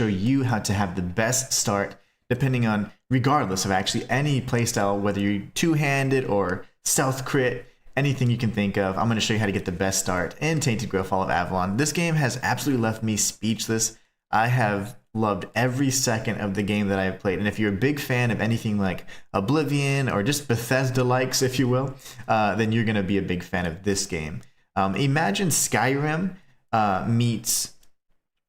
show you how to have the best start, depending on, regardless of actually any playstyle, whether you're two-handed or stealth crit, anything you can think of. I'm going to show you how to get the best start in Tainted Grail Fall of Avalon. This game has absolutely left me speechless. I have loved every second of the game that I have played. And if you're a big fan of anything like Oblivion or just Bethesda likes, if you will, then you're going to be a big fan of this game. Imagine Skyrim meets,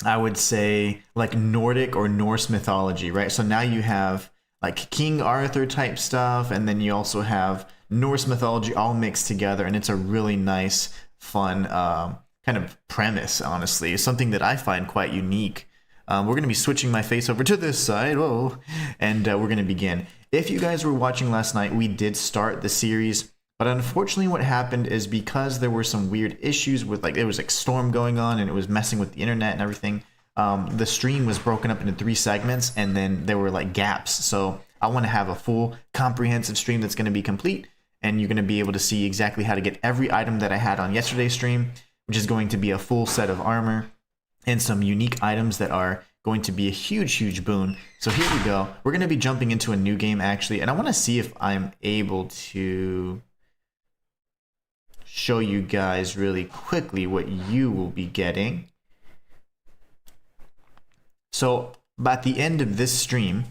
I would say, like Nordic or Norse mythology, right? So now you have like King Arthur type stuff, and then you also have Norse mythology all mixed together, and it's a really nice, fun kind of premise, honestly. It's something that I find quite unique. We're going to be switching my face over to this side, whoa, and we're going to begin. If you guys were watching last night, we did start the series, but unfortunately what happened is because there were some weird issues with, like, there was like storm going on and it was messing with the internet and everything, the stream was broken up into 3 segments, and then there were like gaps. So I want to have a full comprehensive stream that's going to be complete, and you're going to be able to see exactly how to get every item that I had on yesterday's stream, which is going to be a full set of armor and some unique items that are going to be a huge boon. So here we go. We're going to be jumping into a new game, actually, and I want to see if I'm able to show you guys really quickly what you will be getting. So at the end of this stream,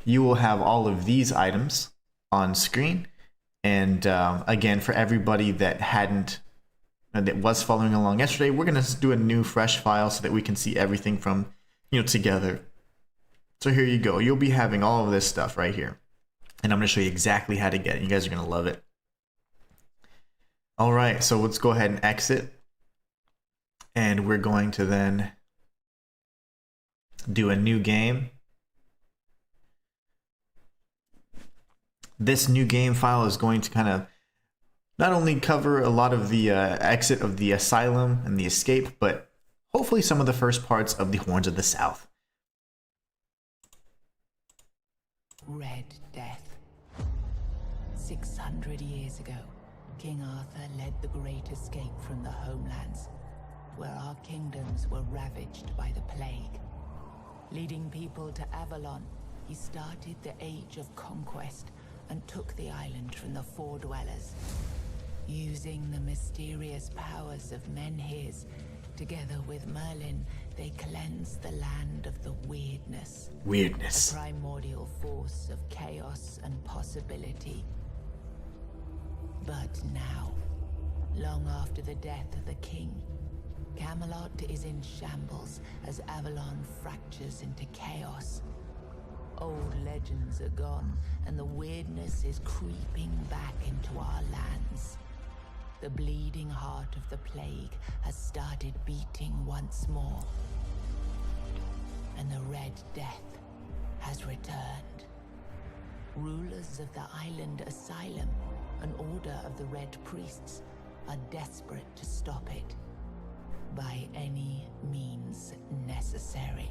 you will have all of these items on screen. And again, for everybody that was following along yesterday, we're going to do a new fresh file so that we can see everything from, together. So here you go. You'll be having all of this stuff right here. And I'm going to show you exactly how to get it. You guys are going to love it. All right, so let's go ahead and exit. And we're going to then do a new game. This new game file is going to kind of not only cover a lot of the exit of the asylum and the escape, but hopefully some of the first parts of the Horns of the South. Red Death. 600 years ago, King Arthur led the great escape from the homelands, where our kingdoms were ravaged by the plague. Leading people to Avalon, he started the Age of Conquest and took the island from the Four Dwellers. Using the mysterious powers of Menhirs, together with Merlin, they cleansed the land of the weirdness. A primordial force of chaos and possibility. But now, long after the death of the king, Camelot is in shambles as Avalon fractures into chaos. Old legends are gone, and the weirdness is creeping back into our lands. The bleeding heart of the plague has started beating once more. And the Red Death has returned. Rulers of the island asylum, an order of the Red Priests, are desperate to stop it. By any means necessary.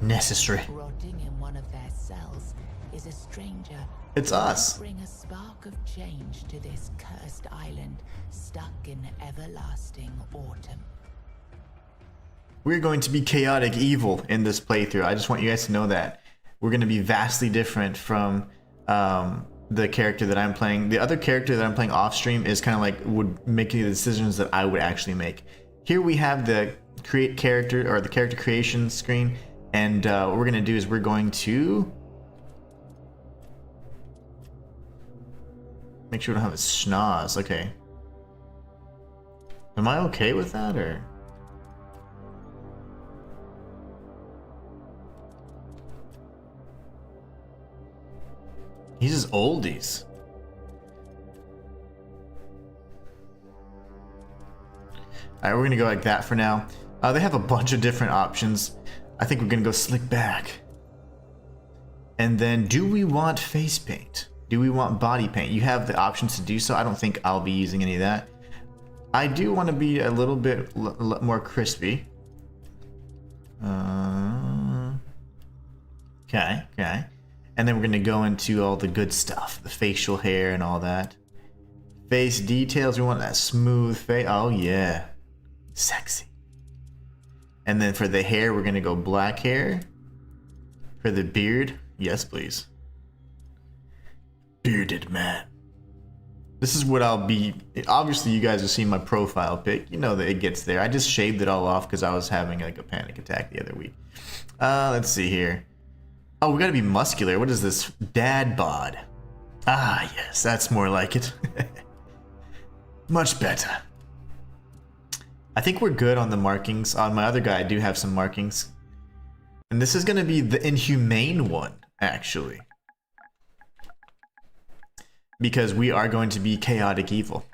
Rotting in one of their cells is a stranger. It's us. Bring a spark of change to this cursed island, stuck in everlasting autumn. We're going to be chaotic evil in this playthrough. I just want you guys to know that. We're going to be vastly different from the character that I'm playing. The other character that I'm playing off stream is kind of like would make the decisions that I would actually make. Here we have the create character, or the character creation screen. And what we're going to do is we're going to make sure we don't have a schnoz. Okay. Am I okay with that, or? He's just oldies. Alright, we're going to go like that for now. They have a bunch of different options. I think we're gonna go slick back. And then, do we want face paint? Do we want body paint? You have the options to do so. I don't think I'll be using any of that. I do want to be a little bit more crispy. Okay. And then we're gonna go into all the good stuff, the facial hair and all that. Face details, we want that smooth face. Oh yeah, sexy. And then for the hair, we're gonna go black hair. For the beard, yes please. Bearded man. This is what I'll be. Obviously, you guys have seen my profile pic. You know that it gets there. I just shaved it all off because I was having like a panic attack the other week. Let's see here. Oh, we gotta be muscular. What is this? Dad bod. Ah, yes, that's more like it. Much better. I think we're good on the markings. On my other guy, I do have some markings. And this is gonna be the inhumane one, actually. Because we are going to be chaotic evil.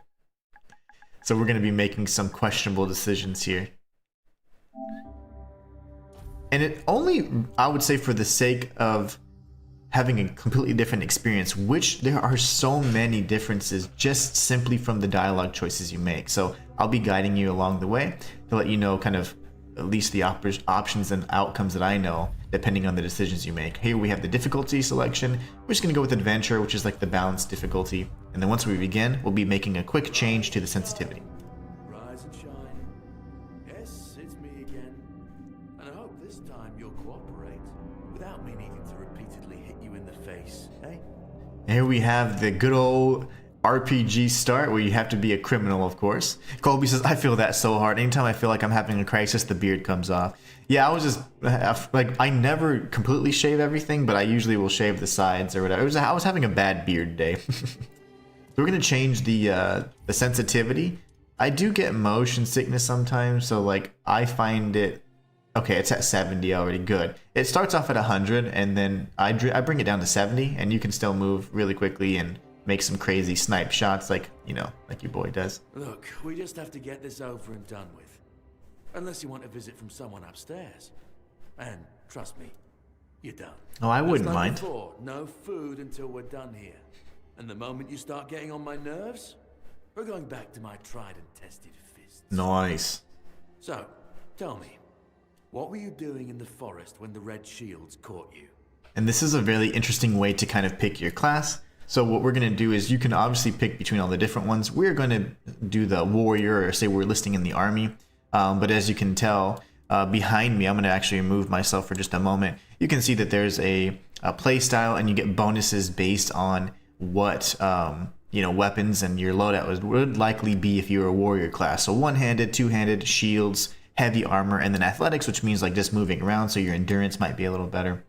So we're going to be making some questionable decisions here. And it only, I would say, for the sake of having a completely different experience, which there are so many differences just simply from the dialogue choices you make. So I'll be guiding you along the way to let you know kind of at least the options and outcomes that I know depending on the decisions you make. Here we have the difficulty selection. We're just going to go with adventure, which is like the balanced difficulty. And then once we begin, we'll be making a quick change to the sensitivity. Rise and shine. Yes, it's me again. And I hope this time you'll cooperate without me needing to repeatedly hit you in the face, eh? Here we have the good old RPG start where you have to be a criminal, of course. Colby says, I feel that so hard. Anytime I feel like I'm having a crisis, the beard comes off. Yeah, I was just like, I never completely shave everything, but I usually will shave the sides or whatever. I was having a bad beard day. So we're gonna change the sensitivity. I do get motion sickness sometimes, so like I find it. Okay, it's at 70 already. Good. It starts off at 100, and then I bring it down to 70, and you can still move really quickly and make some crazy snipe shots, like like your boy does. Look, we just have to get this over and done with. Unless you want a visit from someone upstairs. And trust me, you're done. Oh, I wouldn't Just like mind. before, no food until we're done here. And the moment you start getting on my nerves, we're going back to my tried and tested fists. Nice. So, tell me, what were you doing in the forest when the red shields caught you? And this is a really interesting way to kind of pick your class. So what we're going to do is you can obviously pick between all the different ones. We're going to do the warrior, or say we're listing in the army. But as you can tell, behind me, I'm going to actually remove myself for just a moment. You can see that there's a play style, and you get bonuses based on what weapons and your loadout would likely be if you were a warrior class. So one-handed, two-handed, shields, heavy armor, and then athletics, which means like just moving around, so your endurance might be a little better.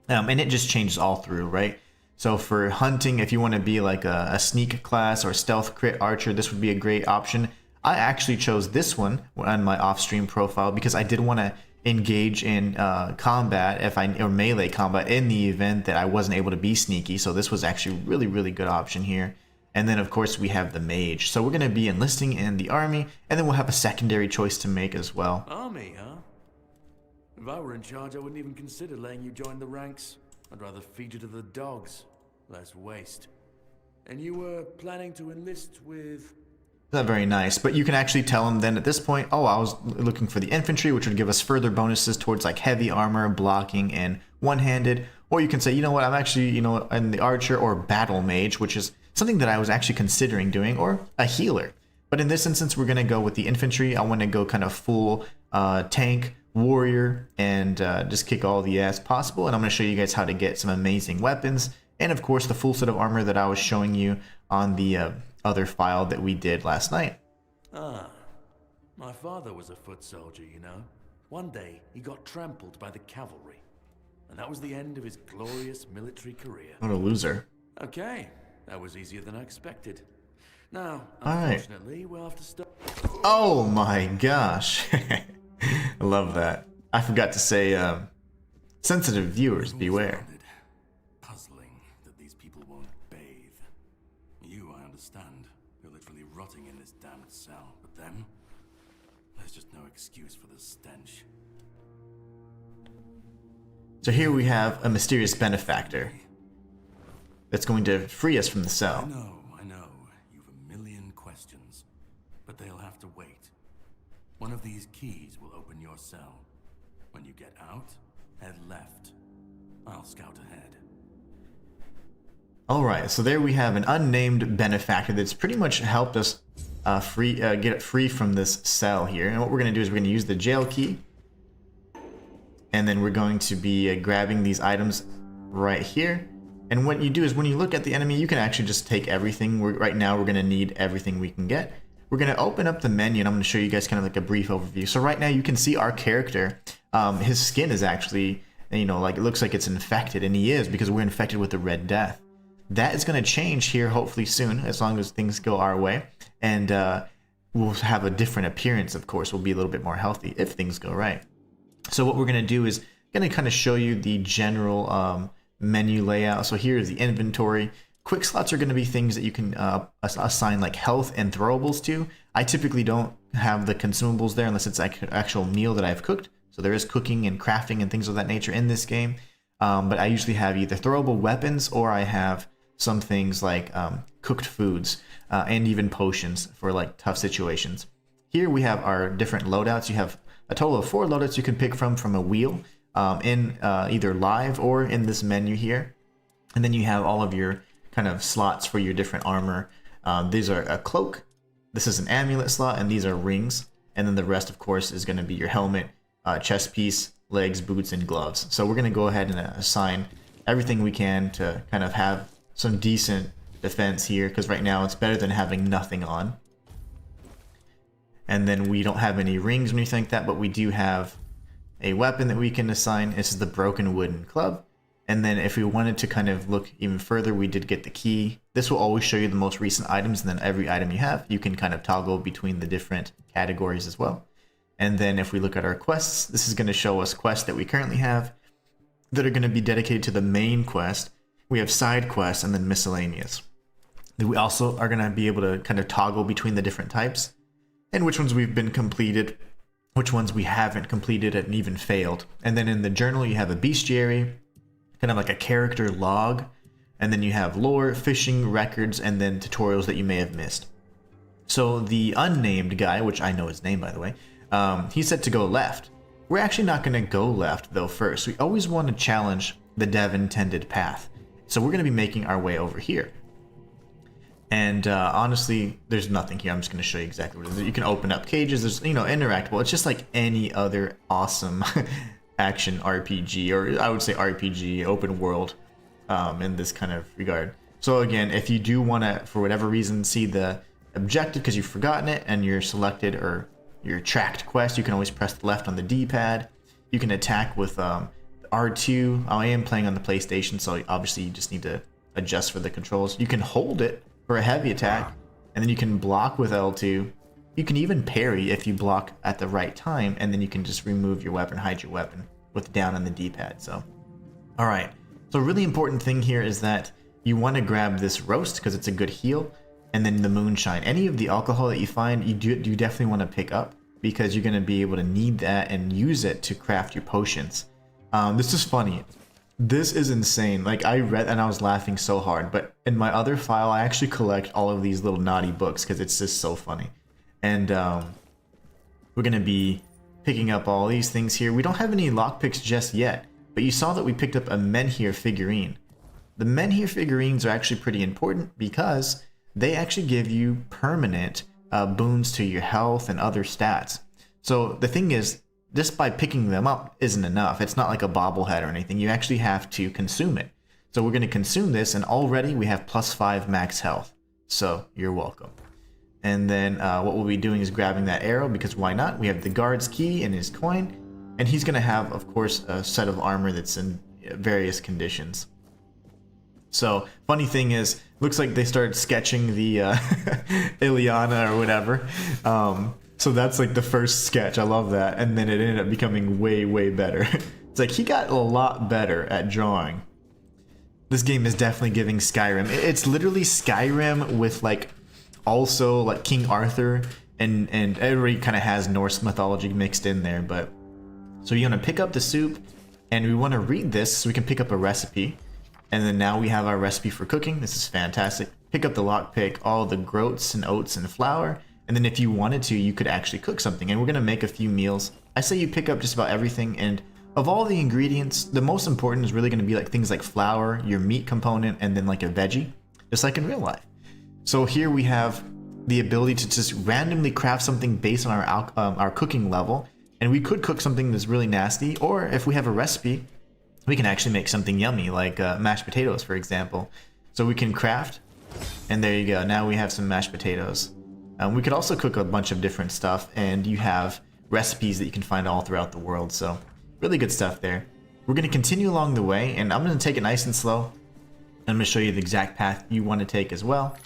And it just changes all through, right? So for hunting, if you want to be like a sneak class or stealth crit archer, this would be a great option. I actually chose this one on my off-stream profile because I did want to engage in combat or melee combat in the event that I wasn't able to be sneaky. So this was actually a really, really good option here. And then of course we have the mage. So we're going to be enlisting in the army, and then we'll have a secondary choice to make as well. Army, huh? If I were in charge, I wouldn't even consider letting you join the ranks. I'd rather feed you to the dogs. Less waste. And you were planning to enlist with... Not very nice, but you can actually tell them then at this point, oh, I was looking for the infantry, which would give us further bonuses towards like heavy armor, blocking, and one-handed. Or you can say, you know what, I'm actually, in the archer or battle mage, which is something that I was actually considering doing, or a healer. But in this instance, we're going to go with the infantry. I want to go kind of full tank, warrior, and just kick all the ass possible. And I'm going to show you guys how to get some amazing weapons. And of course, the full set of armor that I was showing you on the other file that we did last night. Ah, my father was a foot soldier, you know. One day, he got trampled by the cavalry. And that was the end of his glorious military career. What a loser. Okay, that was easier than I expected. Now, Alright. unfortunately, we'll have to stop. Oh my gosh. I love that. I forgot to say, sensitive viewers, beware. Puzzling that these people won't bathe. You, I understand. You're literally rotting in this damned cell. But them? There's just no excuse for the stench. So here we have a mysterious benefactor that's going to free us from the I cell. know. You've a million questions. But they'll have to wait. One of these keys will open your cell. When you get out, head left. I'll scout ahead. Alright, so there we have an unnamed benefactor that's pretty much helped us get it free from this cell here. And what we're going to do is we're going to use the jail key. and then we're going to be grabbing these items right here. And what you do is when you look at the enemy, you can actually just take everything. Right now we're going to need everything we can get. We're going to open up the menu, and I'm going to show you guys kind of like a brief overview. So right now you can see our character, his skin is actually, you know, like it looks like it's infected, and he is, because we're infected with the Red Death. That is going to change here hopefully soon, as long as things go our way, and we'll have a different appearance. Of course, we'll be a little bit more healthy if things go right. So what we're going to do is going to kind of show you the general menu layout. So here is the inventory. Quick slots are going to be things that you can assign like health and throwables to. I typically don't have the consumables there unless it's like an actual meal that I've cooked. So there is cooking and crafting and things of that nature in this game. But I usually have either throwable weapons, or I have some things like cooked foods and even potions for like tough situations. Here we have our different loadouts. You have a total of 4 loadouts you can pick from a wheel in either live or in this menu here. And then you have all of your kind of slots for your different armor. These are a cloak, this is an amulet slot, and these are rings. And then the rest, of course, is going to be your helmet, chest piece, legs, boots, and gloves. So we're going to go ahead and assign everything we can to kind of have some decent defense here, because right now it's better than having nothing on. And then we don't have any rings when you think that, but we do have a weapon that we can assign. This is the broken wooden club. And then if we wanted to kind of look even further, we did get the key. This will always show you the most recent items, and then every item you have, you can kind of toggle between the different categories as well. And then if we look at our quests, this is going to show us quests that we currently have that are going to be dedicated to the main quest. We have side quests and then miscellaneous. We also are going to be able to kind of toggle between the different types and which ones we've been completed, which ones we haven't completed and even failed. And then in the journal, you have a bestiary, kind of like a character log, and then you have lore, fishing, records, and then tutorials that you may have missed. So the unnamed guy, which I know his name by the way, he said to go left. We're actually not going to go left though first. We always want to challenge the dev intended path. So we're going to be making our way over here. And honestly, there's nothing here. I'm just going to show you exactly what it is. You can open up cages. There's, you know, interactable. It's just like any other awesome action RPG, or I would say RPG, open world in this kind of regard. So again, if you do want to, for whatever reason, see the objective because you've forgotten it and you're selected or your tracked quest, you can always press left on the D-pad. You can attack with R2. I am playing on the PlayStation, so obviously you just need to adjust for the controls. You can hold it for a heavy attack, and then you can block with L2. You can even parry if you block at the right time, and then you can just remove your weapon, hide your weapon with down on the D-pad. So, all right. So a really important thing here is that you want to grab this roast because it's a good heal, and then the moonshine. Any of the alcohol that you find, you definitely want to pick up because you're going to be able to need that and use it to craft your potions. This is funny. This is insane. Like, I read and I was laughing so hard, but in my other file, I actually collect all of these little naughty books because it's just so funny. And we're going to be picking up all these things here. We don't have any lockpicks just yet, but you saw that we picked up a Menhir figurine. The Menhir figurines are actually pretty important because they actually give you permanent boons to your health and other stats. So the thing is, just by picking them up isn't enough. It's not like a bobblehead or anything. You actually have to consume it. So we're going to consume this, and already we have +5 max health. So you're welcome. And then what we'll be doing is grabbing that arrow, because why not? We have the guard's key and his coin, and he's going to have, of course, a set of armor that's in various conditions. So funny thing is, looks like they started sketching the Ileana or whatever. So that's like the first sketch. I love that. And then it ended up becoming way, way better. It's like he got a lot better at drawing. This game is definitely giving Skyrim. It's literally Skyrim with like also like King Arthur, and everybody kind of has Norse mythology mixed in there. But so you want to pick up the soup, and we want to read this so we can pick up a recipe. And then now we have our recipe for cooking. This is fantastic. Pick up the lockpick, all the groats and oats and flour. And then if you wanted to, you could actually cook something. And we're going to make a few meals. I say you pick up just about everything. And of all the ingredients, the most important is really going to be like things like flour, your meat component, and then like a veggie, just like in real life. So here we have the ability to just randomly craft something based on our cooking level. And we could cook something that's really nasty, or if we have a recipe, we can actually make something yummy, like mashed potatoes, for example. So we can craft, and there you go. Now we have some mashed potatoes. We could also cook a bunch of different stuff, and you have recipes that you can find all throughout the world. So really good stuff there. We're going to continue along the way, and I'm going to take it nice and slow. I'm going to show you the exact path you want to take as well.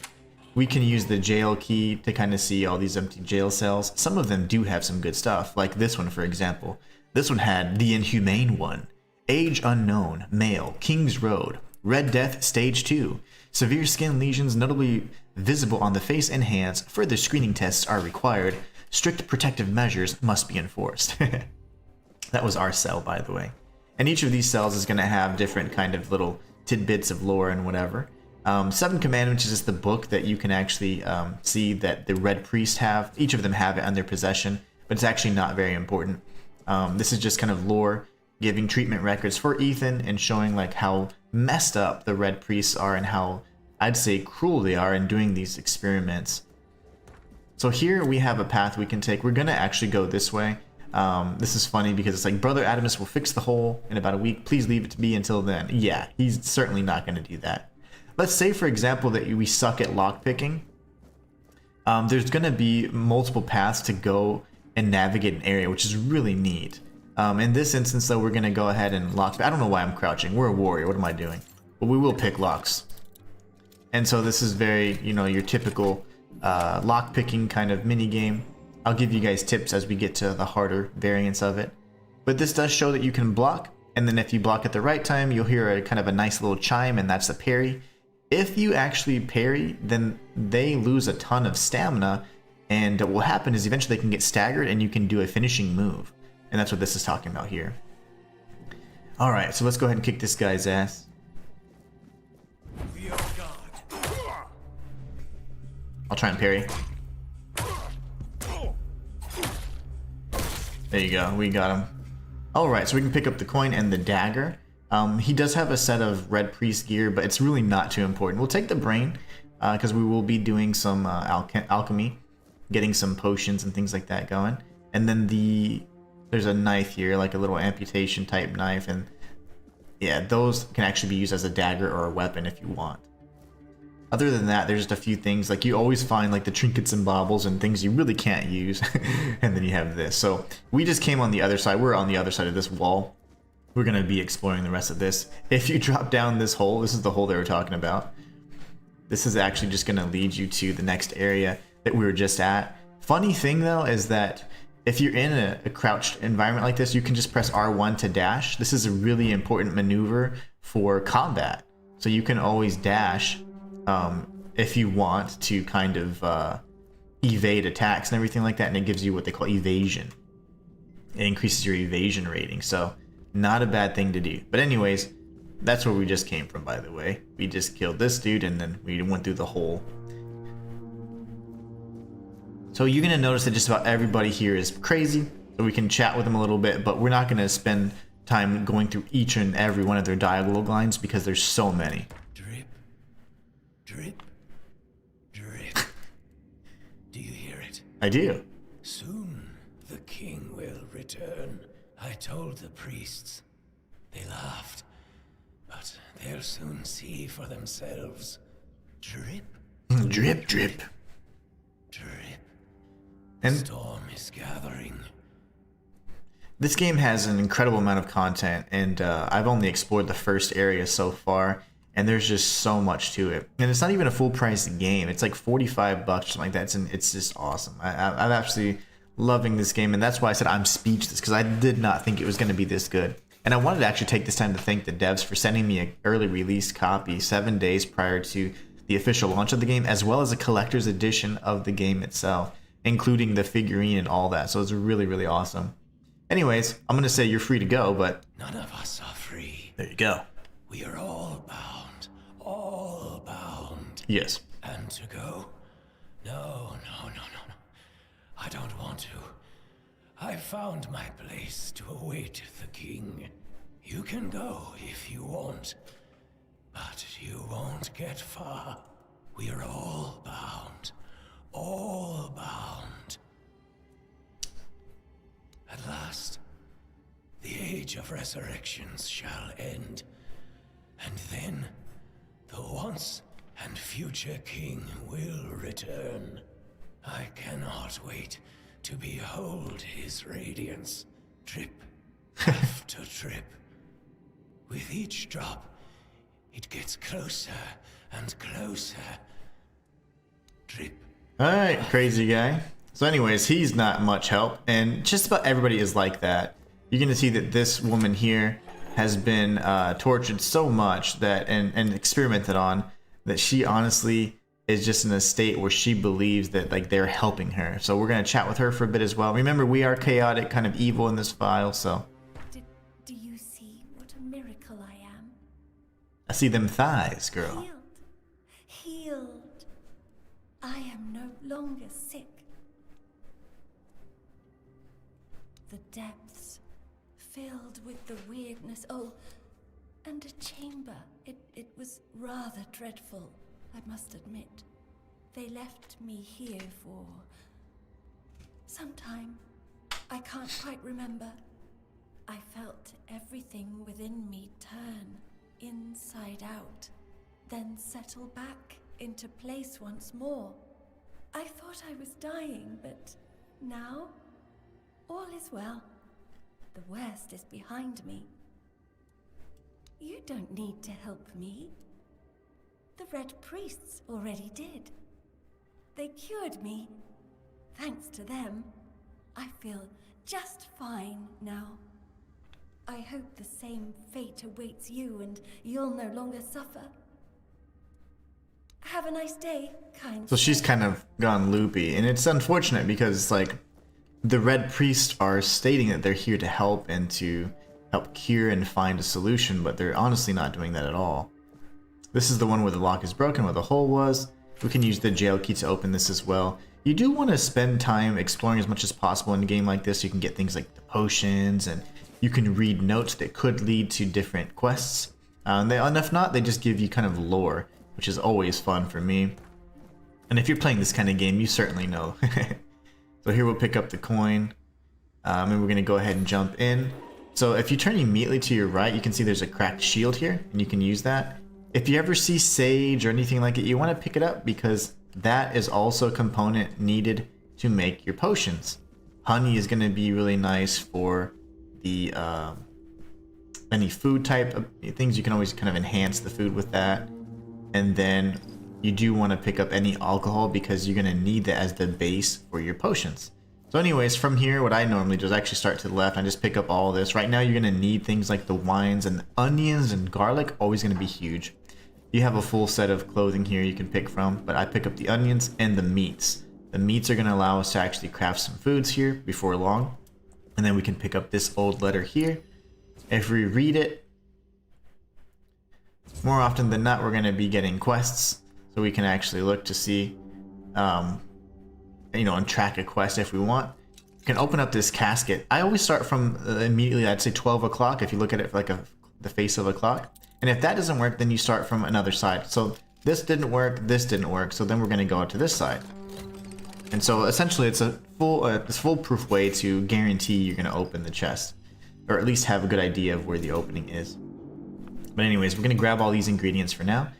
We can use the jail key to kind of see all these empty jail cells. Some of them do have some good stuff, like this one, for example. This one had the Inhumane one. Age unknown, male, King's Road, Red Death Stage 2. Severe skin lesions notably visible on the face and hands. Further screening tests are required. Strict protective measures must be enforced. That was our cell, by the way. And each of these cells is going to have different kind of little tidbits of lore and whatever. Seven Commandments is just the book that you can actually see that the Red Priest have. Each of them have it on their possession, but it's actually not very important. This is just kind of lore, giving treatment records for Ethan and showing like how messed up the Red Priests are and how, I'd say, cruel they are in doing these experiments. So here we have a path we can take. We're going to actually go this way. This is funny because it's like, Brother Adamus will fix the hole in about a week. Please leave it to me until then. Yeah, he's certainly not going to do that. Let's say, for example, that we suck at lockpicking. There's going to be multiple paths to go and navigate an area, which is really neat. In this instance, though, we're going to go ahead and lock. I don't know why I'm crouching. We're a warrior. What am I doing? But we will pick locks. And so this is very, your typical lockpicking kind of mini game. I'll give you guys tips as we get to the harder variants of it. But this does show that you can block, and then if you block at the right time, you'll hear a kind of a nice little chime, and that's the parry. If you actually parry, then they lose a ton of stamina, and what will happen is eventually they can get staggered, and you can do a finishing move. And that's what this is talking about here. Alright, so let's go ahead and kick this guy's ass. I'll try and parry. There you go, we got him. Alright, so we can pick up the coin and the dagger. He does have a set of Red Priest gear, but it's really not too important. We'll take the brain, because we will be doing some alchemy, getting some potions and things like that going. And then there's a knife here, like a little amputation type knife, and yeah, those can actually be used as a dagger or a weapon if you want. Other than that, there's just a few things, like you always find like the trinkets and baubles and things you really can't use, and then you have this. So we just came on the other side. We're on the other side of this wall. We're going to be exploring the rest of this. If you drop down this hole, this is the hole they were talking about. This is actually just going to lead you to the next area that we were just at. Funny thing though is that if you're in a crouched environment like this, you can just press R1 to dash. This is a really important maneuver for combat. So you can always dash if you want to kind of evade attacks and everything like that, and it gives you what they call evasion. It increases your evasion rating, so not a bad thing to do. But anyways, that's where we just came from, by the way. We just killed this dude and then we went through the hole. So you're going to notice that just about everybody here is crazy, so we can chat with them a little bit, but we're not going to spend time going through each and every one of their dialogue lines because there's so many. Drip, drip, drip. Do you hear it? I do. Soon the king will return. I told the priests. They laughed. But they'll soon see for themselves. Drip. Drip, drip. Drip. And Storm is gathering. this game has an incredible amount of content, and I've only explored the first area so far, and there's just so much to it. And it's not even a full price game. It's like $45 or something like that. It's just awesome. I'm absolutely loving this game, and that's why I said I'm speechless, because I did not think it was going to be this good. And I wanted to actually take this time to thank the devs for sending me an early release copy 7 days prior to the official launch of the game, as well as a collector's edition of the game itself, including the figurine and all that. So it's really, really awesome. Anyways, I'm going to say you're free to go, but None of us are free. there you go. We are all bound. All bound. Yes. And to go? No. I don't want to. I found my place to await the king. You can go if you want, but you won't get far. We are all bound. All bound. At last, the age of resurrections shall end, and then the once and future king will return. I cannot wait to behold his radiance, drip after drip. With each drop, it gets closer and closer. Drip. Alright, crazy guy. So anyways, he's not much help, and just about everybody is like that. You're gonna see that this woman here has been tortured so much that and experimented on that she honestly is just in a state where she believes that like they're helping her. So we're gonna chat with her for a bit as well. Remember, we are chaotic, kind of evil in this file, so Do you see what a miracle I am? I see them thighs, girl. Healed. Healed. I am no longer sick. The depths filled with the weirdness. Oh, and a chamber. It was rather dreadful, I must admit. They left me here for some time. I can't quite remember. I felt everything within me turn inside out, then settle back into place once more. I thought I was dying, but now all is well. The worst is behind me. You don't need to help me. The Red Priests already did. They cured me. Thanks to them, I feel just fine now. I hope the same fate awaits you and you'll no longer suffer. Have a nice day, kind So she's kind of gone loopy, and it's unfortunate because like the Red Priests are stating that they're here to help and to help cure and find a solution, but they're honestly not doing that at all. This is the one where the lock is broken, where the hole was. We can use the jail key to open this as well. You do want to spend time exploring as much as possible in a game like this. You can get things like the potions, and you can read notes that could lead to different quests. And if not, they just give you kind of lore, which is always fun for me. And if you're playing this kind of game, you certainly know. So here we'll pick up the coin, and we're going to go ahead and jump in. So if you turn immediately to your right, you can see there's a cracked shield here, and you can use that. If you ever see sage or anything like it, you want to pick it up because that is also a component needed to make your potions. Honey is going to be really nice for the any food type of things. You can always kind of enhance the food with that. And then you do want to pick up any alcohol because you're going to need that as the base for your potions. So anyways, from here, what I normally do is actually start to the left and just pick up all this. Right now, you're going to need things like the wines and the onions and garlic, always going to be huge. You have a full set of clothing here you can pick from, but I pick up the onions and the meats. The meats are going to allow us to actually craft some foods here before long. And then we can pick up this old letter here. If we read it, more often than not, we're going to be getting quests. So we can actually look to see, and track a quest if we want. You can open up this casket. I always start from immediately, I'd say 12 o'clock if you look at it like the face of a clock. And if that doesn't work, then you start from another side. So this didn't work, this didn't work, so then we're going to go out to this side. And so essentially it's a foolproof way to guarantee you're going to open the chest, or at least have a good idea of where the opening is. But anyways, we're going to grab all these ingredients for now.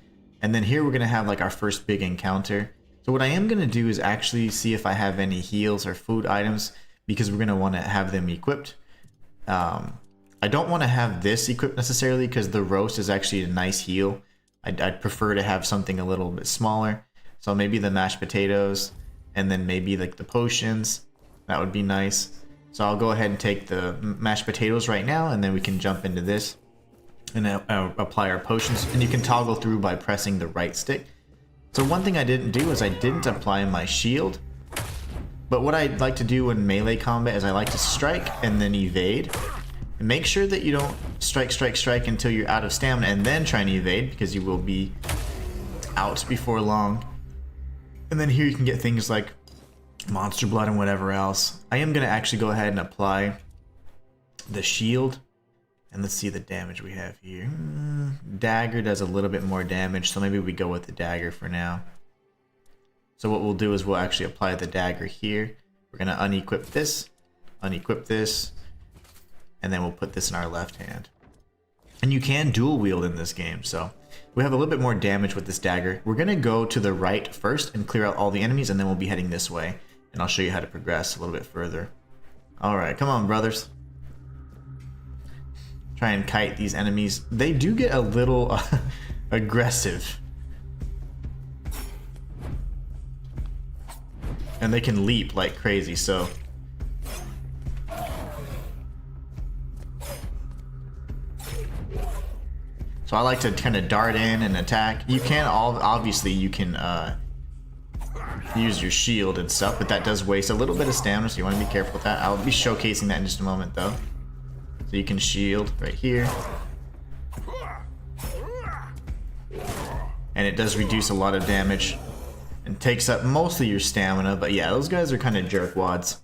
And then here we're going to have like our first big encounter. So what I am going to do is actually see if I have any heals or food items, because we're going to want to have them equipped. I don't want to have this equipped necessarily because the roast is actually a nice heal. I'd prefer to have something a little bit smaller. So maybe the mashed potatoes, and then maybe like the potions. That would be nice. So I'll go ahead and take the mashed potatoes right now, and then we can jump into this and apply our potions. And you can toggle through by pressing the right stick. So one thing I didn't do is I didn't apply my shield. But what I'd like to do in melee combat is I like to strike and then evade. And make sure that you don't strike until you're out of stamina and then try and evade, because you will be out before long. And then here you can get things like monster blood and whatever else. I am going to actually go ahead and apply the shield. And let's see the damage we have here. Dagger does a little bit more damage, so maybe we go with the dagger for now. So what we'll do is we'll actually apply the dagger here. We're going to unequip this. unequip this, and then we'll put this in our left hand. And you can dual wield in this game, so we have a little bit more damage with this dagger. We're gonna go to the right first and clear out all the enemies, and then we'll be heading this way, and I'll show you how to progress a little bit further. All right, come on, brothers. Try and kite these enemies. They do get a little aggressive. And they can leap like crazy, so I like to kind of dart in and attack. You can obviously you can use your shield and stuff, but that does waste a little bit of stamina, so you want to be careful with that. I'll be showcasing that in just a moment though. So you can shield right here. And it does reduce a lot of damage and takes up mostly your stamina, but yeah, those guys are kind of jerkwads.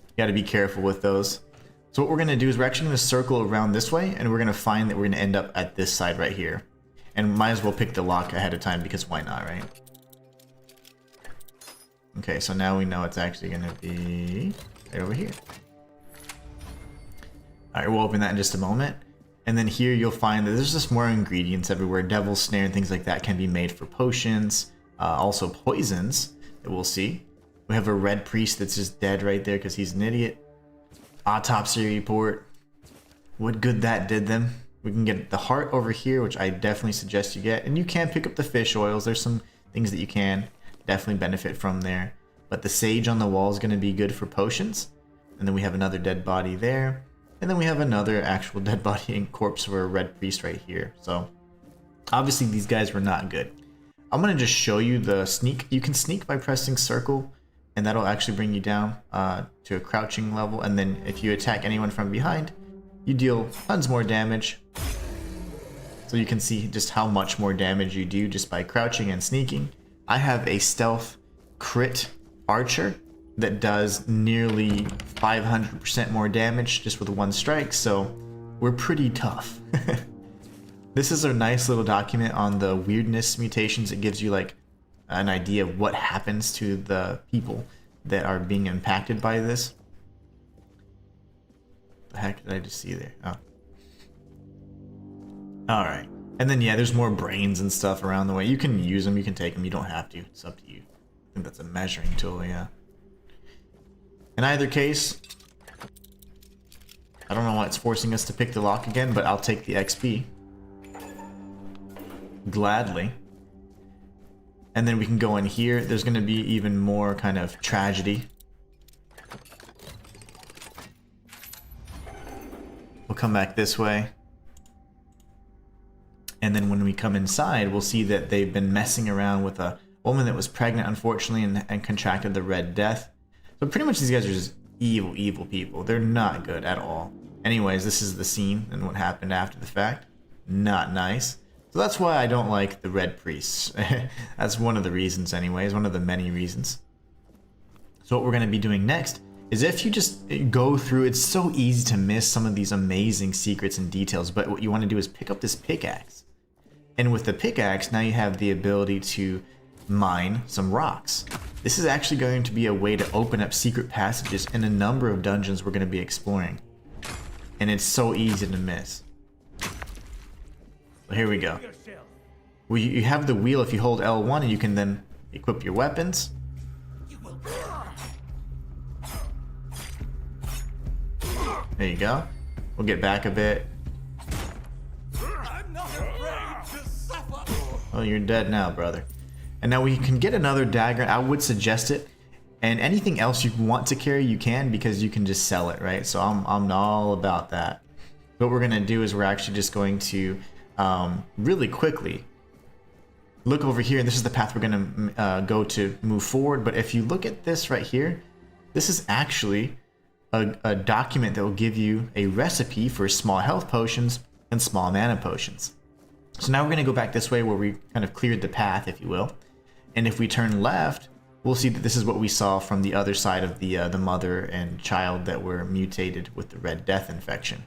You got to be careful with those. So what we're going to do is we're actually going to circle around this way, and we're going to find that we're going to end up at this side right here. And might as well pick the lock ahead of time, because why not, right? Okay, so now we know it's actually going to be right over here. Alright, we'll open that in just a moment. And then here you'll find that there's just more ingredients everywhere. Devil's Snare and things like that can be made for potions. Also poisons that we'll see. We have a red priest that's just dead right there because he's an idiot. Autopsy report. What good that did them. We can get the heart over here, which I definitely suggest you get. And you can pick up the fish oils. There's some things that you can definitely benefit from there. But the sage on the wall is going to be good for potions. And then we have another dead body there. And then we have another actual dead body and corpse for a red priest right here. So obviously these guys were not good. I'm going to just show you the sneak. You can sneak by pressing circle, and that'll actually bring you down to a crouching level. And then if you attack anyone from behind, you deal tons more damage. So you can see just how much more damage you do just by crouching and sneaking. I have a stealth crit archer that does nearly 500% more damage just with one strike, so we're pretty tough. This is a nice little document on the weirdness mutations. It gives you like an idea of what happens to the people that are being impacted by this. The heck did I just see there? Oh. Alright. And then yeah, there's more brains and stuff around the way. You can use them, you can take them, you don't have to. It's up to you. I think that's a measuring tool, yeah. In either case, I don't know why it's forcing us to pick the lock again, but I'll take the XP. Gladly. And then we can go in here. There's going to be even more kind of tragedy. We'll come back this way. And then when we come inside, we'll see that they've been messing around with a woman that was pregnant, unfortunately, and contracted the Red Death. So pretty much these guys are just evil, evil people. They're not good at all. Anyways, this is the scene and what happened after the fact. Not nice. So that's why I don't like the Red Priests. That's one of the reasons anyways, one of the many reasons. So what we're going to be doing next is if you just go through, it's so easy to miss some of these amazing secrets and details, but what you want to do is pick up this pickaxe. And with the pickaxe, now you have the ability to mine some rocks. This is actually going to be a way to open up secret passages in a number of dungeons we're going to be exploring. And it's so easy to miss. So here we go. You have the wheel if you hold L1, and you can then equip your weapons. There you go. We'll get back a bit. Oh, you're dead now, brother. And now we can get another dagger. I would suggest it. And anything else you want to carry, you can, because you can just sell it, right? So I'm all about that. What we're going to do is we're actually just going to really quickly look over here. And this is the path we're going to go to move forward. But if you look at this right here, this is actually a document that will give you a recipe for small health potions and small mana potions. So now we're going to go back this way where we kind of cleared the path, if you will. And if we turn left, we'll see that this is what we saw from the other side of the mother and child that were mutated with the Red Death infection.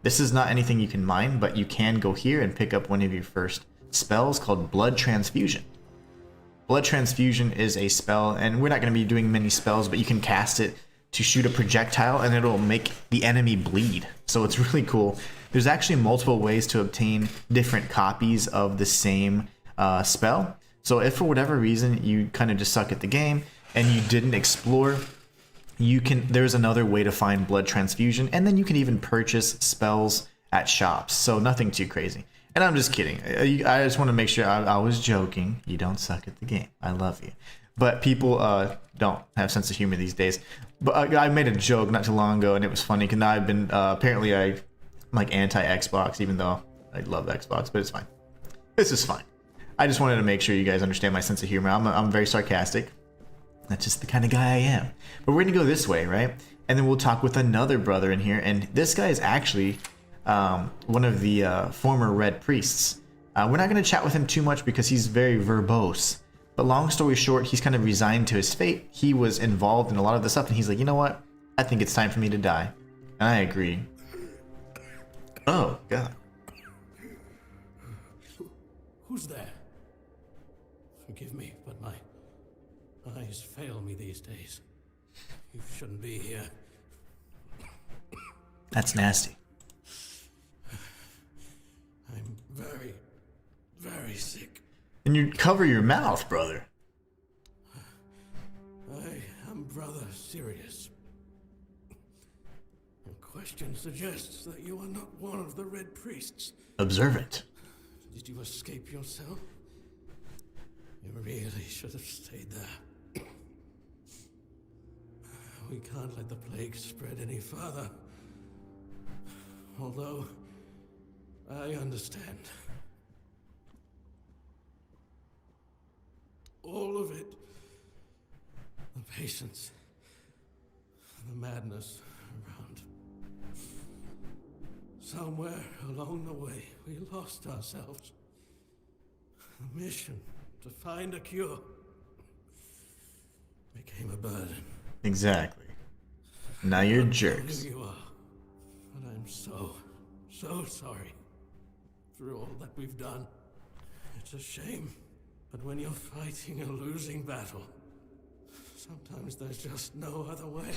This is not anything you can mine, but you can go here and pick up one of your first spells called Blood Transfusion. Blood Transfusion is a spell, and we're not going to be doing many spells, but you can cast it to shoot a projectile and it'll make the enemy bleed. So it's really cool. There's actually multiple ways to obtain different copies of the same spell. So if for whatever reason you kind of just suck at the game and you didn't explore, there's another way to find blood transfusion, and then you can even purchase spells at shops. So nothing too crazy. And I'm just kidding. I just want to make sure I was joking. You don't suck at the game. I love you. But people don't have sense of humor these days. But I made a joke not too long ago, and it was funny because now I've been apparently I'm like anti-Xbox, even though I love Xbox, but it's fine. This is fine. I just wanted to make sure you guys understand my sense of humor. I'm very sarcastic. That's just the kind of guy I am. But we're gonna go this way, right? And then we'll talk with another brother in here, and this guy is actually one of the former Red Priests. We're not gonna chat with him too much because he's very verbose. But long story short, he's kind of resigned to his fate. He was involved in a lot of the stuff, and he's like, you know what? I think it's time for me to die. And I agree. Oh, God. Who's there? Forgive me, but my eyes fail me these days. You shouldn't be here. That's nasty. I'm very, very sick. And you cover your mouth, brother. I am Brother Sirius. Your question suggests that you are not one of the Red Priests. Observant. Did you escape yourself? You really should have stayed there. We can't let the plague spread any further. Although, I understand. All of it. The patience. The madness around. Somewhere along the way, we lost ourselves. The mission to find a cure became a burden. Exactly. Now you're I don't know jerks. who you are, but I'm so sorry for all that we've done. It's a shame, but when you're fighting a losing battle, sometimes there's just no other way.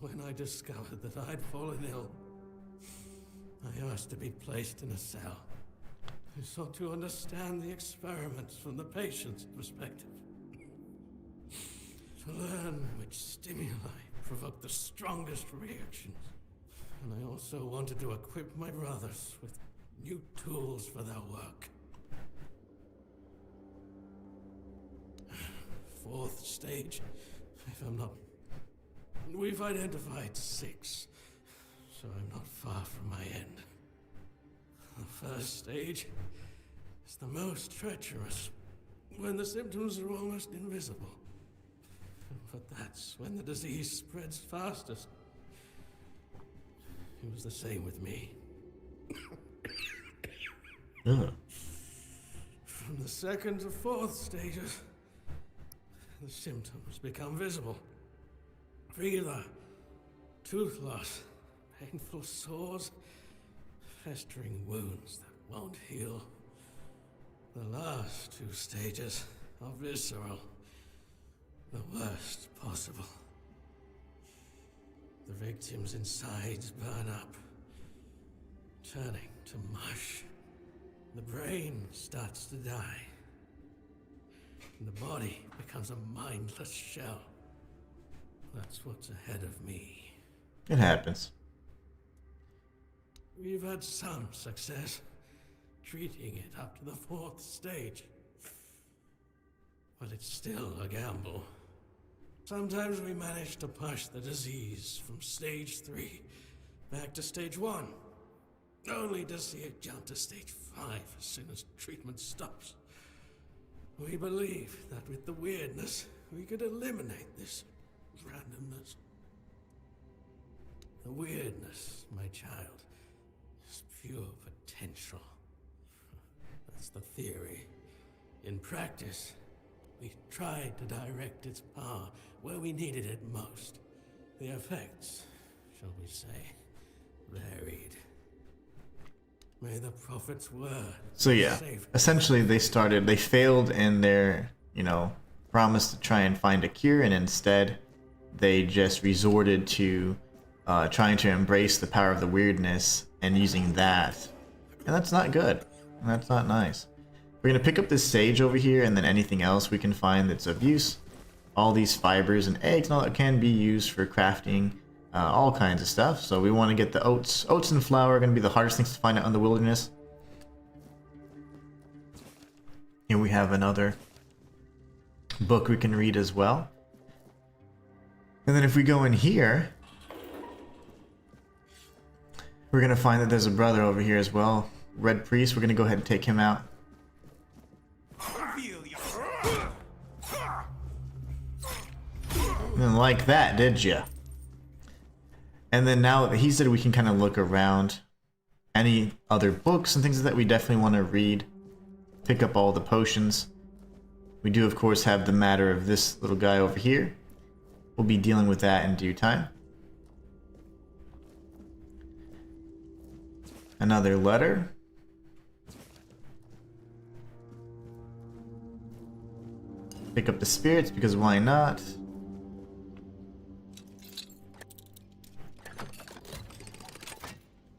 When I discovered that I'd fallen ill, I asked to be placed in a cell. I sought to understand the experiments from the patient's perspective. To learn which stimuli provoke the strongest reactions. And I also wanted to equip my brothers with new tools for their work. Fourth stage, if I'm not... We've identified 6, so I'm not far from my end. The first stage is the most treacherous, when the symptoms are almost invisible. But that's when the disease spreads fastest. It was the same with me. Ugh. From the second to fourth stages, the symptoms become visible. Fever, tooth loss, painful sores, festering wounds that won't heal. The last 2 stages are visceral, the worst possible. The victim's insides burn up, turning to mush. The brain starts to die, and the body becomes a mindless shell. That's what's ahead of me. It happens. We've had some success treating it up to the 4th stage. But it's still a gamble. Sometimes we manage to push the disease from stage 3 back to stage 1, only to see it jump to stage 5 as soon as treatment stops. We believe that with the weirdness, we could eliminate this randomness. The weirdness, my child, is pure potential. That's the theory. In practice, we tried to direct its power where we needed it most. The effects, shall we say, varied. May the prophet's word. So yeah, essentially they failed in their, promised to try and find a cure, and instead they just resorted to trying to embrace the power of the weirdness and using that. And that's not good. That's not nice. We're going to pick up this sage over here, and then anything else we can find that's of use. All these fibers and eggs and all that can be used for crafting all kinds of stuff. So we want to get the oats. Oats and flour are going to be the hardest things to find out in the wilderness. Here we have another book we can read as well. And then if we go in here, we're going to find that there's a brother over here as well. Red Priest, we're going to go ahead and take him out. And like that, did ya? And then now that he said we can kind of look around any other books and things that we definitely want to read. Pick up all the potions. We do, of course, have the matter of this little guy over here. We'll be dealing with that in due time. Another letter. Pick up the spirits, because why not?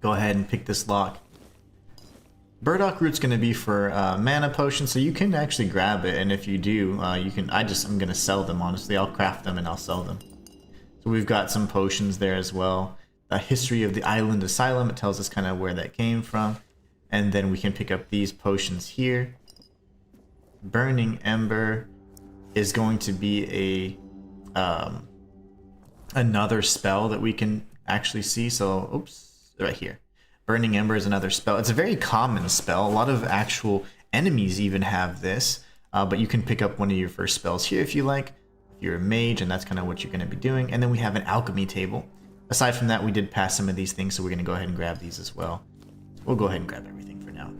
Go ahead and pick this lock. Burdock root's going to be for mana potion, so you can actually grab it, and if you do, you can. I'm going to sell them, honestly. I'll craft them and I'll sell them. So we've got some potions there as well. A history of the island asylum, it tells us kind of where that came from. And then we can pick up these potions here. Burning Ember is going to be a another spell that we can actually see. So, oops, right here. Burning Ember is another spell. It's a very common spell. A lot of actual enemies even have this. But you can pick up one of your first spells here if you like. If you're a mage, and that's kind of what you're going to be doing. And then we have an alchemy table. Aside from that, we did pass some of these things, so we're going to go ahead and grab these as well. We'll go ahead and grab everything for now.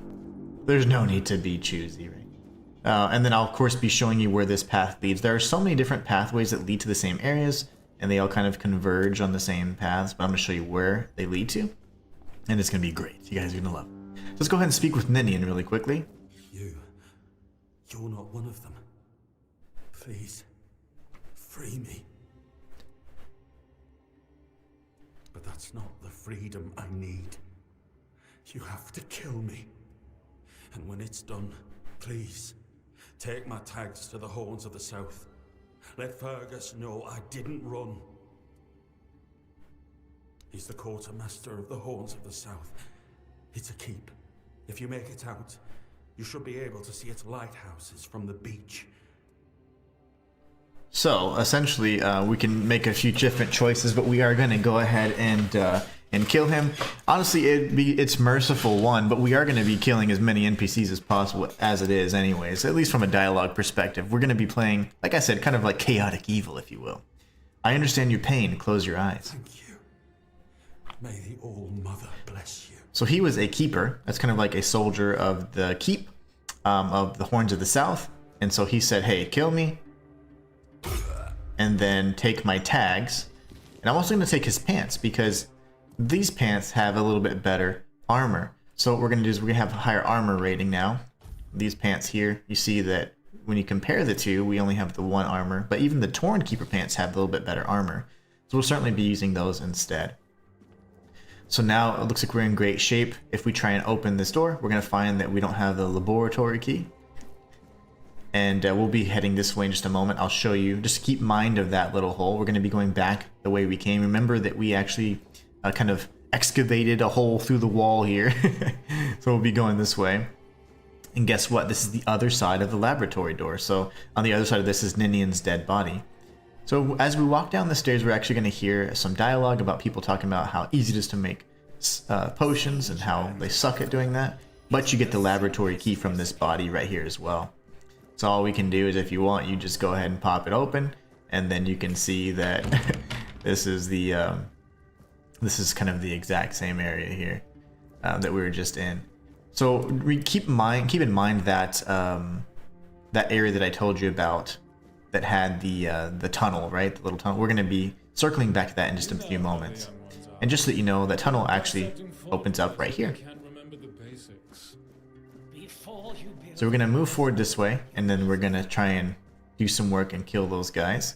There's no need to be choosy, right? And then I'll, of course, be showing you where this path leads. There are so many different pathways that lead to the same areas, and they all kind of converge on the same paths, but I'm going to show you where they lead to. And it's going to be great. You guys are going to love it. So let's go ahead and speak with Ninian really quickly. You're not one of them. Please, free me. But that's not the freedom I need. You have to kill me. And when it's done, please, take my tags to the Horns of the South. Let Fergus know I didn't run. He's the quartermaster of the Horns of the South. It's a keep. If you make it out, you should be able to see its lighthouses from the beach. So, essentially, we can make a few different choices, but we are going to go ahead and kill him. Honestly, it's merciful one, but we are going to be killing as many NPCs as possible as it is anyways, at least from a dialogue perspective. We're going to be playing, like I said, kind of like chaotic evil, if you will. I understand your pain. Close your eyes. Thank you. May the All-Mother bless you. So he was a keeper. That's kind of like a soldier of the keep of the Horns of the South. And so he said, hey, kill me. And then take my tags. And I'm also going to take his pants because these pants have a little bit better armor. So what we're going to do is we're going to have a higher armor rating now. These pants here, you see that when you compare the two, we only have the one armor. But even the Torn Keeper pants have a little bit better armor. So we'll certainly be using those instead. So now it looks like we're in great shape. If we try and open this door, we're going to find that we don't have the laboratory key. And we'll be heading this way in just a moment. I'll show you. Just keep mind of that little hole. We're going to be going back the way we came. Remember that we actually kind of excavated a hole through the wall here. So we'll be going this way. And guess what? This is the other side of the laboratory door. So on the other side of this is Ninian's dead body. So as we walk down the stairs, we're actually going to hear some dialogue about people talking about how easy it is to make potions and how they suck at doing that. But you get the laboratory key from this body right here as well. So all we can do is, if you want, you just go ahead and pop it open, and then you can see that this is the this is kind of the exact same area here that we were just in. So keep in mind that that area that I told you about that had the tunnel, right? The little tunnel. We're going to be circling back to that in just a few moments. And just so that you know, that tunnel actually opens up right here. So we're going to move forward this way, and then we're going to try and do some work and kill those guys.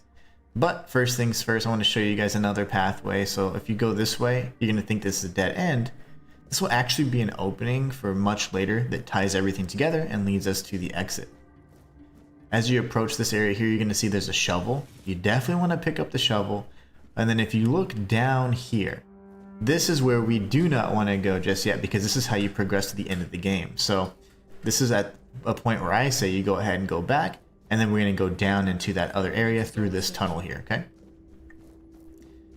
But first things first, I want to show you guys another pathway. So if you go this way, you're going to think this is a dead end. This will actually be an opening for much later that ties everything together and leads us to the exit. As you approach this area here, you're going to see there's a shovel. You definitely want to pick up the shovel. And then if you look down here, this is where we do not want to go just yet, because this is how you progress to the end of the game. So this is at a point where I say you go ahead and go back, and then we're going to go down into that other area through this tunnel here, okay?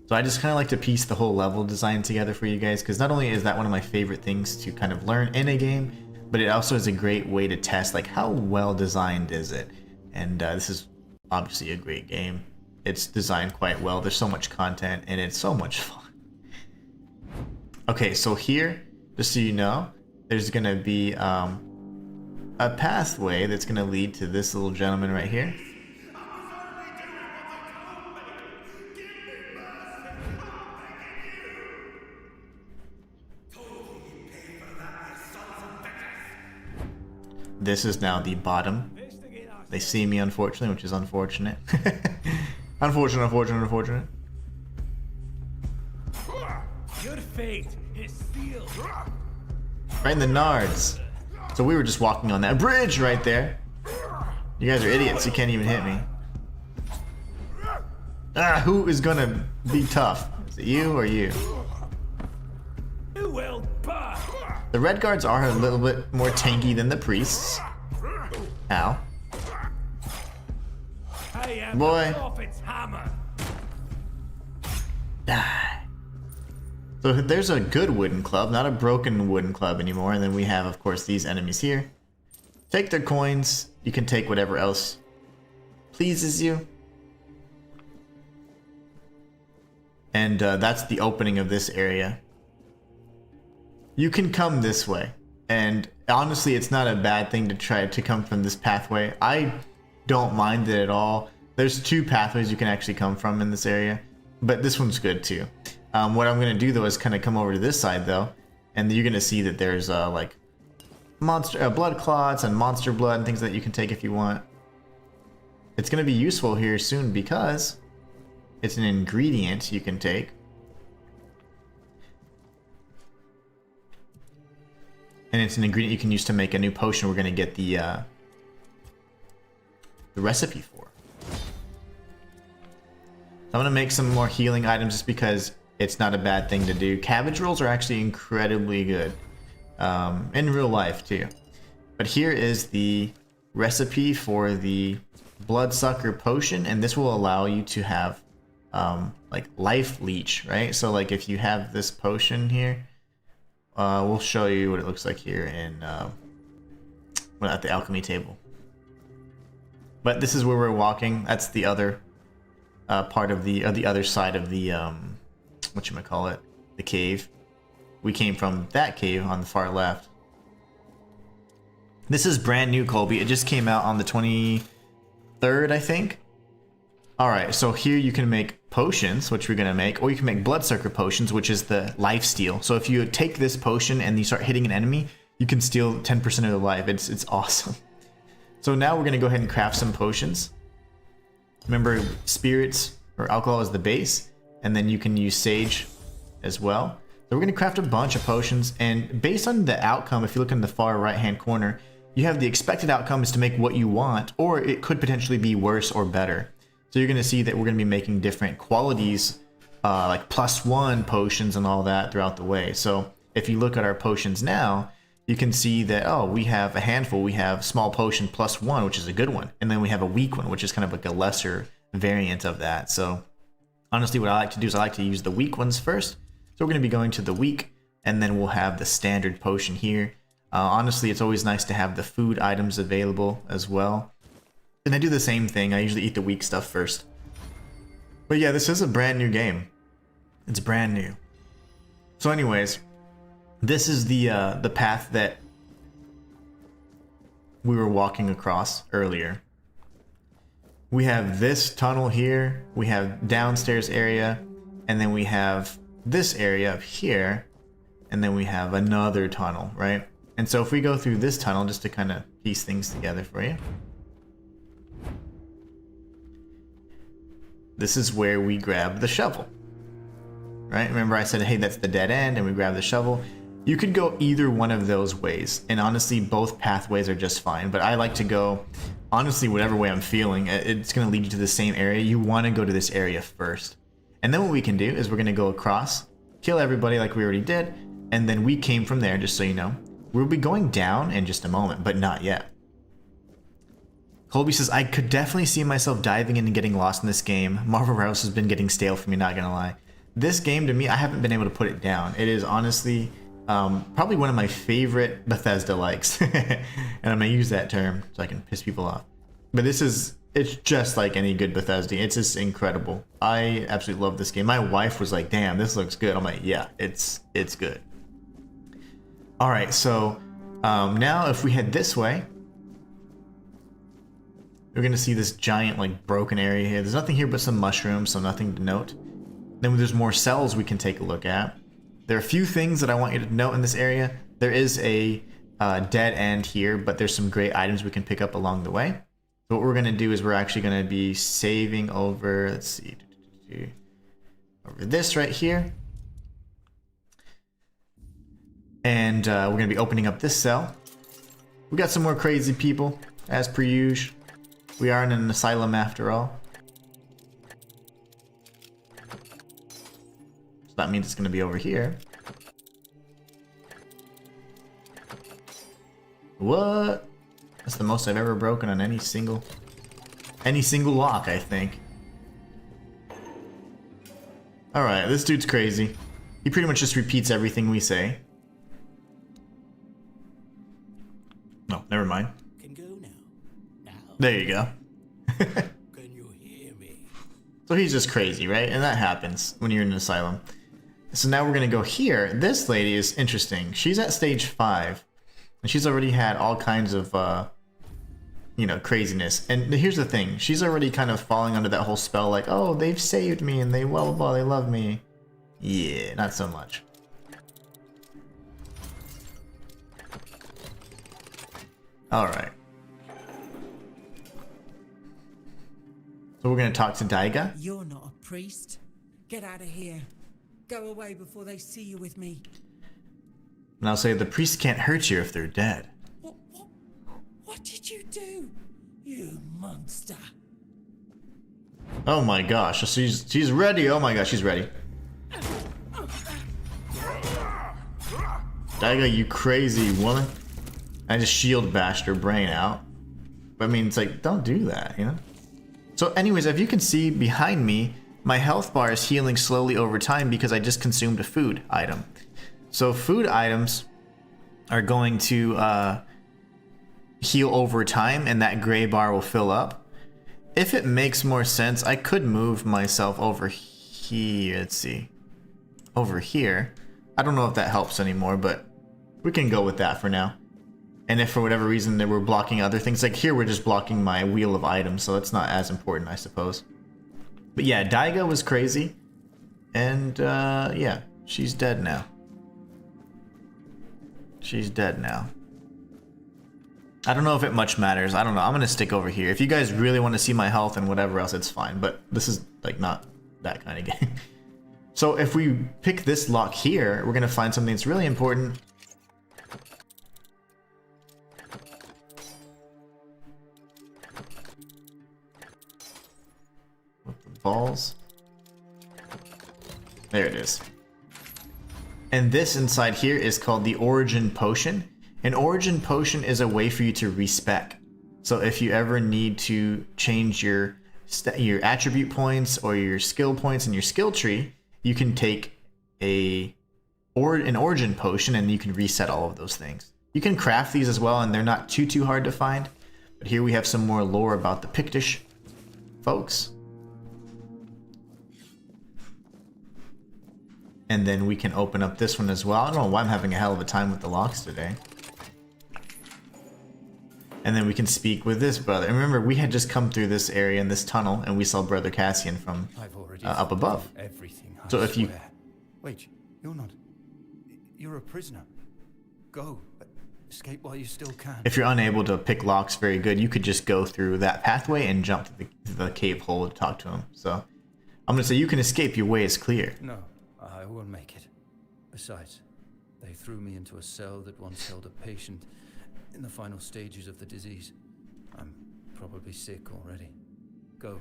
So I just kind of like to piece the whole level design together for you guys, because not only is that one of my favorite things to kind of learn in a game, but it also is a great way to test, like, how well designed is it? And this is obviously a great game. It's designed quite well. There's so much content, and it's so much fun. Okay, so here, just so you know, there's going to be a pathway that's going to lead to this little gentleman right here. This is now the bottom. They see me, unfortunately, which is unfortunate. Unfortunate. Your fate is sealed. Right in the nards. So we were just walking on that bridge right there. You guys are idiots. You can't even hit me. Ah, who is gonna be tough? Is it you or you? You will burn. The red guards are a little bit more tanky than the priests. Ow. I am Boy. the prophet's hammer. Die. So there's a good wooden club, not a broken wooden club anymore. And then we have, of course, these enemies here. Take their coins. You can take whatever else pleases you. And that's the opening of this area. You can come this way. And honestly, it's not a bad thing to try to come from this pathway. I don't mind it at all. There's two pathways you can actually come from in this area, but this one's good too. What I'm gonna do though is kind of come over to this side though, and you're gonna see that there's like monster blood clots and monster blood and things that you can take if you want. It's gonna be useful here soon because it's an ingredient you can take. And it's an ingredient you can use to make a new potion we're gonna get the recipe for. I'm gonna make some more healing items just because it's not a bad thing to do. Cabbage rolls are actually incredibly good in real life too. But here is the recipe for the bloodsucker potion, and this will allow you to have like life leech, right? So like if you have this potion here, we'll show you what it looks like here in at the alchemy table. But this is where we're walking. That's the other part of the other side of the whatchamacallit, the cave. We came from that cave on the far left. This is brand new, Colby. It just came out on the 23rd, I think. Alright, so here you can make potions, which we're going to make, or you can make bloodsucker potions, which is the life steal. So if you take this potion and you start hitting an enemy, you can steal 10% of their life. It's awesome. So now we're going to go ahead and craft some potions. Remember, spirits or alcohol is the base, and then you can use sage as well. So we're going to craft a bunch of potions, and based on the outcome, if you look in the far right hand corner, you have the expected outcome is to make what you want, or it could potentially be worse or better. So you're going to see that we're going to be making different qualities, like +1 potions and all that throughout the way. So if you look at our potions now, you can see that, oh, we have a handful. We have small potion +1, which is a good one. And then we have a weak one, which is kind of like a lesser variant of that. So honestly, what I like to do is I like to use the weak ones first. So we're going to be going to the weak, and then we'll have the standard potion here. Honestly, it's always nice to have the food items available as well. And I do the same thing. I usually eat the weak stuff first. But yeah, this is a brand new game. It's brand new. So anyways, this is the path that we were walking across earlier. We have this tunnel here, we have downstairs area, and then we have this area up here, and then we have another tunnel, right? And so if we go through this tunnel, just to kind of piece things together for you. this is where we grab the shovel. Right? Remember I said, hey, that's the dead end, and we grab the shovel. You could go either one of those ways, and honestly, both pathways are just fine, but I like to go, honestly, whatever way I'm feeling. It's going to lead you to the same area. You want to go to this area first. And then what we can do is we're going to go across, kill everybody like we already did, and then we came from there, just so you know. We'll be going down in just a moment, but not yet. Colby says, I could definitely see myself diving in and getting lost in this game. Marvel Rivals has been getting stale for me, not gonna lie. This game, to me, I haven't been able to put it down. It is honestly probably one of my favorite Bethesda likes. And I'm gonna use that term so I can piss people off. But it's just like any good Bethesda. It's just incredible. I absolutely love this game. My wife was like, damn, this looks good. I'm like, yeah, it's good. All right, so now if we head this way, we're gonna see this giant like broken area here. There's nothing here but some mushrooms, so nothing to note. Then there's more cells we can take a look at. There are a few things that I want you to note in this area. There is a dead end here, but there's some great items we can pick up along the way. So what we're gonna do is we're actually gonna be saving over, let's see, over this right here. And we're going to be opening up this cell. We got some more crazy people, as per usual. We are in an asylum after all. So that means it's going to be over here. What? That's the most I've ever broken on any single lock, I think. Alright, this dude's crazy. He pretty much just repeats everything we say. No, never mind. Can go now. Now. There you go. Can you hear me? So he's just crazy, right? And that happens when you're in an asylum. So now we're going to go here. This lady is interesting. She's at stage 5. And she's already had all kinds of, craziness. And here's the thing. She's already kind of falling under that whole spell like, oh, they've saved me and they blah, blah, blah, they love me. Yeah, not so much. Alright. So we're going to talk to Daiga. You're not a priest. Get out of here. Go away before they see you with me. And I'll say the priests can't hurt you if they're dead. What did you do? You monster. Oh my gosh, so she's ready. Oh my gosh, she's ready. Daiga, you crazy woman. I just shield bashed her brain out. But I mean, it's like, don't do that, you know? So anyways, if you can see behind me, my health bar is healing slowly over time because I just consumed a food item. So food items are going to heal over time, and that gray bar will fill up. If it makes more sense, I could move myself over here. Let's see. Over here. I don't know if that helps anymore, but we can go with that for now. And if for whatever reason they were blocking other things, like here we're just blocking my wheel of items, so that's not as important, I suppose. But yeah, Daiga was crazy. And yeah, she's dead now. She's dead now. I don't know if it much matters. I don't know. I'm going to stick over here. If you guys really want to see my health and whatever else, it's fine. But this is like not that kind of game. So if we pick this lock here, we're going to find something that's really important. With the balls. There it is. And this inside here is called the Origin Potion. An Origin Potion is a way for you to respec. So if you ever need to change your attribute points or your skill points in your skill tree, you can take an Origin Potion and you can reset all of those things. You can craft these as well, and they're not too hard to find. But here we have some more lore about the Pictish folks. And then we can open up this one as well. I don't know why I'm having a hell of a time with the locks today. And then we can speak with this brother. And remember, we had just come through this area in this tunnel, and we saw Brother Cassian from up above. Everything. So if you... Wait, you're not... You're a prisoner. Go. Escape while you still can. If you're unable to pick locks very good, you could just go through that pathway and jump to the cave hole to talk to him. So I'm gonna say you can escape. Your way is clear. No, I will make it. Besides, they threw me into a cell that once held a patient in the final stages of the disease. I'm probably sick already. Go.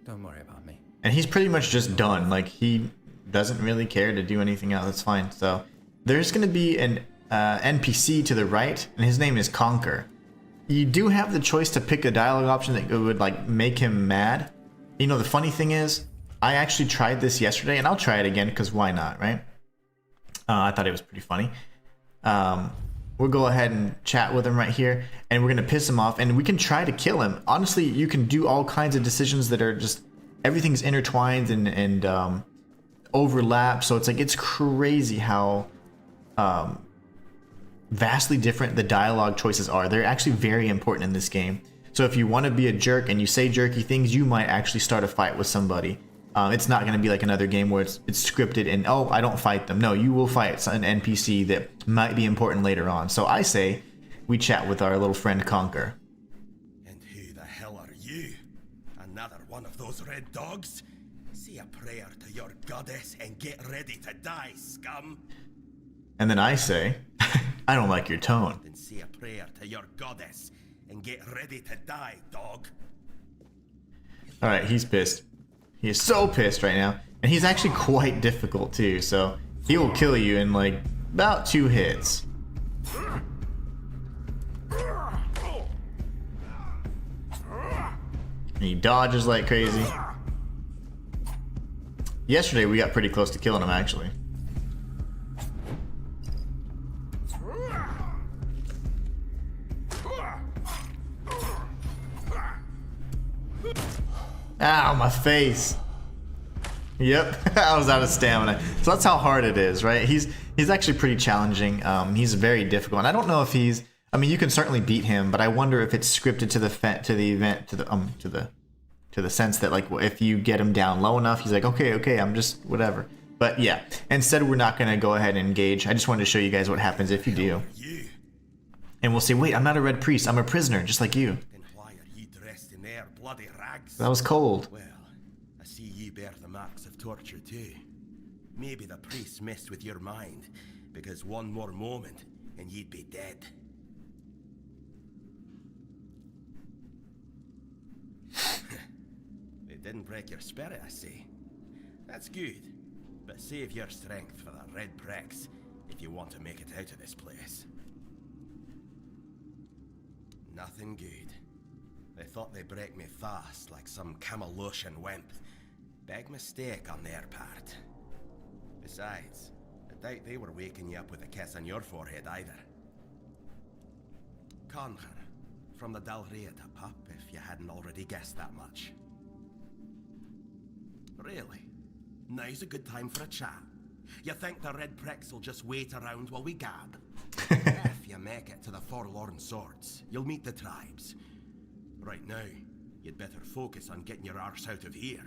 Don't worry about me. And he's pretty much just done. Like, he doesn't really care to do anything else. That's fine. So there's going to be an NPC to the right, and his name is Conquer. You do have the choice to pick a dialogue option that would like make him mad. You know, the funny thing is, I actually tried this yesterday, and I'll try it again because why not, right? I thought it was pretty funny. We'll go ahead and chat with him right here, and we're going to piss him off, and we can try to kill him. Honestly, you can do all kinds of decisions that are just, everything's intertwined and overlap, so it's like, it's crazy how vastly different the dialogue choices are. They're actually very important in this game. So if you want to be a jerk and you say jerky things, you might actually start a fight with somebody. It's not going to be like another game where it's scripted and, oh, I don't fight them. No, you will fight an NPC that might be important later on. So I say we chat with our little friend Conquer. And who the hell are you? Another one of those red dogs? Say a prayer to your goddess and get ready to die, scum. And then I say, I don't like your tone. Then say a prayer to your goddess and get ready to die, dog. Alright, he's pissed. He is so pissed right now. And he's actually quite difficult too, so he will kill you in like about 2 hits. And he dodges like crazy. Yesterday we got pretty close to killing him actually. Ow, my face. Yep, I was out of stamina. So that's how hard it is, right? He's actually pretty challenging. He's very difficult. And I don't know if he's, I mean, you can certainly beat him, but I wonder if it's scripted to the sense that like if you get him down low enough, he's like, okay, I'm just whatever. But yeah, instead we're not gonna go ahead and engage. I just wanted to show you guys what happens if you do. And we'll say, wait, I'm not a red priest. I'm a prisoner, just like you. Then why are you dressed in their bloody rags? That was cold. Well, I see you bear the marks of torture too. Maybe the priests messed with your mind, because one more moment and you'd be dead. It didn't break your spirit, I see. That's good. But save your strength for the red pricks if you want to make it out of this place. Nothing good. They thought they'd break me fast, like some Camelotian wimp. Big mistake on their part. Besides, I doubt they were waking you up with a kiss on your forehead either. Conquer, from the Dalriata pup, if you hadn't already guessed that much. Really? Now's a good time for a chat. You think the red pricks will just wait around while we gab? If you make it to the Forlorn Swords, you'll meet the tribes. Right now, you'd better focus on getting your arse out of here.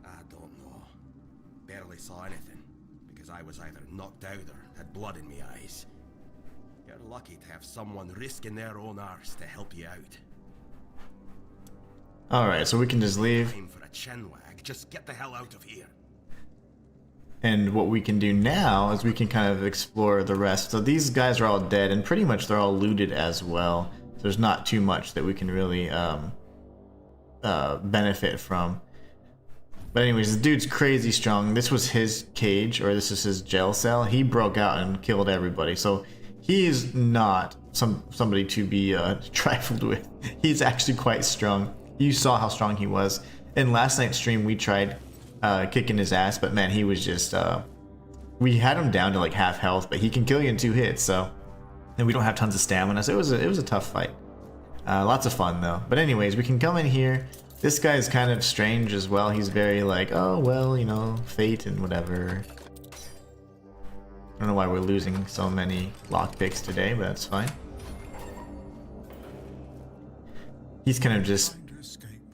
I don't know. Barely saw anything, because I was either knocked out or had blood in my eyes. You're lucky to have someone risking their own arse to help you out. Alright, so we can just leave. Time for a chinwag. Just get the hell out of here. And what we can do now is we can kind of explore the rest. So these guys are all dead, and pretty much they're all looted as well. So there's not too much that we can really benefit from. But anyways, the dude's crazy strong. This was his cage, or this is his jail cell. He broke out and killed everybody. So he is not somebody to be trifled with. He's actually quite strong. You saw how strong he was. In last night's stream, we tried kicking his ass, but man, he was just we had him down to like half health, but he can kill you in 2 hits. So, and we don't have tons of stamina, so it was a tough fight. Lots of fun though. But anyways, we can come in here. This guy is kind of strange as well. He's very like, oh well, you know, fate and whatever. I don't know why we're losing so many lockpicks today, but that's fine. He's kind of just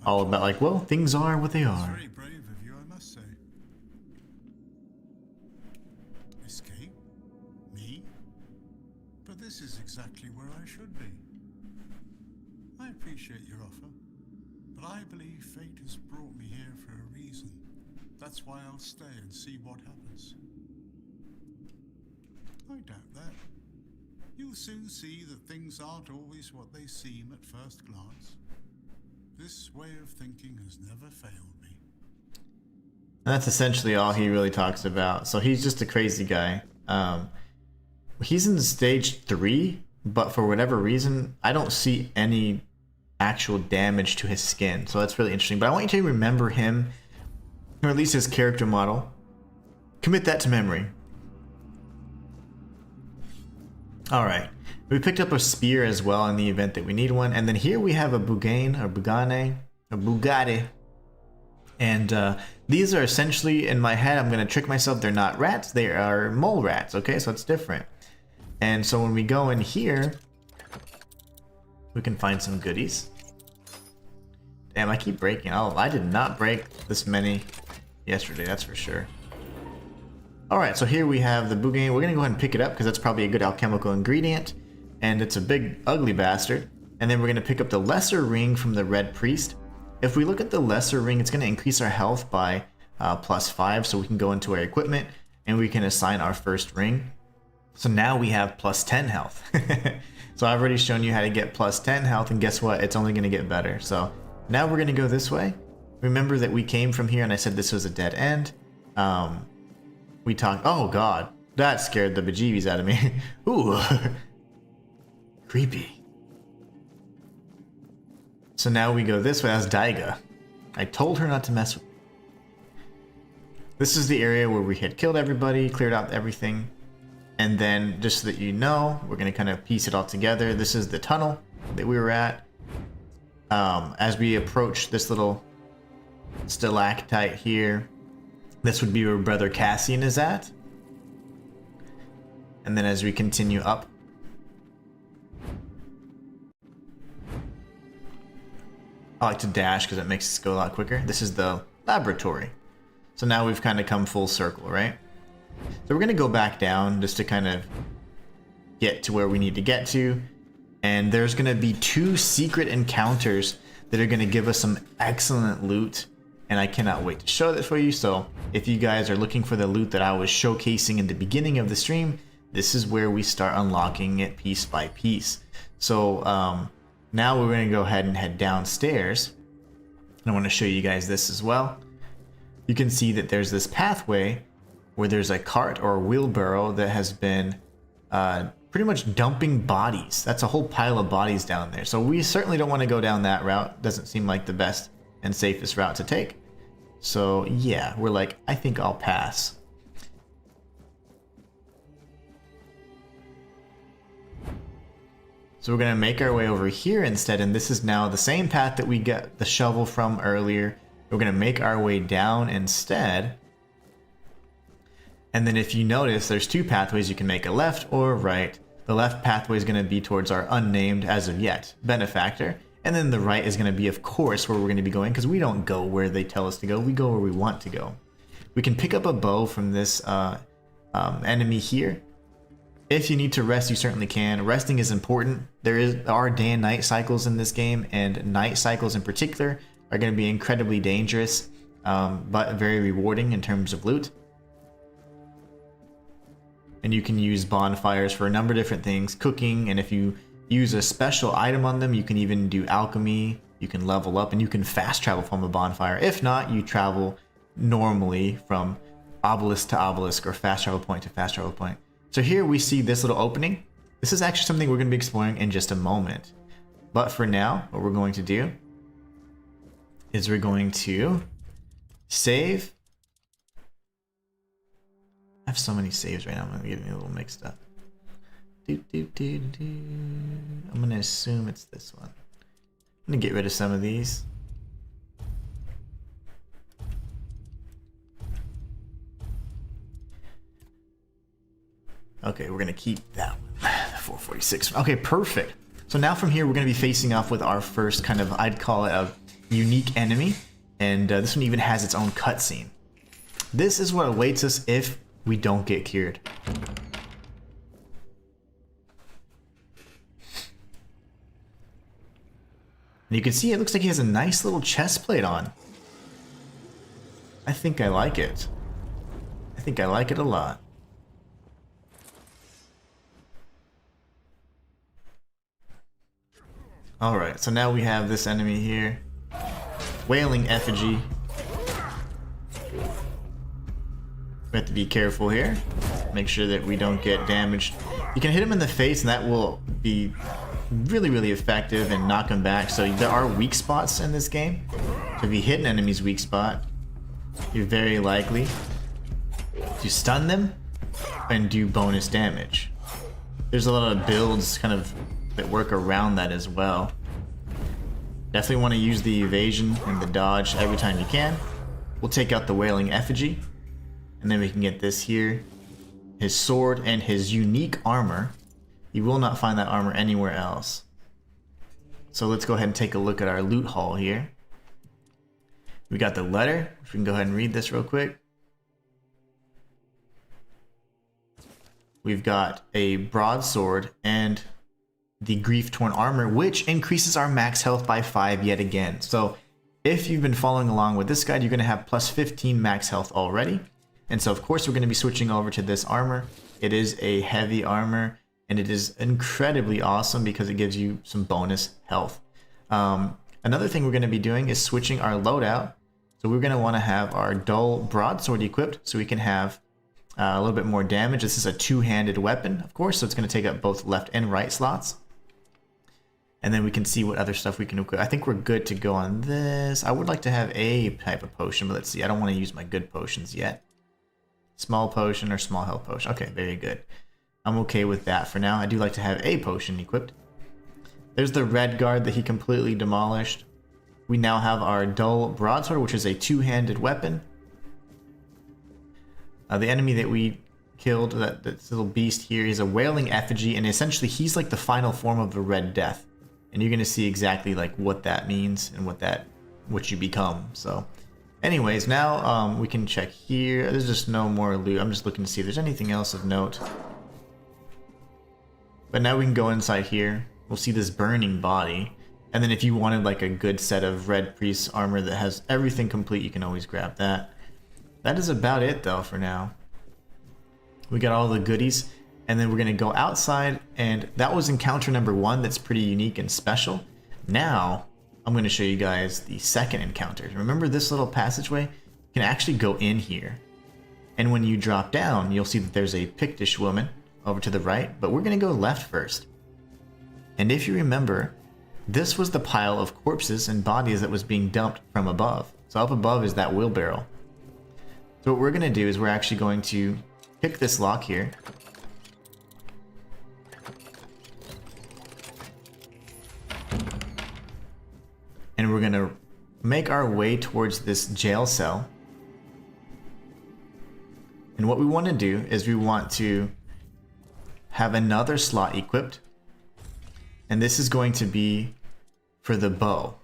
all about like, well, things are what they are. Very brave of you, I must say. Escape? Me? But this is exactly where I should be. I appreciate your offer, but I believe fate has brought me here for a reason. That's why I'll stay and see what happens. I doubt that. You'll soon see that things aren't always what they seem at first glance. This way of thinking has never failed me. And that's essentially all he really talks about. So he's just a crazy guy. He's in stage 3, but for whatever reason, I don't see any actual damage to his skin. So that's really interesting. But I want you to remember him, or at least his character model. Commit that to memory. Alright. We picked up a spear as well in the event that we need one. And then here we have a Bugane, or Bugane, or Bugatti. And these are essentially, in my head, I'm going to trick myself, they're not rats, they are mole rats, okay? So it's different. And so when we go in here, we can find some goodies. Damn, I keep breaking. Oh, I did not break this many yesterday, that's for sure. Alright, so here we have the Bugane. We're going to go ahead and pick it up because that's probably a good alchemical ingredient. And it's a big, ugly bastard. And then we're going to pick up the lesser ring from the Red Priest. If we look at the lesser ring, it's going to increase our health by +5. So we can go into our equipment and we can assign our first ring. So now we have +10 health. So I've already shown you how to get +10 health. And guess what? It's only going to get better. So now we're going to go this way. Remember that we came from here and I said this was a dead end. We talked. Oh god, that scared the bejeebies out of me. Ooh, creepy. So now we go this way. That's Daiga. I told her not to mess with me. This is the area where we had killed everybody, cleared out everything, and then just so that you know, we're gonna kind of piece it all together. This is the tunnel that we were at. As we approach this little stalactite here, this would be where Brother Cassian is at. And then as we continue up, I like to dash because it makes us go a lot quicker. This is the laboratory. So now we've kind of come full circle, right? So we're going to go back down just to kind of get to where we need to get to. And there's going to be 2 secret encounters that are going to give us some excellent loot. And I cannot wait to show that for you. So if you guys are looking for the loot that I was showcasing in the beginning of the stream, this is where we start unlocking it piece by piece. So now we're going to go ahead and head downstairs. And I want to show you guys this as well. You can see that there's this pathway where there's a cart or a wheelbarrow that has been pretty much dumping bodies. That's a whole pile of bodies down there. So we certainly don't want to go down that route. Doesn't seem like the best and safest route to take. So yeah, we're like, I think I'll pass. So we're gonna make our way over here instead, and this is now the same path that we got the shovel from earlier. We're gonna make our way down instead. And then if you notice, there's 2 pathways. You can make a left or right. The left pathway is gonna be towards our unnamed, as of yet, benefactor. And then the right is going to be, of course, where we're going to be going, because we don't go where they tell us to go. We go where we want to go. We can pick up a bow from this enemy here. If you need to rest, you certainly can. Resting is important. There are day and night cycles in this game, and night cycles in particular are going to be incredibly dangerous, but very rewarding in terms of loot. And you can use bonfires for a number of different things, cooking, and if you use a special item on them, you can even do alchemy, you can level up, and you can fast travel from a bonfire. If not, you travel normally from obelisk to obelisk or fast travel point to fast travel point. So here we see this little opening. This is actually something we're going to be exploring in just a moment. But for now, what we're going to do is we're going to save. I have so many saves right now, I'm going to get me a little mixed up. I'm going to assume it's this one. I'm going to get rid of some of these. Okay, we're going to keep that one. 446. Okay, perfect. So now from here, we're going to be facing off with our first kind of, I'd call it a unique enemy. And this one even has its own cutscene. This is what awaits us if we don't get cured. And you can see it looks like he has a nice little chest plate on. I think I like it. I think I like it a lot. Alright, so now we have this enemy here. Wailing Effigy. We have to be careful here. Make sure that we don't get damaged. You can hit him in the face and that will be really, really effective and knock him back. So there are weak spots in this game. So if you hit an enemy's weak spot, you're very likely to stun them and do bonus damage. There's a lot of builds kind of that work around that as well. Definitely want to use the evasion and the dodge every time you can. We'll take out the Wailing Effigy, and then we can get this here, his sword and his unique armor. You will not find that armor anywhere else. So let's go ahead and take a look at our loot haul here. We got the letter, which we can go ahead and read this real quick. We've got a broadsword and the Grief-Torn armor, which increases our max health by 5 yet again. So if you've been following along with this guide, you're going to have plus 15 max health already. And so of course we're going to be switching over to this armor. It is a heavy armor and it is incredibly awesome because it gives you some bonus health. Another thing we're going to be doing is switching our loadout. So we're going to want to have our dull broadsword equipped so we can have a little bit more damage. This is a two-handed weapon, of course, so it's going to take up both left and right slots. And then we can see what other stuff we can equip. I think we're good to go on this. I would like to have a type of potion, but let's see. I don't want to use my good potions yet. Small potion or small health potion. Okay, very good. I'm okay with that for now. I do like to have a potion equipped. There's the red guard that he completely demolished. We now have our dull broadsword, which is a two-handed weapon. The enemy that we killed, that little beast here, is a Wailing Effigy, and essentially he's like the final form of the Red Death. And you're going to see exactly like what that means and what you become. So anyways, now we can check here. There's just no more loot. I'm just looking to see if there's anything else of note. But now we can go inside here. We'll see this burning body. And then if you wanted like a good set of Red Priest armor that has everything complete, you can always grab that. That is about it though for now. We got all the goodies. And then we're going to go outside, and that was encounter number 1. That's pretty unique and special. Now, I'm going to show you guys the second encounter. Remember this little passageway? You can actually go in here. And when you drop down, you'll see that there's a Pictish woman over to the right, but we're going to go left first. And if you remember, this was the pile of corpses and bodies that was being dumped from above. So up above is that wheelbarrow. So what we're going to do is we're actually going to pick this lock here. And we're going to make our way towards this jail cell. And what we want to do is we want to have another slot equipped. And this is going to be for the bow.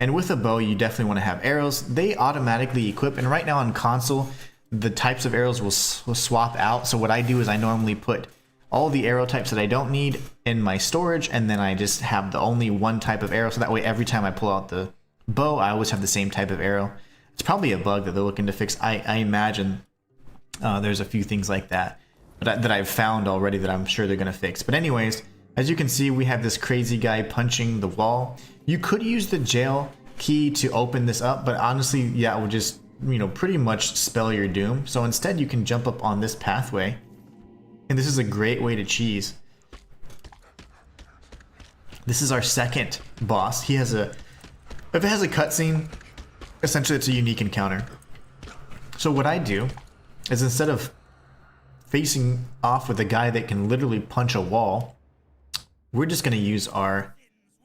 And with a bow, you definitely want to have arrows. They automatically equip. And right now on console, the types of arrows will swap out. So what I do is I normally put all the arrow types that I don't need in my storage, and then I just have the only one type of arrow, so that way every time I pull out the bow, I always have the same type of arrow. It's probably a bug that they're looking to fix. I imagine there's a few things like that that I've found already that I'm sure they're going to fix. But anyways, as you can see, we have this crazy guy punching the wall. You could use the jail key to open this up, but honestly, yeah, it would just, pretty much spell your doom. So instead, you can jump up on this pathway. And this is a great way to cheese. This is our second boss. He has if it has a cutscene, essentially it's a unique encounter. So what I do is instead of facing off with a guy that can literally punch a wall, we're just going to use our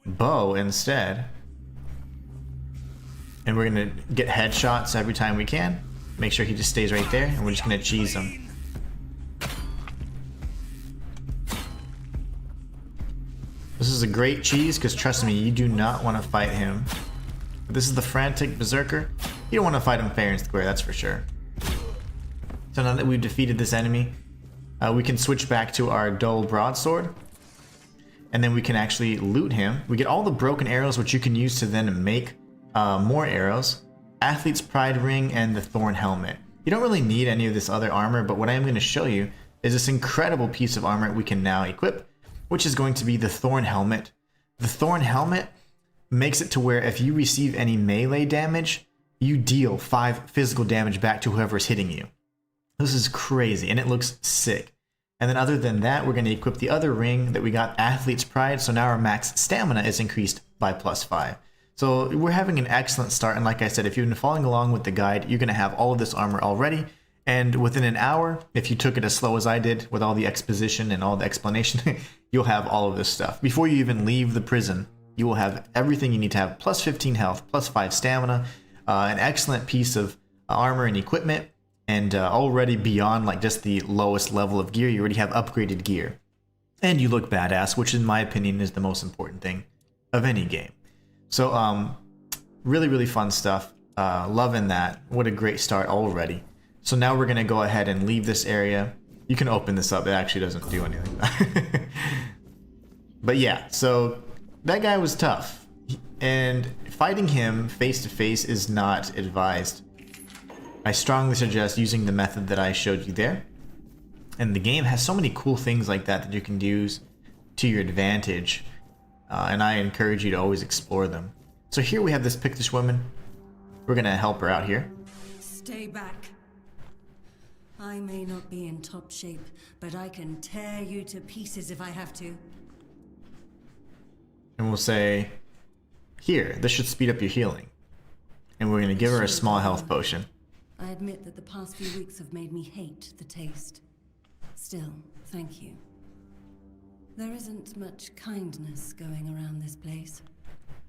bow instead. And we're going to get headshots every time we can. Make sure he just stays right there, and we're just going to cheese him. This is a great cheese, because trust me, you do not want to fight him. But this is the frantic Berserker. You don't want to fight him fair and square, that's for sure. So now that we've defeated this enemy, we can switch back to our dull broadsword. and then we can actually loot him. We get all the broken arrows, which you can use to then make more arrows, Athlete's Pride ring, and the Thorn helmet. You don't really need any of this other armor, but what I am going to show you is this incredible piece of armor we can now equip, which is going to be the Thorn helmet. The Thorn helmet makes it to where if you receive any melee damage, you deal 5 physical damage back to whoever is hitting you. This is crazy, and it looks sick. And then other than that, we're going to equip the other ring that we got, Athlete's Pride, so now our max stamina is increased by +5. So we're having an excellent start, and like I said, if you've been following along with the guide, you're going to have all of this armor already, and within an hour, if you took it as slow as I did, with all the exposition and all the explanation, you'll have all of this stuff. Before you even leave the prison, you will have everything you need to have, +15 health, +5 stamina, an excellent piece of armor and equipment, and already beyond like just the lowest level of gear, you already have upgraded gear. And you look badass, which in my opinion is the most important thing of any game. So really, really fun stuff. Loving that. What a great start already. So now we're going to go ahead and leave this area. You can open this up. It actually doesn't do anything. But yeah, so that guy was tough. And fighting him face to face is not advised. I strongly suggest using the method that I showed you there. And the game has so many cool things like that that you can use to your advantage. And I encourage you to always explore them. So here we have this Pictish woman. We're going to help her out here. Stay back. I may not be in top shape, but I can tear you to pieces if I have to. And we'll say, here, this should speed up your healing. And we're going to give her a small health potion. I admit that the past few weeks have made me hate the taste. Still, thank you. There isn't much kindness going around this place.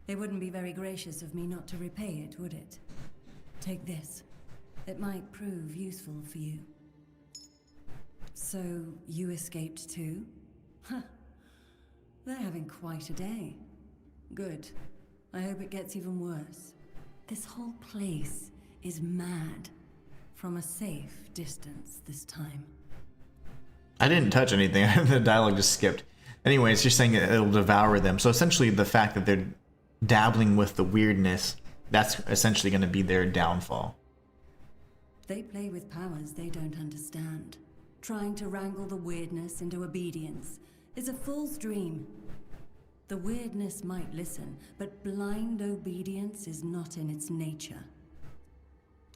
It wouldn't be very gracious of me not to repay it, would it? Take this. It might prove useful for you. So, you escaped too? Huh. They're having quite a day. Good. I hope it gets even worse. This whole place is mad. From a safe distance this time. I didn't touch anything. The dialogue just skipped. Anyways, you're saying that it'll devour them. So essentially the fact that they're dabbling with the weirdness, that's essentially going to be their downfall. They play with powers they don't understand. Trying to wrangle the weirdness into obedience is a fool's dream. The weirdness might listen, but blind obedience is not in its nature.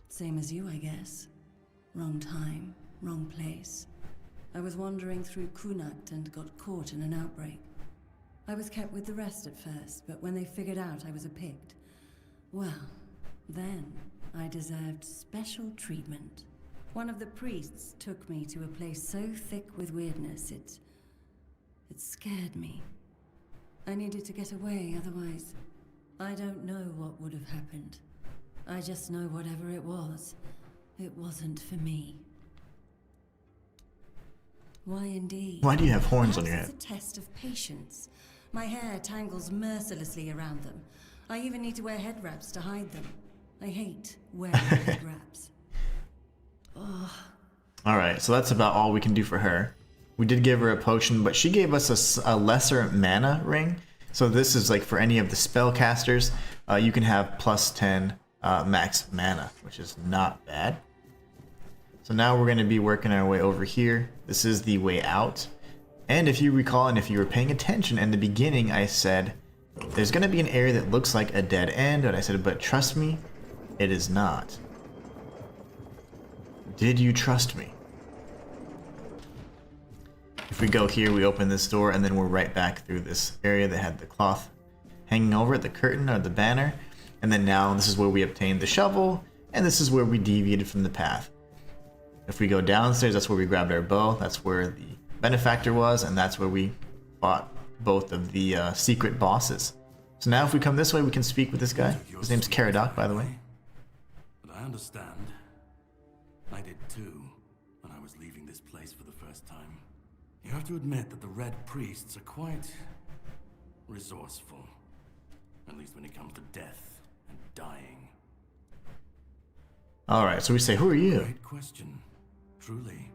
Same as you, I guess. Wrong time, wrong place. I was wandering through Kunakt and got caught in an outbreak. I was kept with the rest at first, but when they figured out I was a Pict, well, then I deserved special treatment. One of the priests took me to a place so thick with weirdness, it scared me. I needed to get away, otherwise, I don't know what would have happened. I just know whatever it wasn't for me. Why indeed? Why do you have horns on your Perhaps head? it's a test of patience. My hair tangles mercilessly around them. I even need to wear head wraps to hide them. I hate wearing head wraps. Alright, so that's about all we can do for her. We did give her a potion, but she gave us a lesser mana ring. So this is like for any of the spellcasters. You can have +10 max mana, which is not bad. So now we're going to be working our way over here. This is the way out. And if you recall, and if you were paying attention in the beginning, I said, there's going to be an area that looks like a dead end. And I said, but trust me, it is not. Did you trust me? If we go here, we open this door, and then we're right back through this area that had the cloth hanging over it, the curtain or the banner. And then now this is where we obtained the shovel, and this is where we deviated from the path. If we go downstairs, that's where we grabbed our bow, that's where the benefactor was, and that's where we fought both of the secret bosses. So now if we come this way, we can speak with this guy. His name's Caradoc, by the way. But I understand. I did too, when I was leaving this place for the first time. You have to admit that the Red Priests are quite resourceful. At least when it comes to death and dying. Alright, so we say, who are you? Great question, truly.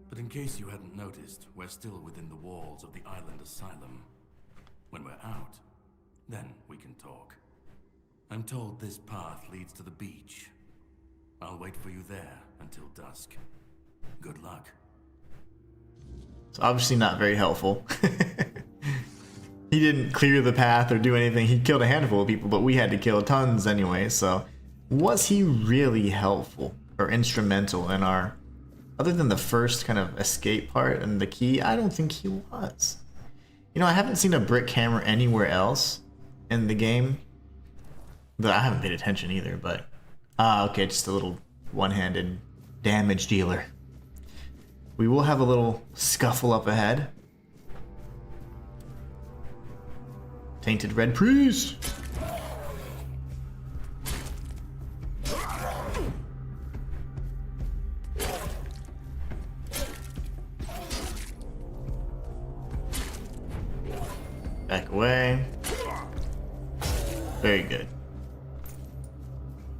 But in case you hadn't noticed, we're still within the walls of the island asylum. When we're out, then we can talk. I'm told this path leads to the beach. I'll wait for you there until dusk. Good luck. It's obviously not very helpful. He didn't clear the path or do anything. He killed a handful of people, but we had to kill tons anyway, so was he really helpful or instrumental in our, other than the first kind of escape part and the key? I don't think he was. You know, I haven't seen a brick hammer anywhere else in the game, but I haven't paid attention either, but okay, just a little one-handed damage dealer. We will have a little scuffle up ahead. Tainted Red Priest! Back away. Very good.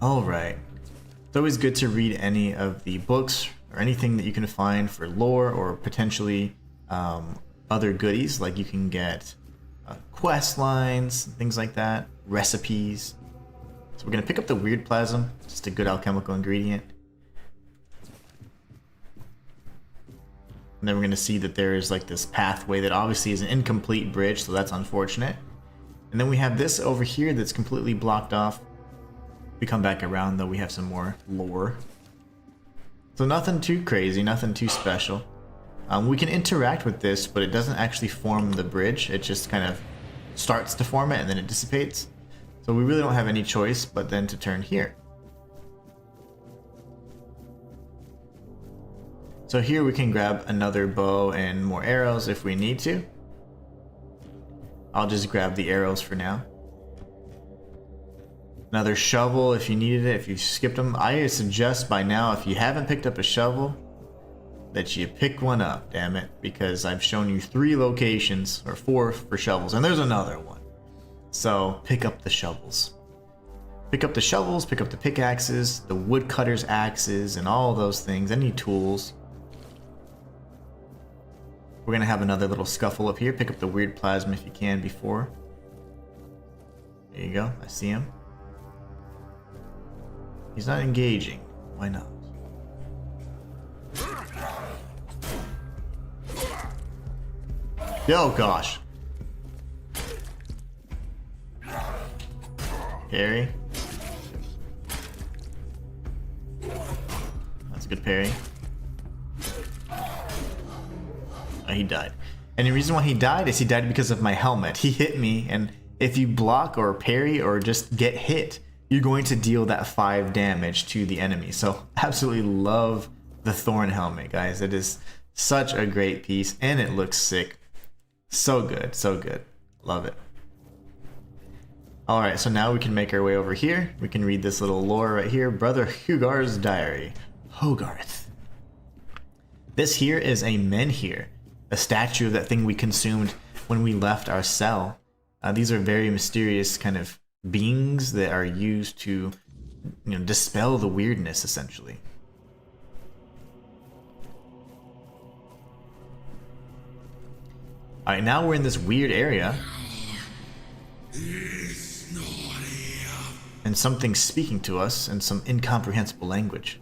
Alright. It's always good to read any of the books or anything that you can find for lore or potentially other goodies, like you can get quest lines, things like that, recipes. So we're going to pick up the weird plasm, just a good alchemical ingredient. And then we're going to see that there is like this pathway that obviously is an incomplete bridge, so that's unfortunate. And then we have this over here that's completely blocked off. We come back around though, we have some more lore. So nothing too crazy, nothing too special. We can interact with this, but it doesn't actually form the bridge. It just kind of starts to form it and then it dissipates. So we really don't have any choice but then to turn here. So here we can grab another bow and more arrows if we need to. I'll just grab the arrows for now. Another shovel if you needed it, if you skipped them. I suggest by now, if you haven't picked up a shovel, that you pick one up, damn it, because I've shown you 3 locations, or 4 for shovels, and there's another one. So pick up the shovels. Pick up the shovels, pick up the pickaxes, the woodcutter's axes, and all those things, any tools. We're gonna have another little scuffle up here. Pick up the weird plasma if you can before. There you go, I see him. He's not engaging. Why not? Oh gosh. Parry. That's a good parry. Oh, he died. And the reason why he died is he died because of my helmet. He hit me, and if you block or parry or just get hit, you're going to deal that 5 damage to the enemy. So absolutely love the Thorn helmet, guys. It is such a great piece, and it looks sick. So good, so good. Love it. Alright, so now we can make our way over here. We can read this little lore right here. Brother Hugar's Diary. Hogarth. This here is a menhir, a statue of that thing we consumed when we left our cell. These are very mysterious kind of beings that are used to, you know, dispel the weirdness, essentially. Alright, now we're in this weird area. And something's speaking to us in some incomprehensible language.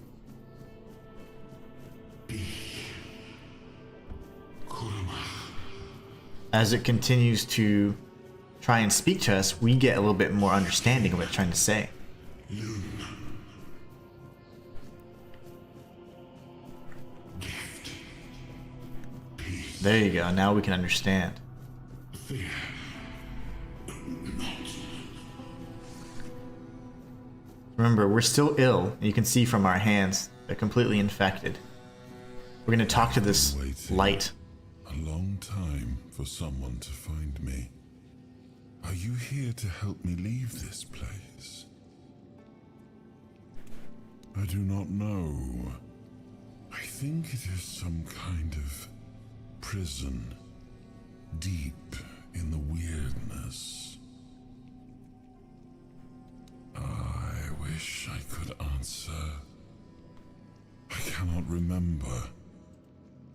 As it continues to try and speak to us, we get a little bit more understanding of what it's trying to say. There you go, now we can understand. Remember, we're still ill. You can see from our hands, they're completely infected. We're going to talk to this light. A long time for someone to find me. Are you here to help me leave this place? I do not know. I think it is some kind of prison, deep in the weirdness. I wish I could answer. I cannot remember.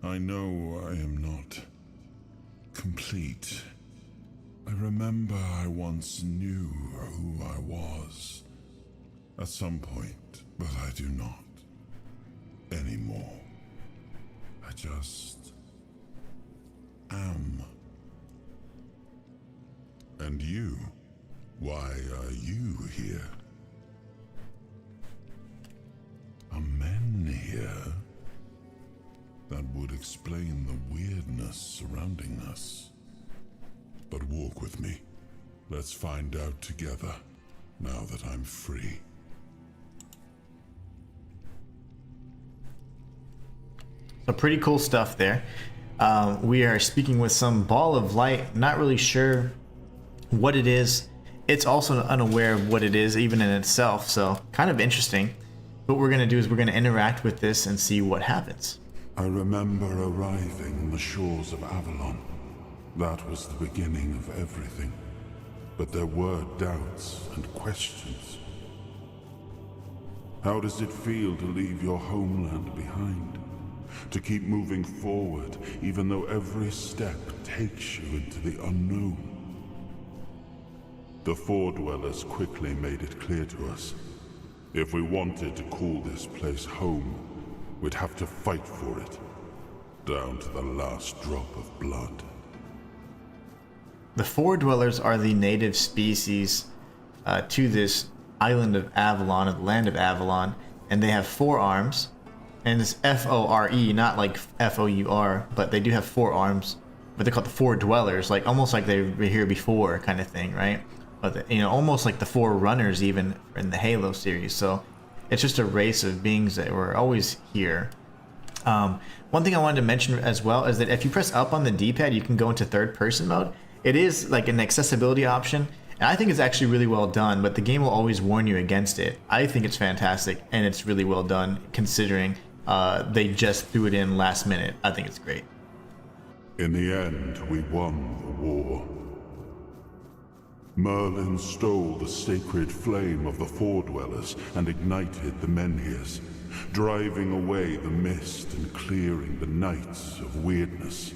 I know I am not complete. I remember I once knew who I was at some point, but I do not anymore. I just am. And you? Why are you here? Are men here? That would explain the weirdness surrounding us. But walk with me. Let's find out together, now that I'm free. So pretty cool stuff there. We are speaking with some ball of light, not really sure what it is. It's also unaware of what it is even in itself, so kind of interesting. What we're going to do is we're going to interact with this and see what happens. I remember arriving on the shores of Avalon. That was the beginning of everything. But there were doubts and questions. How does it feel to leave your homeland behind? To keep moving forward, even though every step takes you into the unknown? The Four Dwellers quickly made it clear to us. If we wanted to call this place home, we'd have to fight for it, down to the last drop of blood. The Four Dwellers are the native species to this island of Avalon, or the land of Avalon, and they have 4 arms. And it's F-O-R-E, not like F-O-U-R, but they do have 4 arms. But they're called the Four Dwellers, like almost like they were here before, kind of thing, right? But you know, almost like the Four Runners, even in the Halo series. So it's just a race of beings that were always here. One thing I wanted to mention as well is that if you press up on the D-pad, you can go into third-person mode. It is like an accessibility option, and I think it's actually really well done. But the game will always warn you against it. I think it's fantastic, and it's really well done considering they just threw it in last minute. I think it's great. In the end, we won the war. Merlin stole the sacred flame of the Four Dwellers and ignited the Menhirs, driving away the mist and clearing the nights of weirdness.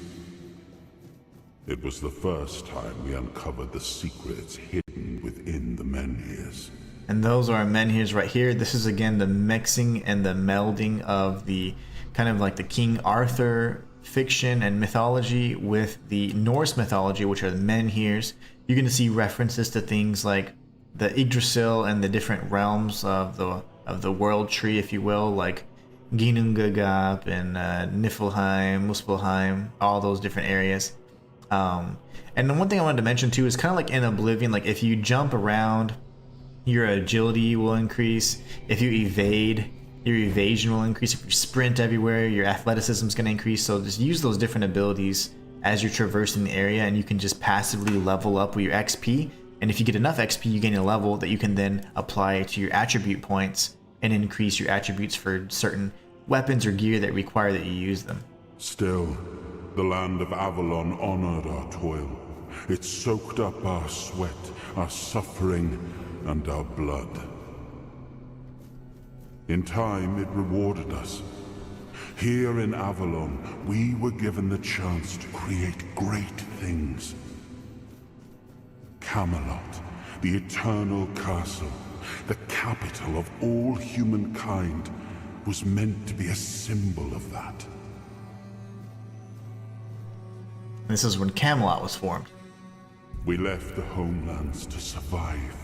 It was the first time we uncovered the secrets hidden within the Menhirs. And those are Menhirs right here. This is again the mixing and the melding of the kind of like the King Arthur fiction and mythology with the Norse mythology, which are the Menhirs. You're going to see references to things like the Yggdrasil and the different realms of the world tree, if you will, like Ginnungagap and Niflheim, Muspelheim, all those different areas. And the one thing I wanted to mention too is kind of like in Oblivion, like if you jump around, your agility will increase. If you evade, your evasion will increase. If you sprint everywhere, your athleticism is going to increase. So just use those different abilities as you're traversing the area, and you can just passively level up with your XP. And if you get enough XP, you gain a level that you can then apply to your attribute points and increase your attributes for certain weapons or gear that require that you use them. Still, the land of Avalon honored our toil. It soaked up our sweat, our suffering, and our blood. In time, it rewarded us. Here in Avalon, we were given the chance to create great things. Camelot, the eternal castle, the capital of all humankind, was meant to be a symbol of that. This is when Camelot was formed. We left the homelands to survive.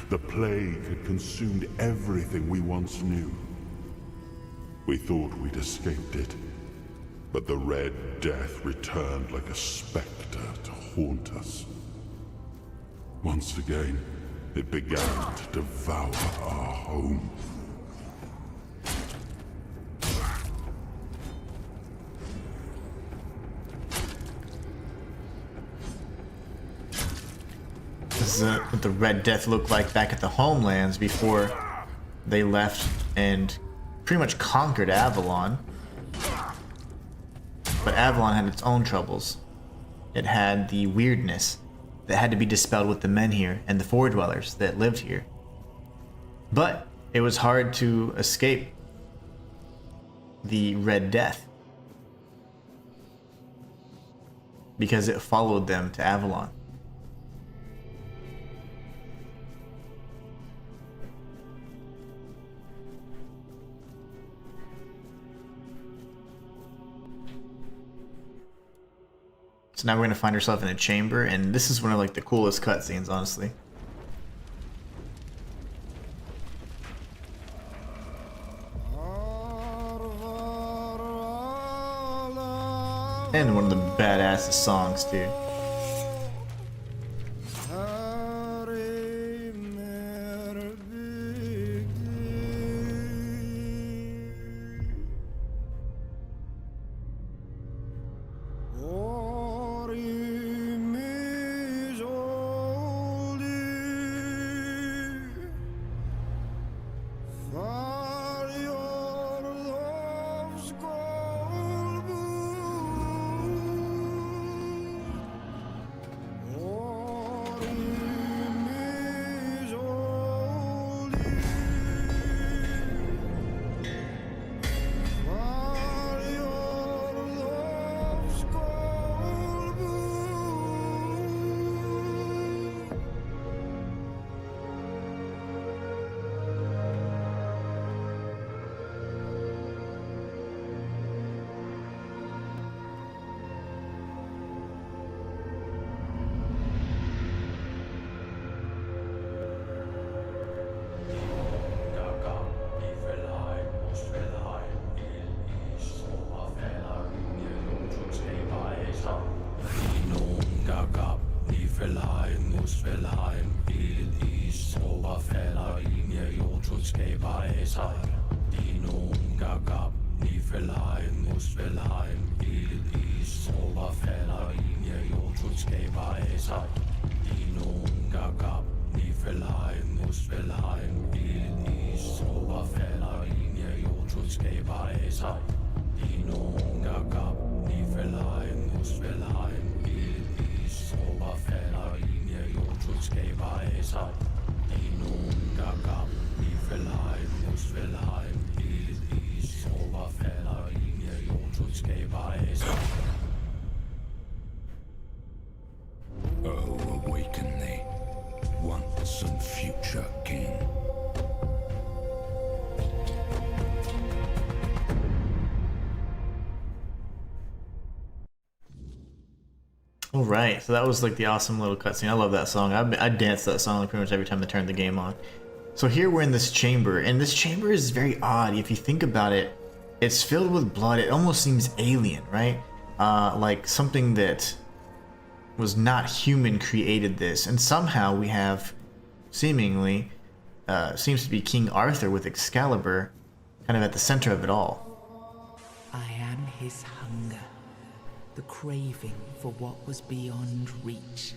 The plague had consumed everything we once knew. We thought we'd escaped it, but the Red Death returned like a specter to haunt us. Once again, it began to devour our home. This is what the Red Death looked like back at the homelands before they left and pretty much conquered Avalon. But Avalon had its own troubles. It had the weirdness that had to be dispelled with the Menhir and the Four Dwellers that lived here. But it was hard to escape the Red Death because it followed them to Avalon. So now we're gonna find ourselves in a chamber, and this is one of like the coolest cutscenes, honestly. And one of the badassest songs too. Oh, awaken thee, once and future king. All right, so that was like the awesome little cutscene. I love that song. I danced that song like pretty much every time they turned the game on. So here we're in this chamber, and this chamber is very odd. If you think about it, it's filled with blood. It almost seems alien, right? Like something that was not human created this, and somehow we have seemingly seems to be King Arthur with Excalibur kind of at the center of it all. I am his hunger, the craving for what was beyond reach.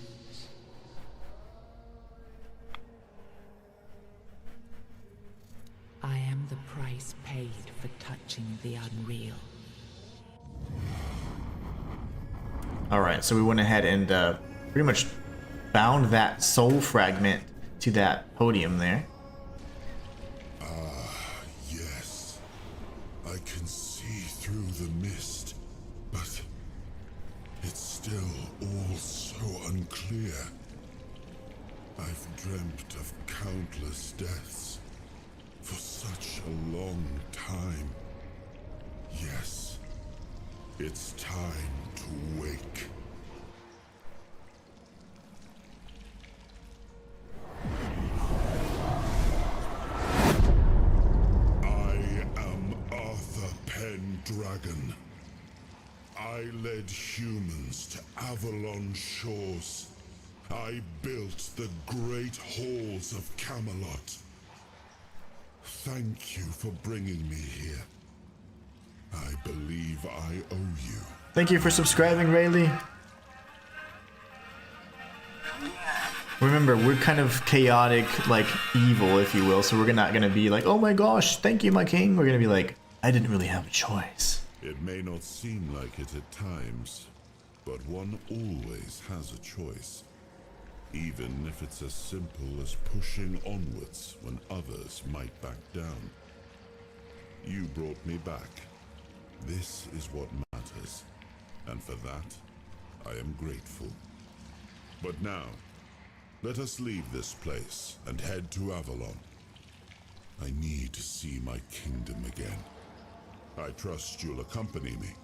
I am the price paid for touching the unreal. Alright, so we went ahead and pretty much bound that soul fragment to that podium there. Yes. I can see through the mist, but it's still all so unclear. I've dreamt of countless deaths for such a long time. Yes, it's time to wake. I am Arthur Pendragon. I led humans to Avalon shores. I built the great halls of Camelot. Thank you for bringing me here. I believe I owe you. Thank you for subscribing, Rayleigh. Remember, we're kind of chaotic, like evil, if you will, so we're not gonna be like, oh my gosh, thank you, my king. We're gonna be like, I didn't really have a choice. It may not seem like it at times, but one always has a choice. Even if it's as simple as pushing onwards when others might back down. You brought me back. This is what matters, and for that, I am grateful. But now, let us leave this place and head to Avalon. I need to see my kingdom again. I trust you'll accompany me.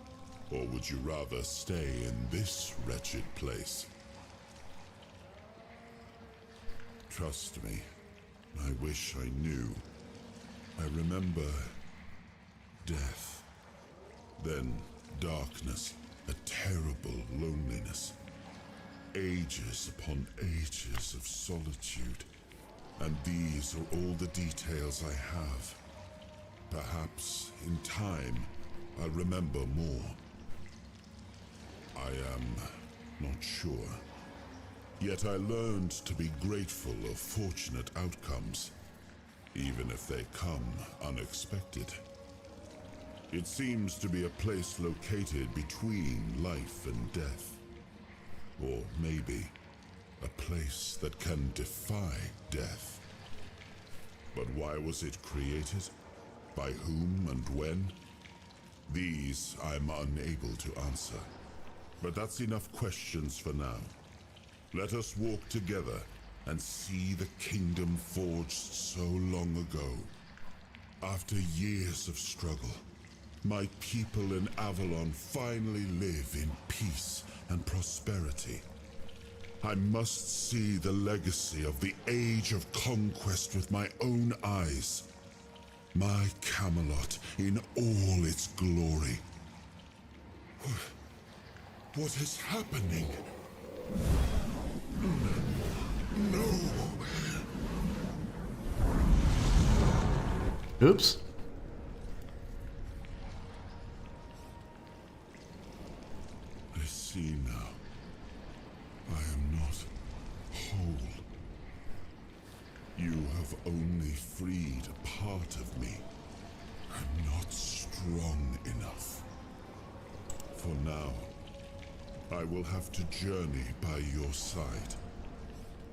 Or would you rather stay in this wretched place? Trust me, I wish I knew. I remember death, then darkness, a terrible loneliness, ages upon ages of solitude, and these are all the details I have. Perhaps in time I'll remember more. I am not sure. Yet I learned to be grateful of fortunate outcomes, even if they come unexpected. It seems to be a place located between life and death. Or maybe a place that can defy death. But why was it created? By whom and when? These I'm unable to answer. But that's enough questions for now. Let us walk together and see the kingdom forged so long ago. After years of struggle, my people in Avalon finally live in peace and prosperity. I must see the legacy of the Age of Conquest with my own eyes. My Camelot in all its glory. What is happening? No. Oops. I see now. I am not whole. You have only freed a part of me. I'm not strong enough. For now, I will have to journey by your side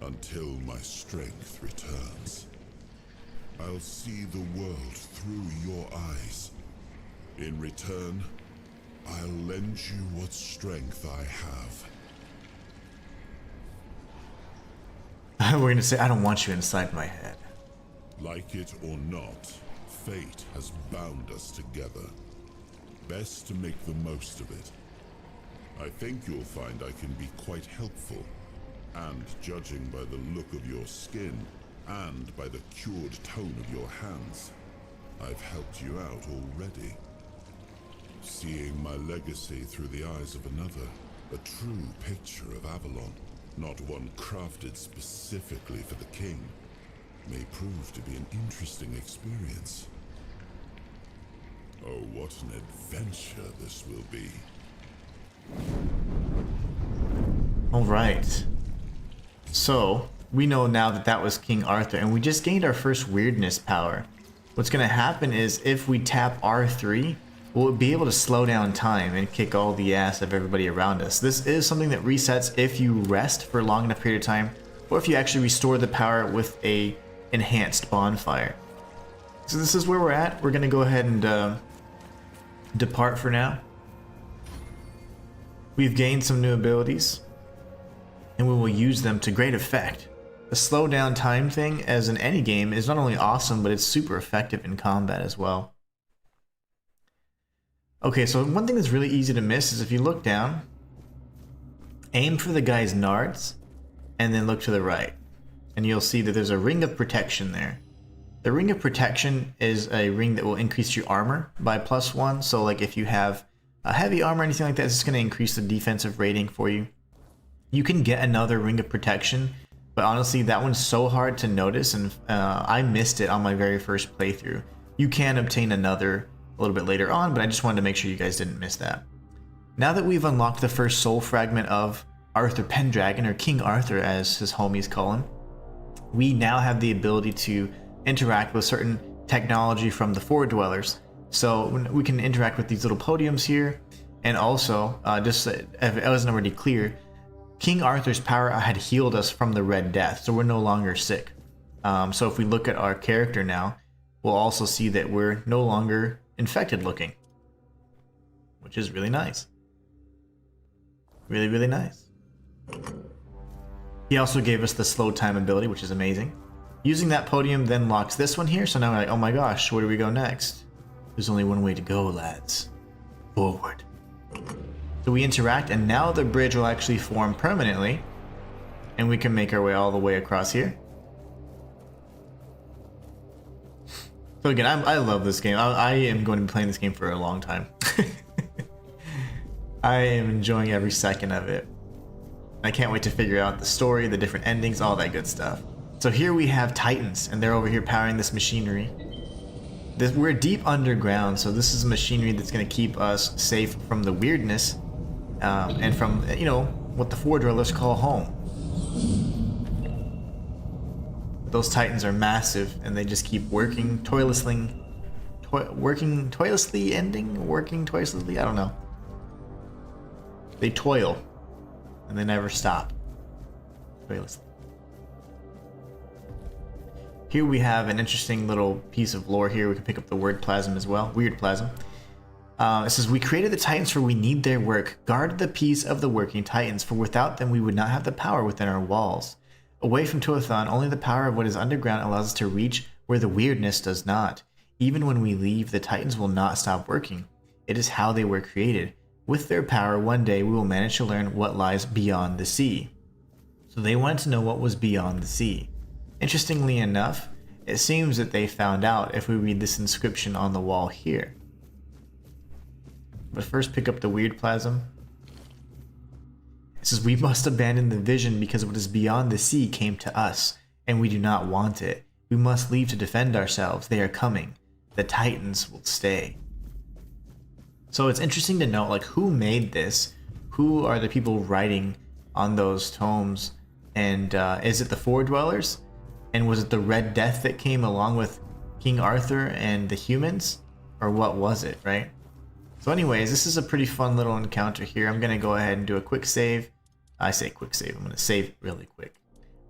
until my strength returns. I'll see the world through your eyes. In return, I'll lend you what strength I have. We're gonna say, I don't want you inside my head. Like it or not, fate has bound us together. Best to make the most of it. I think you'll find I can be quite helpful. And judging by the look of your skin, and by the cured tone of your hands, I've helped you out already. Seeing my legacy through the eyes of another, a true picture of Avalon, not one crafted specifically for the king, may prove to be an interesting experience. Oh, what an adventure this will be. Alright. So, we know now that that was King Arthur, and we just gained our first weirdness power. What's going to happen is, if we tap R3, we'll be able to slow down time and kick all the ass of everybody around us. This is something that resets if you rest for a long enough period of time, or if you actually restore the power with a enhanced bonfire. So this is where we're at. We're going to go ahead and depart for now. We've gained some new abilities, and we will use them to great effect. The slow down time thing, as in any game, is not only awesome, but it's super effective in combat as well. Okay, so one thing that's really easy to miss is if you look down, aim for the guy's nards, and then look to the right. And you'll see that there's a ring of protection there. The ring of protection is a ring that will increase your armor by +1. So like if you have a heavy armor or anything like that, it's just going to increase the defensive rating for you. You can get another ring of protection, but honestly that one's so hard to notice, and I missed it on my very first playthrough. You can obtain another a little bit later on, but I just wanted to make sure you guys didn't miss that. Now that we've unlocked the first soul fragment of Arthur Pendragon, or King Arthur as his homies call him, we now have the ability to interact with certain technology from the Fort Dwellers. So we can interact with these little podiums here, and also, just if it wasn't already clear, King Arthur's power had healed us from the Red Death, so we're no longer sick. So if we look at our character now, we'll also see that we're no longer infected looking, which is really nice. Really, really nice. He also gave us the slow time ability, which is amazing. Using that podium then locks this one here, so now we're like, oh my gosh, where do we go next? There's only one way to go, lads. Forward. So we interact, and now the bridge will actually form permanently, and we can make our way all the way across here. So again, I love this game. I am going to be playing this game for a long time. I am enjoying every second of it. I can't wait to figure out the story, the different endings, all that good stuff. So here we have Titans, and they're over here powering this machinery. We're deep underground, so this is machinery that's going to keep us safe from the weirdness and from, you know, what the Four Dwellers call home. Those Titans are massive, and they just keep working toilessly, working toilessly, I don't know. They toil, and they never stop. Toilessly. Here we have an interesting little piece of lore here. We can pick up the word plasm as well. Weird plasm. It says, we created the Titans for we need their work. Guard the peace of the working Titans, for without them we would not have the power within our walls. Away from Tuathon, only the power of what is underground allows us to reach where the weirdness does not. Even when we leave, the Titans will not stop working. It is how they were created. With their power, one day we will manage to learn what lies beyond the sea. So they wanted to know what was beyond the sea. Interestingly enough, it seems that they found out if we read this inscription on the wall here. But first, pick up the weird plasm. It says, we must abandon the vision because what is beyond the sea came to us, and we do not want it. We must leave to defend ourselves. They are coming. The Titans will stay. So it's interesting to note, like, who made this? Who are the people writing on those tomes? And is it the Four Dwellers? And was it the Red Death that came along with King Arthur and the humans? Or what was it, right? So anyways, this is a pretty fun little encounter here. I'm going to go ahead and do a quick save. I say quick save. I'm going to save really quick.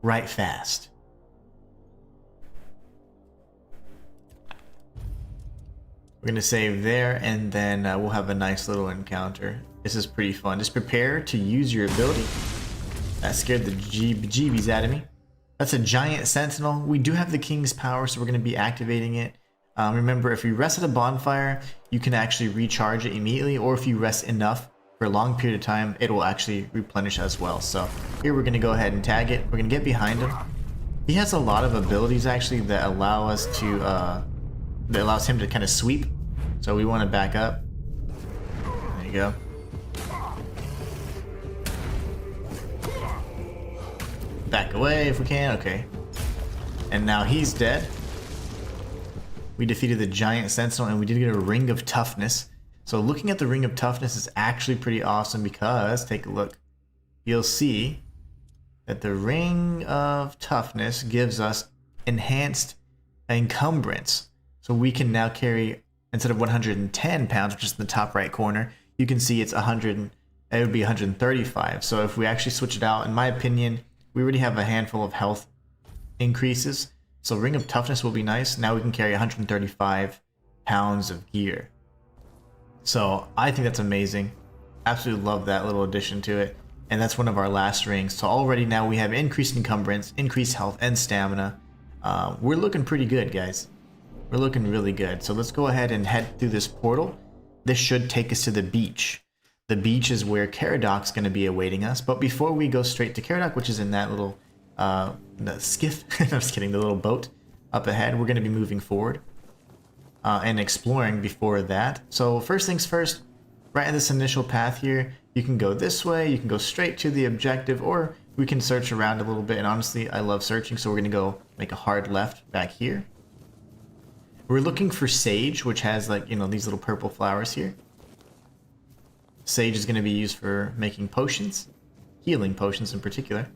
Right fast. We're going to save there, and then we'll have a nice little encounter. This is pretty fun. Just prepare to use your ability. That scared the jeebies out of me. That's a giant sentinel. We do have the king's power, so we're going to be activating it. Remember, if you rest at a bonfire, you can actually recharge it immediately, or if you rest enough for a long period of time, it will actually replenish as well. So here we're going to go ahead and tag it. We're going to get behind him. He has a lot of abilities actually that allow us to, that allows him to kind of sweep. So we want to back up. There you go. Back away if we can. Okay. And now he's dead. We defeated the giant sentinel, and we did get a ring of toughness. So looking at the ring of toughness is actually pretty awesome because, take a look, you'll see that the ring of toughness gives us enhanced encumbrance. So we can now carry, instead of 110 pounds, which is in the top right corner, you can see it's 100, it would be 135. So if we actually switch it out, in my opinion, we already have a handful of health increases. So ring of toughness will be nice. Now we can carry 135 pounds of gear. So I think that's amazing. Absolutely love that little addition to it. And that's one of our last rings. So already now we have increased encumbrance, increased health, and stamina. We're looking pretty good, guys. We're looking really good. So let's go ahead and head through this portal. This should take us to the beach. The beach is where Caradoc's going to be awaiting us. But before we go straight to Caradoc, which is in that little the skiff, I'm just kidding, the little boat up ahead, we're going to be moving forward and exploring before that. So first things first, right in this initial path here, you can go this way, you can go straight to the objective, or we can search around a little bit. And honestly, I love searching, so we're going to go make a hard left back here. We're looking for sage, which has, like, you know, these little purple flowers here. Sage is going to be used for making potions, healing potions in particular.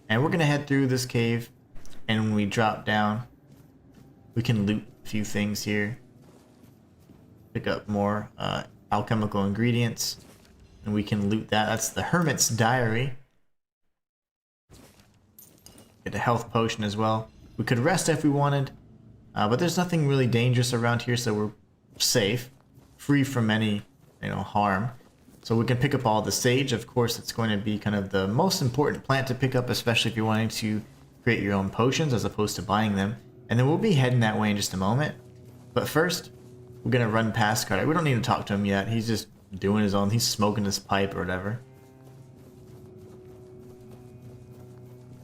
And we're going to head through this cave, and when we drop down, we can loot a few things here. Pick up more alchemical ingredients, and we can loot that. That's the Hermit's Diary. Get a health potion as well. We could rest if we wanted, but there's nothing really dangerous around here, so we're safe, free from any, you know, harm. So we can pick up all the sage. Of course, it's going to be kind of the most important plant to pick up, especially if you're wanting to create your own potions as opposed to buying them. And then we'll be heading that way in just a moment. But first, we're going to run past Carter. We don't need to talk to him yet. He's just doing his own. He's smoking his pipe or whatever.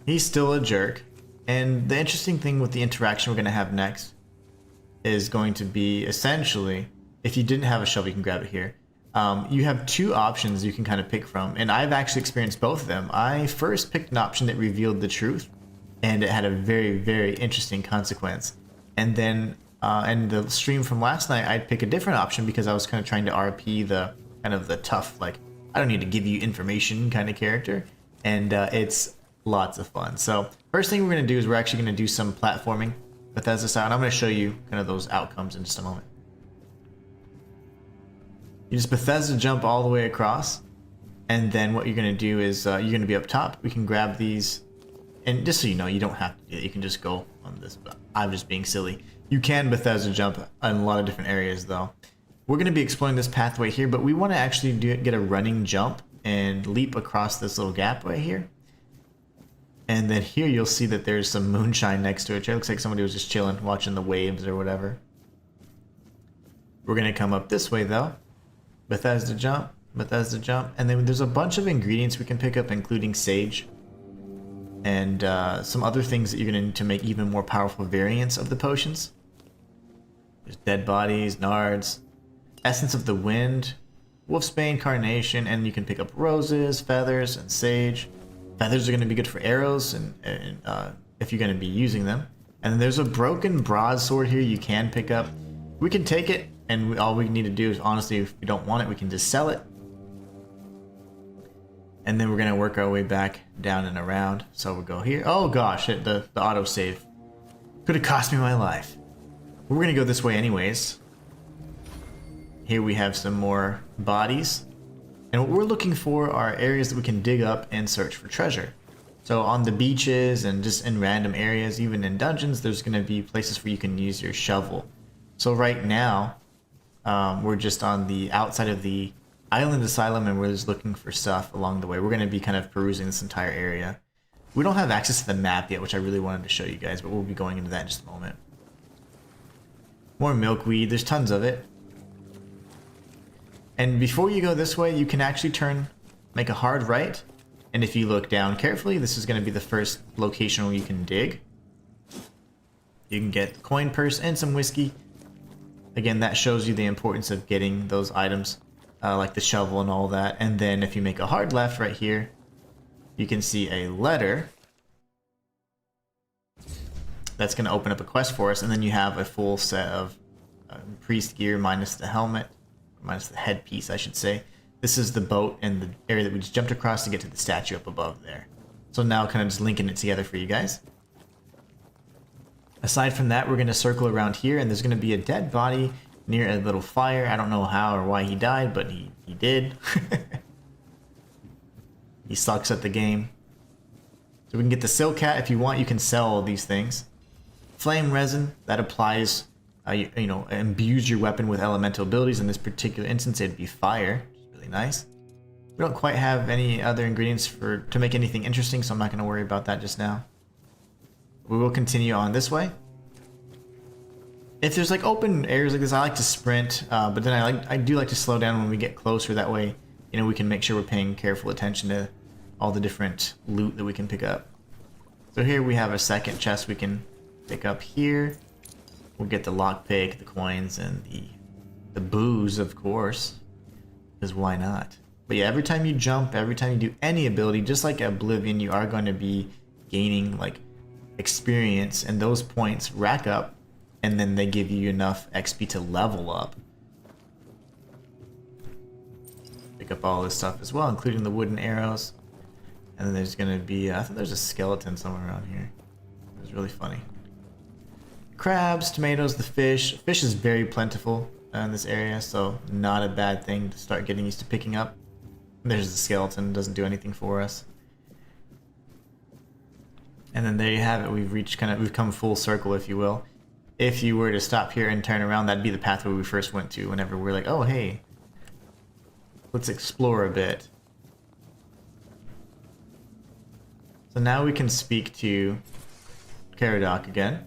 He's still a jerk. And the interesting thing with the interaction we're going to have next is going to be essentially, if you didn't have a shovel, you can grab it here. You have two options you can kind of pick from, and I've actually experienced both of them. I first picked an option that revealed the truth, and it had a very, very interesting consequence. And then in the stream from last night, I'd pick a different option because I was kind of trying to RP the kind of the tough, like, I don't need to give you information kind of character, and it's lots of fun. So first thing we're going to do is we're actually going to do some platforming Bethesda style, and I'm going to show you kind of those outcomes in just a moment. You just Bethesda jump all the way across, and then what you're going to do is you're going to be up top. We can grab these, and just so you know, you don't have to do it. You can just go on this, but I'm just being silly. You can Bethesda jump in a lot of different areas, though. We're going to be exploring this pathway here, but we want to actually get a running jump and leap across this little gap right here. And then here you'll see that there's some moonshine next to it. It looks like somebody was just chilling, watching the waves or whatever. We're going to come up this way, though. Bethesda jump, and then there's a bunch of ingredients we can pick up, including sage. And some other things that you're going to need to make even more powerful variants of the potions. There's dead bodies, nards, essence of the wind, wolfsbane, carnation, and you can pick up roses, feathers, and sage. Feathers are going to be good for arrows, and if you're going to be using them. And then there's a broken broadsword here you can pick up. We can take it, and all we need to do is, honestly, if we don't want it, we can just sell it. And then we're going to work our way back down and around. So we'll go here. Oh gosh, the autosave could have cost me my life. We're going to go this way anyways. Here we have some more bodies. And what we're looking for are areas that we can dig up and search for treasure. So on the beaches and just in random areas, even in dungeons, there's going to be places where you can use your shovel. So right now, we're just on the outside of the island asylum, and we're just looking for stuff along the way. We're going to be kind of perusing this entire area. We don't have access to the map yet, which I really wanted to show you guys, but we'll be going into that in just a moment. More milkweed, there's tons of it. And before you go this way, you can actually make a hard right. And if you look down carefully, this is going to be the first location where you can dig. You can get the coin purse and some whiskey. Again, that shows you the importance of getting those items, like the shovel and all that. And then if you make a hard left right here, you can see a letter. That's going to open up a quest for us. And then you have a full set of priest gear minus the helmet. Minus the headpiece, I should say. This is the boat and the area that we just jumped across to get to the statue up above there. So now kind of just linking it together for you guys. Aside from that, we're going to circle around here, and there's going to be a dead body near a little fire. I don't know how or why he died, but he did. He sucks at the game. So we can get the silk hat. If you want, you can sell all these things. Flame resin, that applies... you know, imbues your weapon with elemental abilities. In this particular instance, it'd be fire, which is really nice. We don't quite have any other ingredients to make anything interesting, so I'm not going to worry about that just now. We will continue on this way. If there's like open areas like this, I like to sprint, but then I do like to slow down when we get closer. That way, you know, we can make sure we're paying careful attention to all the different loot that we can pick up. So here we have a second chest we can pick up here. We'll get the lockpick, the coins, and the booze, of course, because why not? But yeah, every time you jump, every time you do any ability, just like Oblivion, you are going to be gaining like experience, and those points rack up, and then they give you enough XP to level up. Pick up all this stuff as well, including the wooden arrows. And then there's going to be, I thought there's a skeleton somewhere around here. It was really funny. Crabs, tomatoes, the fish. Fish is very plentiful in this area, so not a bad thing to start getting used to picking up. There's the skeleton, doesn't do anything for us. And then there you have it. We've come full circle, if you will. If you were to stop here and turn around, that'd be the pathway we first went to whenever we're like, oh hey, let's explore a bit. So now we can speak to Caradoc again.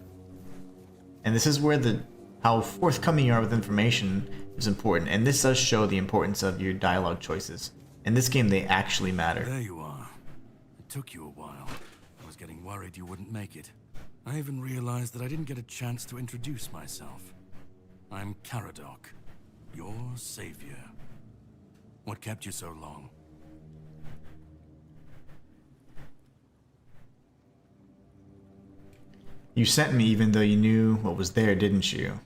And this is where the how forthcoming you are with information is important, and this does show the importance of your dialogue choices. In this game, they actually matter. There you are. It took you a while. I was getting worried you wouldn't make it. I even realized that I didn't get a chance to introduce myself. I'm Caradoc, your savior. What kept you so long? You sent me even though you knew what was there, didn't you?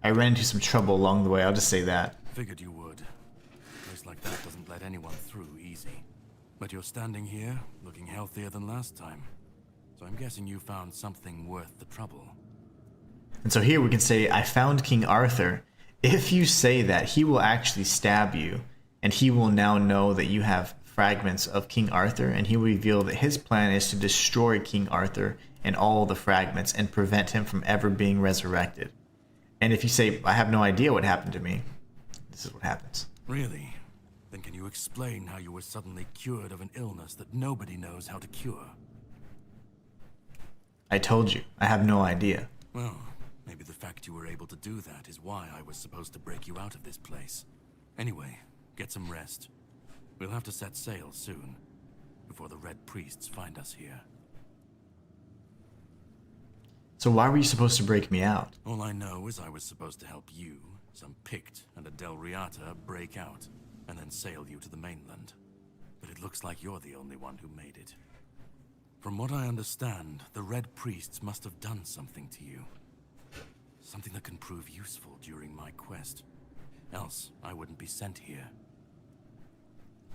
I ran into some trouble along the way, I'll just say that. Figured you would. A place like that doesn't let anyone through easy. But you're standing here, looking healthier than last time. So I'm guessing you found something worth the trouble. And so here we can say, I found King Arthur. If you say that, he will actually stab you, and he will now know that you have fragments of King Arthur, and he will reveal that his plan is to destroy King Arthur and all the fragments and prevent him from ever being resurrected. And if you say, I have no idea what happened to me, this is what happens. Really? Then can you explain how you were suddenly cured of an illness that nobody knows how to cure? I told you, I have no idea. Well, maybe the fact you were able to do that is why I was supposed to break you out of this place. Anyway, get some rest. We'll have to set sail soon, before the Red Priests find us here. So why were you supposed to break me out? All I know is I was supposed to help you, some Pict and a Del Riata break out, and then sail you to the mainland. But it looks like you're the only one who made it. From what I understand, the Red Priests must have done something to you. Something that can prove useful during my quest. Else, I wouldn't be sent here.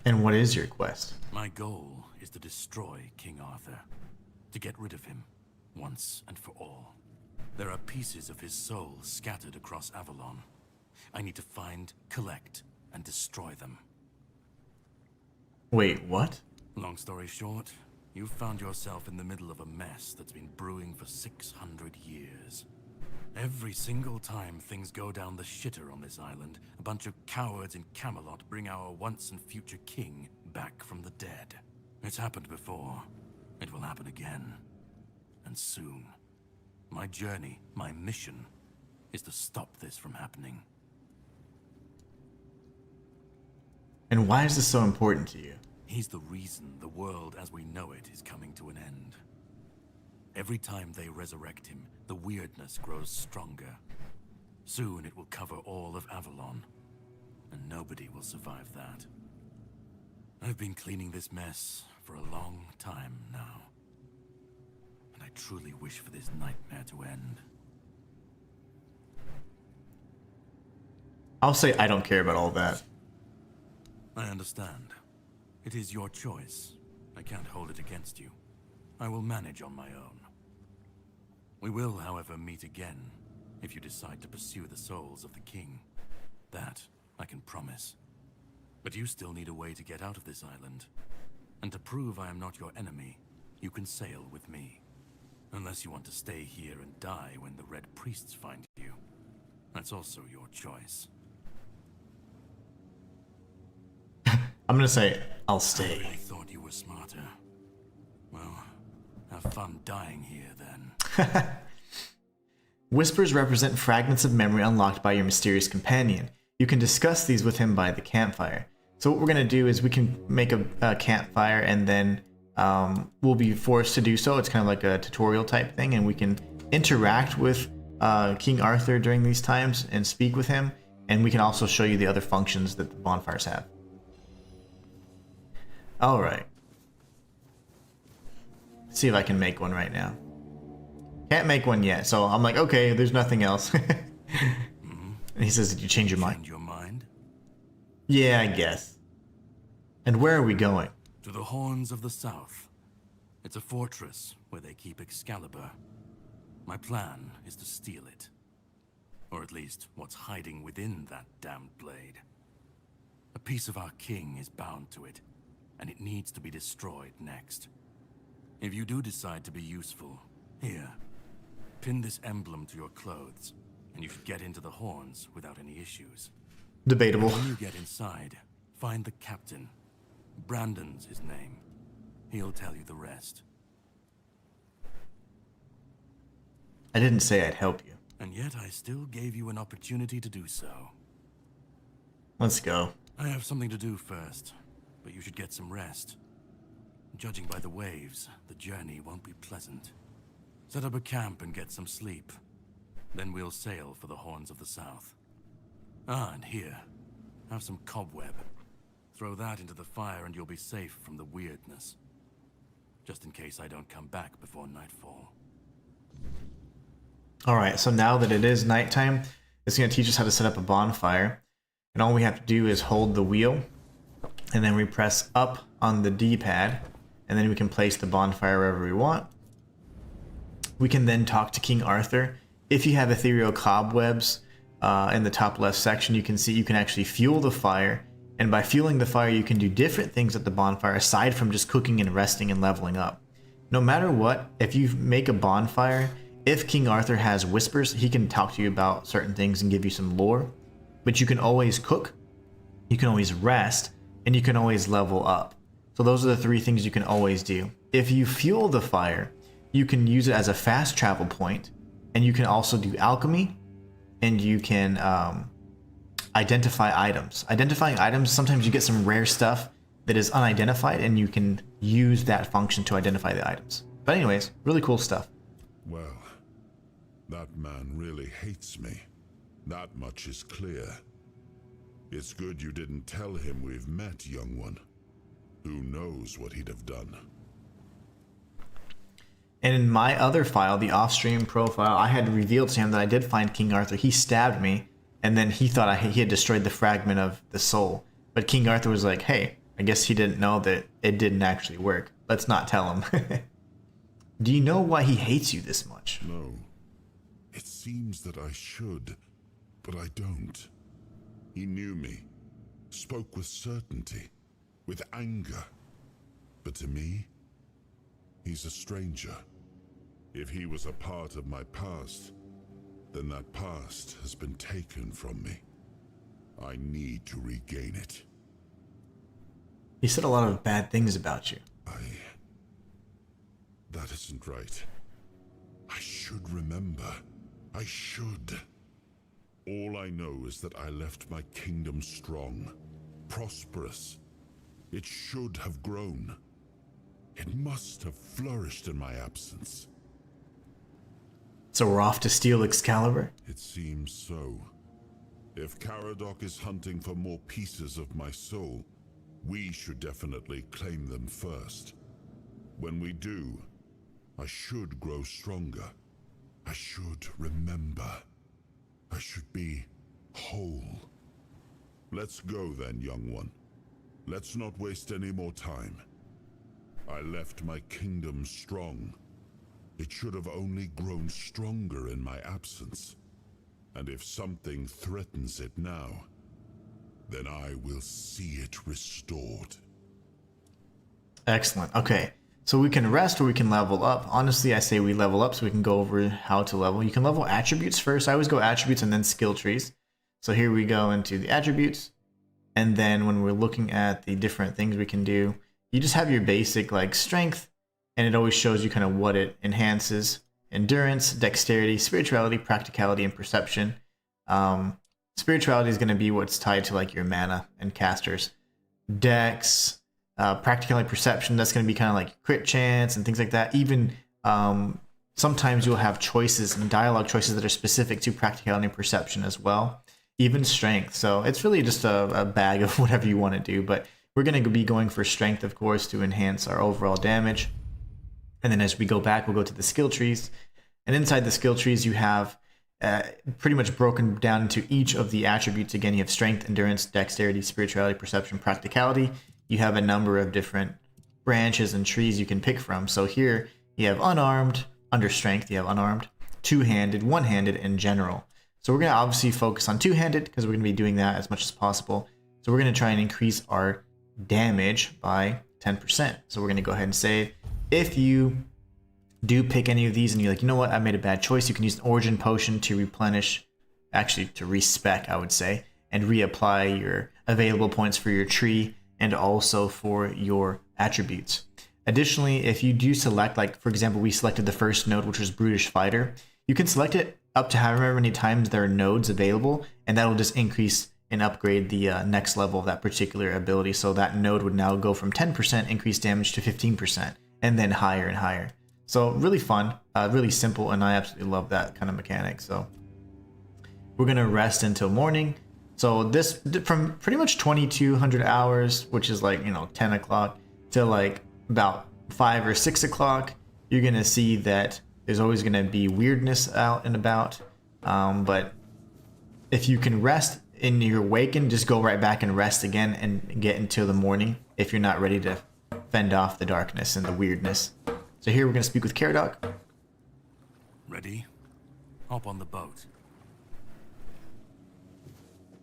And what is your quest? My goal is to destroy King Arthur. To get rid of him, once and for all. There are pieces of his soul scattered across Avalon. I need to find, collect, and destroy them. Wait, what? Long story short, you've found yourself in the middle of a mess that's been brewing for 600 years. Every single time things go down the shitter on this island, a bunch of cowards in Camelot bring our once and future king back from the dead. It's happened before. It will happen again. And soon. My journey, my mission, is to stop this from happening. And why is this so important to you? He's the reason the world as we know it is coming to an end. Every time they resurrect him, the weirdness grows stronger. Soon it will cover all of Avalon, and nobody will survive that. I've been cleaning this mess for a long time now. And I truly wish for this nightmare to end. I'll say I don't care about all that. I understand. It is your choice. I can't hold it against you. I will manage on my own. We will, however, meet again if you decide to pursue the souls of the king. That I can promise. But you still need a way to get out of this island. And to prove I am not your enemy, you can sail with me. Unless you want to stay here and die when the Red Priests find you. That's also your choice. I'm gonna say, I'll I stay. really thought you were smarter. Well, have fun dying here then. Whispers represent fragments of memory unlocked by your mysterious companion. You can discuss these with him by the campfire. So what we're gonna do is we can make a campfire, and then we'll be forced to do so. It's kind of like a tutorial type thing, and we can interact with King Arthur during these times and speak with him, and we can also show you the other functions that the bonfires have. All right. See if I can make one right now. Can't make one yet, so I'm like, okay, there's nothing else. And he says, did you change your mind? Change your mind? Yeah, I guess. And where are we going? To the Horns of the South. It's a fortress where they keep Excalibur. My plan is to steal it. Or at least what's hiding within that damned blade. A piece of our king is bound to it, and it needs to be destroyed next. If you do decide to be useful, here, pin this emblem to your clothes, and you should get into the Horns without any issues. Debatable. When you get inside, find the captain. Brandon's his name. He'll tell you the rest. I didn't say I'd help you. And yet I still gave you an opportunity to do so. Let's go. I have something to do first, but you should get some rest. Judging by the waves, the journey won't be pleasant. Set up a camp and get some sleep. Then we'll sail for the Horns of the South. Ah, and here, have some cobweb. Throw that into the fire and you'll be safe from the weirdness. Just in case I don't come back before nightfall. Alright, so now that it is nighttime, it's going to teach us how to set up a bonfire. And all we have to do is hold the wheel, and then we press up on the D-pad, and then we can place the bonfire wherever we want. We can then talk to King Arthur. If you have ethereal cobwebs in the top left section, you can see you can actually fuel the fire. And by fueling the fire, you can do different things at the bonfire aside from just cooking and resting and leveling up. No matter what, if you make a bonfire, if King Arthur has whispers, he can talk to you about certain things and give you some lore. But you can always cook, you can always rest, and you can always level up. So those are the three things you can always do. If you fuel the fire, you can use it as a fast travel point, and you can also do alchemy, and you can identify items. Identifying items, sometimes you get some rare stuff that is unidentified, and you can use that function to identify the items. But anyways, really cool stuff. Well, that man really hates me. That much is clear. It's good you didn't tell him we've met, young one. Who knows what he'd have done. And in my other file, the off-stream profile, I had revealed to him that I did find King Arthur. He stabbed me, and then he thought he had destroyed the fragment of the soul. But King Arthur was like, hey, I guess he didn't know that it didn't actually work. Let's not tell him. Do you know why he hates you this much? No. It seems that I should, but I don't. He knew me, spoke with certainty, with anger. But to me, he's a stranger. If he was a part of my past, then that past has been taken from me. I need to regain it. He said a lot of bad things about you. That isn't right. I should remember. I should. All I know is that I left my kingdom strong, prosperous. It should have grown. It must have flourished in my absence. So we're off to steal Excalibur? It seems so. If Caradoc is hunting for more pieces of my soul, we should definitely claim them first. When we do, I should grow stronger. I should remember. I should be whole. Let's go then, young one. Let's not waste any more time. I left my kingdom strong. It should have only grown stronger in my absence. And if something threatens it now, then I will see it restored. Excellent. Okay. So we can rest or we can level up. Honestly, I say we level up so we can go over how to level. You can level attributes first. I always go attributes and then skill trees. So here we go into the attributes. And then when we're looking at the different things we can do, you just have your basic like strength, and it always shows you kind of what it enhances. Endurance, dexterity, spirituality, practicality, and perception. Spirituality is going to be what's tied to like your mana and casters. Dex, practicality, perception, that's going to be kind of like crit chance and things like that. Even sometimes you'll have choices and dialogue choices that are specific to practicality and perception as well. Even strength. So it's really just a bag of whatever you want to do. But we're going to be going for strength, of course, to enhance our overall damage. And then as we go back, we'll go to the skill trees. And inside the skill trees, you have pretty much broken down into each of the attributes. Again, you have strength, endurance, dexterity, spirituality, perception, practicality. You have a number of different branches and trees you can pick from. So here you have unarmed, under strength, you have unarmed, two-handed, one-handed, and general. So we're going to obviously focus on two-handed because we're going to be doing that as much as possible. So we're going to try and increase our damage by 10%. So we're going to go ahead and say, if you do pick any of these and you're like, you know what, I made a bad choice, you can use an origin potion to replenish, actually to respec, I would say, and reapply your available points for your tree and also for your attributes. Additionally, if you do select, like for example, we selected the first node, which was Brutish Fighter, you can select it up to however many times there are nodes available, and that'll just increase and upgrade the next level of that particular ability. So that node would now go from 10% increased damage to 15%, and then higher and higher. So really fun, really simple, and I absolutely love that kind of mechanic. So we're gonna rest until morning. So this, from pretty much 2200 hours, which is like, you know, 10 o'clock, to like about 5 or 6 o'clock, you're gonna see that there's always gonna be weirdness out and about. But if you can rest and you're awakened, just go right back and rest again and get until the morning if you're not ready to fend off the darkness and the weirdness. So here we're gonna speak with Caradoc. Ready? Hop on the boat.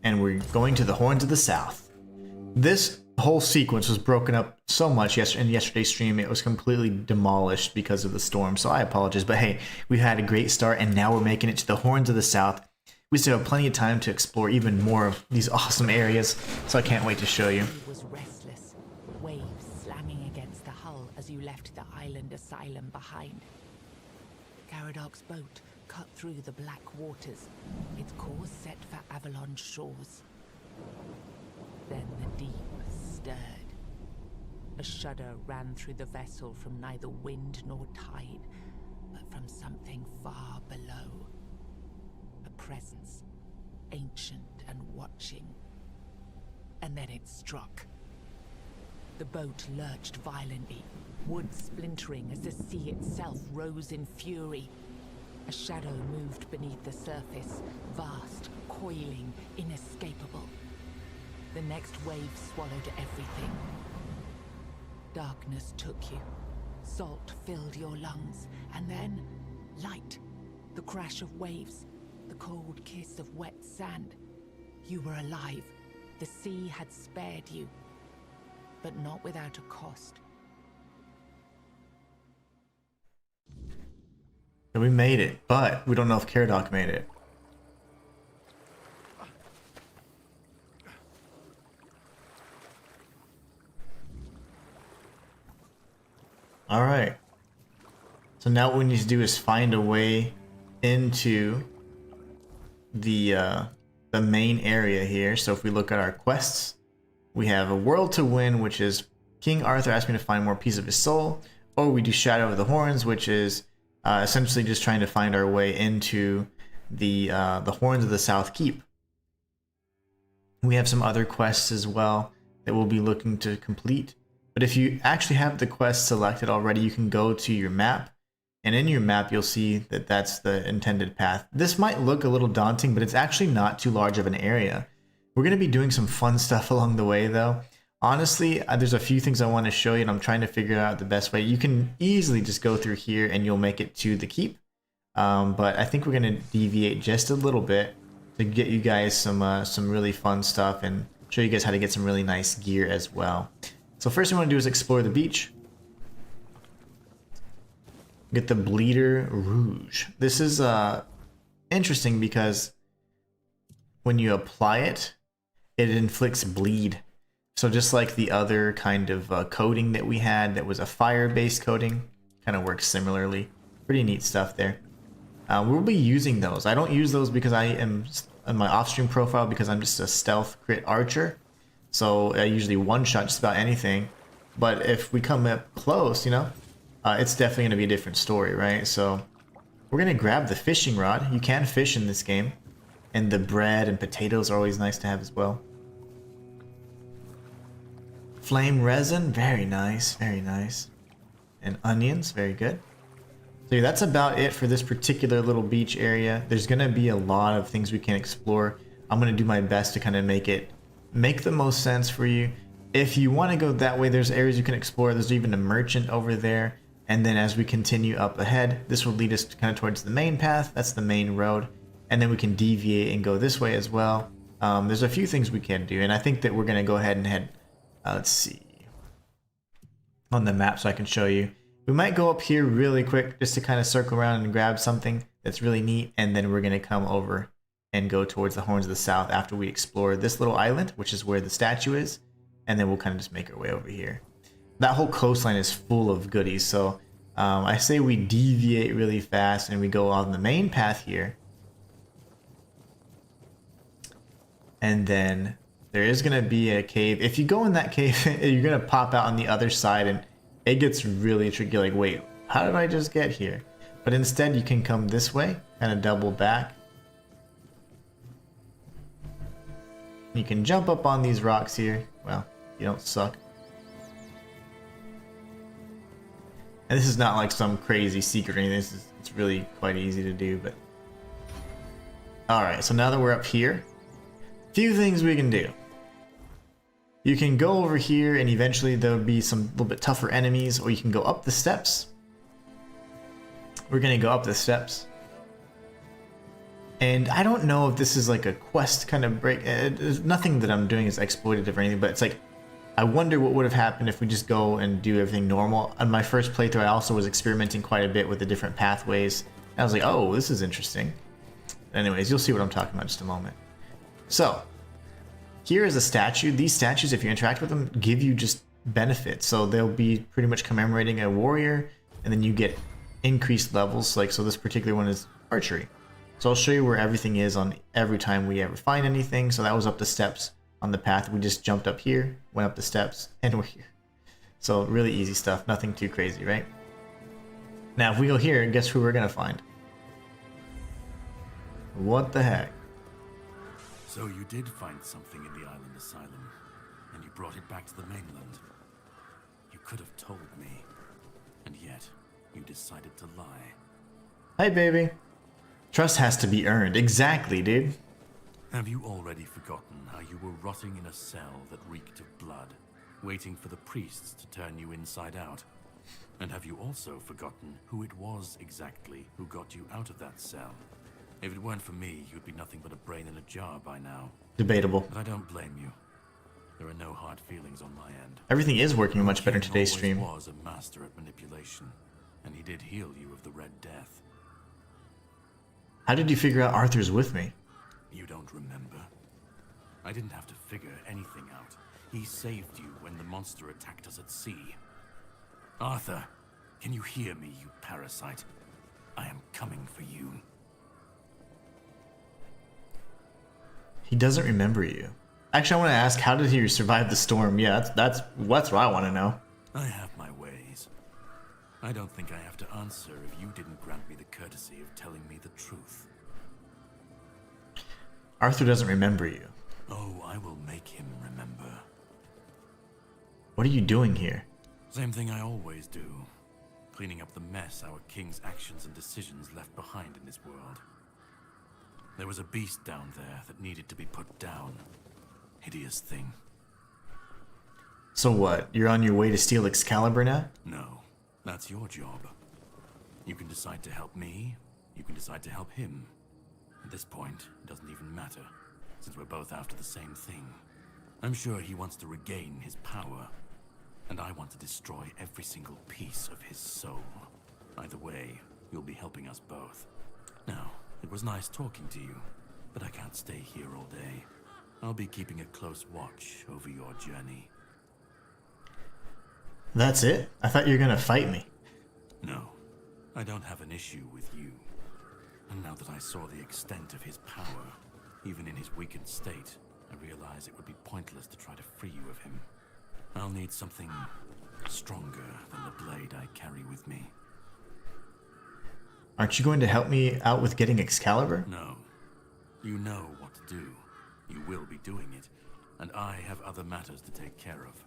And we're going to the Horns of the South. This whole sequence was broken up so much in yesterday's stream, it was completely demolished because of the storm, so I apologize. But hey, we've had a great start, and now we're making it to the Horns of the South. We still have plenty of time to explore even more of these awesome areas, so I can't wait to show you. It was restless, waves slamming against the hull as you left the island asylum behind. Caradoc's boat cut through the black waters, its course set for Avalon's shores. Then the deep stirred. A shudder ran through the vessel from neither wind nor tide, but from something far below. A presence, ancient and watching. And then it struck. The boat lurched violently, wood splintering as the sea itself rose in fury. A shadow moved beneath the surface, vast, coiling, inescapable. The next wave swallowed everything. Darkness took you. Salt filled your lungs. And then, light. The crash of waves. The cold kiss of wet sand. You were alive. The sea had spared you. But not without a cost. We made it, but we don't know if Caradoc made it. Alright. So now what we need to do is find a way into the main area here. So if we look at our quests, we have a world to win, which is King Arthur asked me to find more piece of his soul, or we do Shadow of the Horns, which is essentially just trying to find our way into the Horns of the South Keep. We have some other quests as well that we'll be looking to complete. But if you actually have the quest selected already, you can go to your map, and in your map you'll see that that's the intended path. This might look a little daunting, but it's actually not too large of an area. We're going to be doing some fun stuff along the way though. Honestly, there's a few things I want to show you, and I'm trying to figure out the best way. You can easily just go through here and you'll make it to the keep. But I think we're going to deviate just a little bit to get you guys some really fun stuff and show you guys how to get some really nice gear as well. So first thing we want to do is explore the beach. Get the Bleeder Rouge. This is interesting because when you apply it, it inflicts bleed. So just like the other kind of coating that we had that was a fire-based coating, kind of works similarly. Pretty neat stuff there. We'll be using those. I don't use those because I am in my off-stream profile because I'm just a stealth crit archer. So I usually one-shot just about anything. But if we come up close, you know, it's definitely going to be a different story, right? So we're going to grab the fishing rod. You can fish in this game. And the bread and potatoes are always nice to have as well. Flame resin, very nice, very nice. And onions, very good. So yeah, that's about it for this particular little beach area. There's gonna be a lot of things we can explore. I'm gonna do my best to kind of make the most sense for you. If you want to go that way, there's areas you can explore. There's even a merchant over there. And then as we continue up ahead, this will lead us kind of towards the main path. That's the main road. And then we can deviate and go this way as well. There's a few things we can do, and I think that we're gonna go ahead and head. Let's see on the map so I can show you. We might go up here really quick just to kind of circle around and grab something that's really neat, and then we're going to come over and go towards the Horns of the South after we explore this little island, which is where the statue is, and then we'll kind of just make our way over here. That whole coastline is full of goodies, so I say we deviate really fast and we go on the main path here, And then there is going to be a cave. If you go in that cave, you're going to pop out on the other side, and it gets really tricky. Like, wait, how did I just get here? But instead, you can come this way, kind of double back. You can jump up on these rocks here. Well, you don't suck. And this is not like some crazy secret or anything. It's really quite easy to do, but... Alright, so now that we're up here, few things we can do. You can go over here and eventually there'll be some little bit tougher enemies, or you can go up the steps. We're gonna go up the steps. And I don't know if this is like a quest kind of break. Nothing that I'm doing is exploitative or anything, but it's like, I wonder what would have happened if we just go and do everything normal. On my first playthrough, I also was experimenting quite a bit with the different pathways. And I was like, oh, this is interesting. Anyways, you'll see what I'm talking about in just a moment. So, here is a statue. These statues, if you interact with them, give you just benefits. So they'll be pretty much commemorating a warrior, and then you get increased levels. Like, so this particular one is archery. So I'll show you where everything is on every time we ever find anything. So that was up the steps on the path. We just jumped up here, went up the steps, and we're here. So really easy stuff, nothing too crazy, right? Now if we go here, guess who we're gonna find? What the heck? So you did find something in the island asylum, and you brought it back to the mainland. You could have told me, and yet you decided to lie. Hi, baby. Trust has to be earned. Exactly, dude. Have you already forgotten how you were rotting in a cell that reeked of blood, waiting for the priests to turn you inside out? And have you also forgotten who it was exactly who got you out of that cell? If it weren't for me, you'd be nothing but a brain in a jar by now. Debatable. But I don't blame you. There are no hard feelings on my end. Everything is working much better in today's stream. He was a master at manipulation, and he did heal you of the Red Death. How did you figure out Arthur's with me? You don't remember? I didn't have to figure anything out. He saved you when the monster attacked us at sea. Arthur, can you hear me, you parasite? I am coming for you. He doesn't remember you. Actually, I want to ask, how did he survive the storm? Yeah, that's what I want to know. I have my ways. I don't think I have to answer if you didn't grant me the courtesy of telling me the truth. Arthur doesn't remember you. Oh, I will make him remember. What are you doing here? Same thing I always do. Cleaning up the mess our king's actions and decisions left behind in this world. There was a beast down there that needed to be put down. Hideous thing. So what? You're on your way to steal Excalibur now? No, that's your job. You can decide to help me, you can decide to help him. At this point, it doesn't even matter, since we're both after the same thing. I'm sure he wants to regain his power, and I want to destroy every single piece of his soul. Either way, you'll be helping us both. Now, it was nice talking to you, but I can't stay here all day. I'll be keeping a close watch over your journey. That's it? I thought you were gonna fight me. No, I don't have an issue with you. And now that I saw the extent of his power, even in his weakened state, I realize it would be pointless to try to free you of him. I'll need something stronger than the blade I carry with me. Aren't you going to help me out with getting Excalibur? No. You know what to do. You will be doing it, and I have other matters to take care of.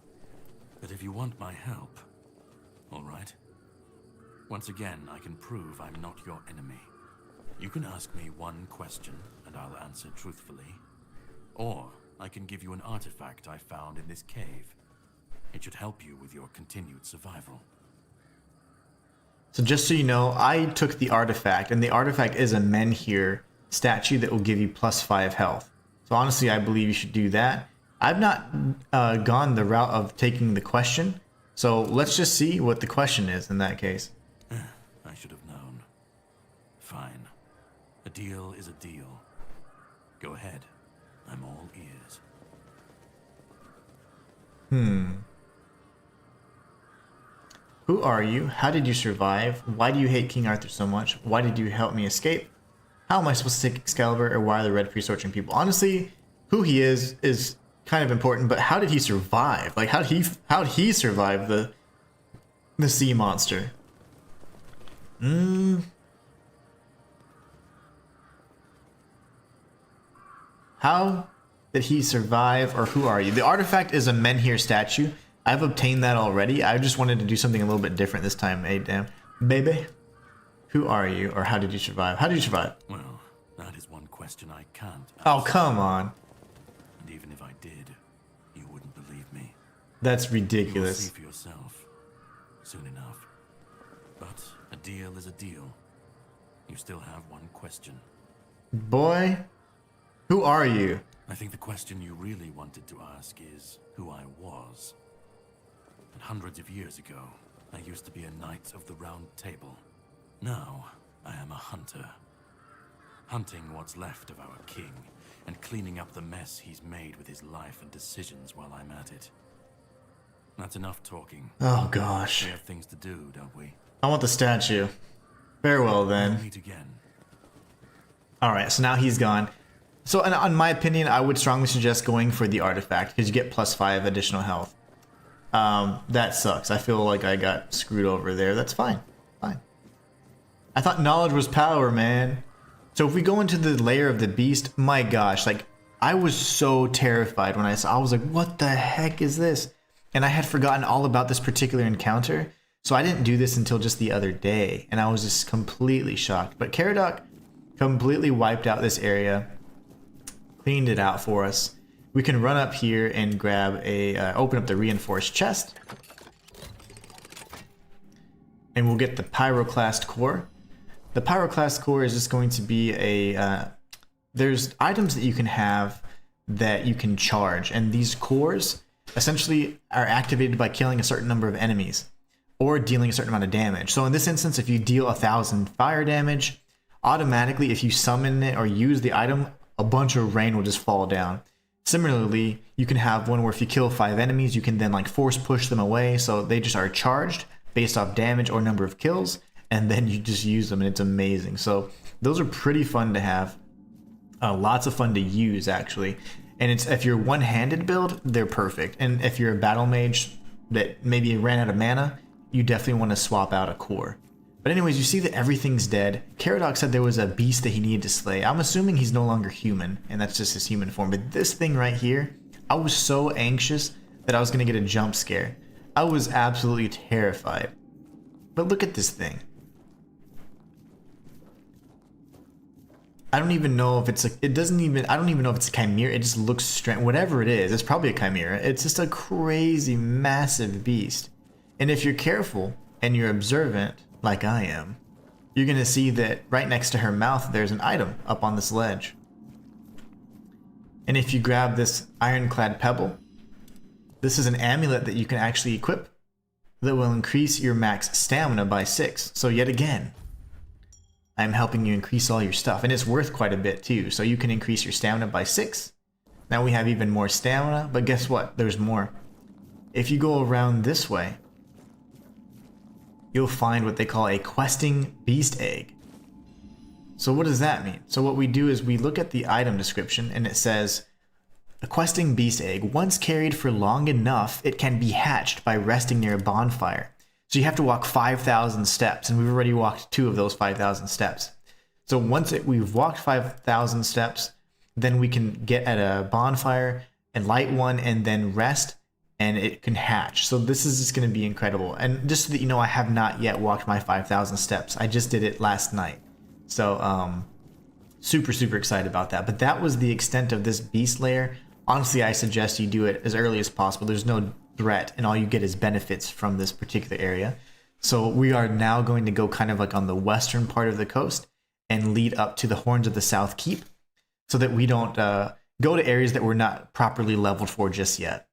But if you want my help, all right? Once again, I can prove I'm not your enemy. You can ask me one question, and I'll answer truthfully. Or I can give you an artifact I found in this cave. It should help you with your continued survival. So just so you know, I took the artifact, and the artifact is a Menhir statue that will give you +5 health. So honestly, I believe you should do that. I've not gone the route of taking the question, so let's just see what the question is in that case. I should have known. Fine. A deal is a deal. Go ahead. I'm all ears. Who are you? How did you survive? Why do you hate King Arthur so much? Why did you help me escape? How am I supposed to take Excalibur, or why are the Red Priests torturing people? Honestly, who he is kind of important, but how did he survive? Like how'd he survive the sea monster? How did he survive, or who are you? The artifact is a Menhir statue. I've obtained that already. I just wanted to do something a little bit different this time, damn. Baby, who are you, or how did you survive? How did you survive? Well, that is one question I can't answer. Oh, come on. And even if I did, you wouldn't believe me. That's You will ridiculous. see for yourself soon enough. But a deal is a deal. You still have one question. Boy, who are you? I think the question you really wanted to ask is who I was. And hundreds of years ago, I used to be a knight of the Round Table. Now, I am a hunter. Hunting what's left of our king, and cleaning up the mess he's made with his life and decisions while I'm at it. That's enough talking. Oh gosh. We have things to do, don't we? I want the statue. Farewell We'll then. meet again. Alright, so now he's gone. So in my opinion, I would strongly suggest going for the artifact, because you get +5 additional health. That sucks. I feel like I got screwed over there. That's fine. Fine. I thought knowledge was power, man. So if we go into the lair of the beast, my gosh, like, I was so terrified when I was like, what the heck is this? And I had forgotten all about this particular encounter, so I didn't do this until just the other day, and I was just completely shocked. But Caradoc completely wiped out this area, cleaned it out for us. We can run up here and grab open up the reinforced chest, and we'll get the Pyroclast core. The Pyroclast core is just going to be there's items that you can have that you can charge, and these cores essentially are activated by killing a certain number of enemies or dealing a certain amount of damage. So in this instance, if you deal 1,000 fire damage, automatically if you summon it or use the item, a bunch of rain will just fall down. Similarly, you can have one where if you kill 5 enemies, you can then like force push them away, so they just are charged based off damage or number of kills, and then you just use them, and it's amazing. So those are pretty fun to have. Lots of fun to use, actually. And it's if you're one-handed build, they're perfect. And if you're a battle mage that maybe ran out of mana, you definitely want to swap out a core. But anyways, you see that everything's dead. Caradoc said there was a beast that he needed to slay. I'm assuming he's no longer human, and that's just his human form. But this thing right here, I was so anxious that I was going to get a jump scare. I was absolutely terrified. But look at this thing. I don't even know if it's I don't even know if it's a chimera. It just looks strange. Whatever it is, it's probably a chimera. It's just a crazy, massive beast. And if you're careful and you're observant, like I am, you're going to see that right next to her mouth, there's an item up on this ledge. And if you grab this ironclad pebble, this is an amulet that you can actually equip that will increase your max stamina by 6. So yet again, I'm helping you increase all your stuff, and it's worth quite a bit too. So you can increase your stamina by 6. Now we have even more stamina, but guess what? There's more. If you go around this way, you'll find what they call a questing beast egg. So what does that mean? So what we do is we look at the item description, and it says, a questing beast egg, once carried for long enough, it can be hatched by resting near a bonfire. So you have to walk 5,000 steps, and we've already walked 2 of those 5,000 steps. So once we've walked 5,000 steps, then we can get at a bonfire and light one and then rest, and it can hatch. So this is just going to be incredible. And just so that you know, I have not yet walked my 5,000 steps. I just did it last night. So super, super excited about that. But that was the extent of this beast layer. Honestly, I suggest you do it as early as possible. There's no threat, and all you get is benefits from this particular area. So we are now going to go kind of like on the western part of the coast and lead up to the Horns of the South Keep, so that we don't go to areas that we're not properly leveled for just yet.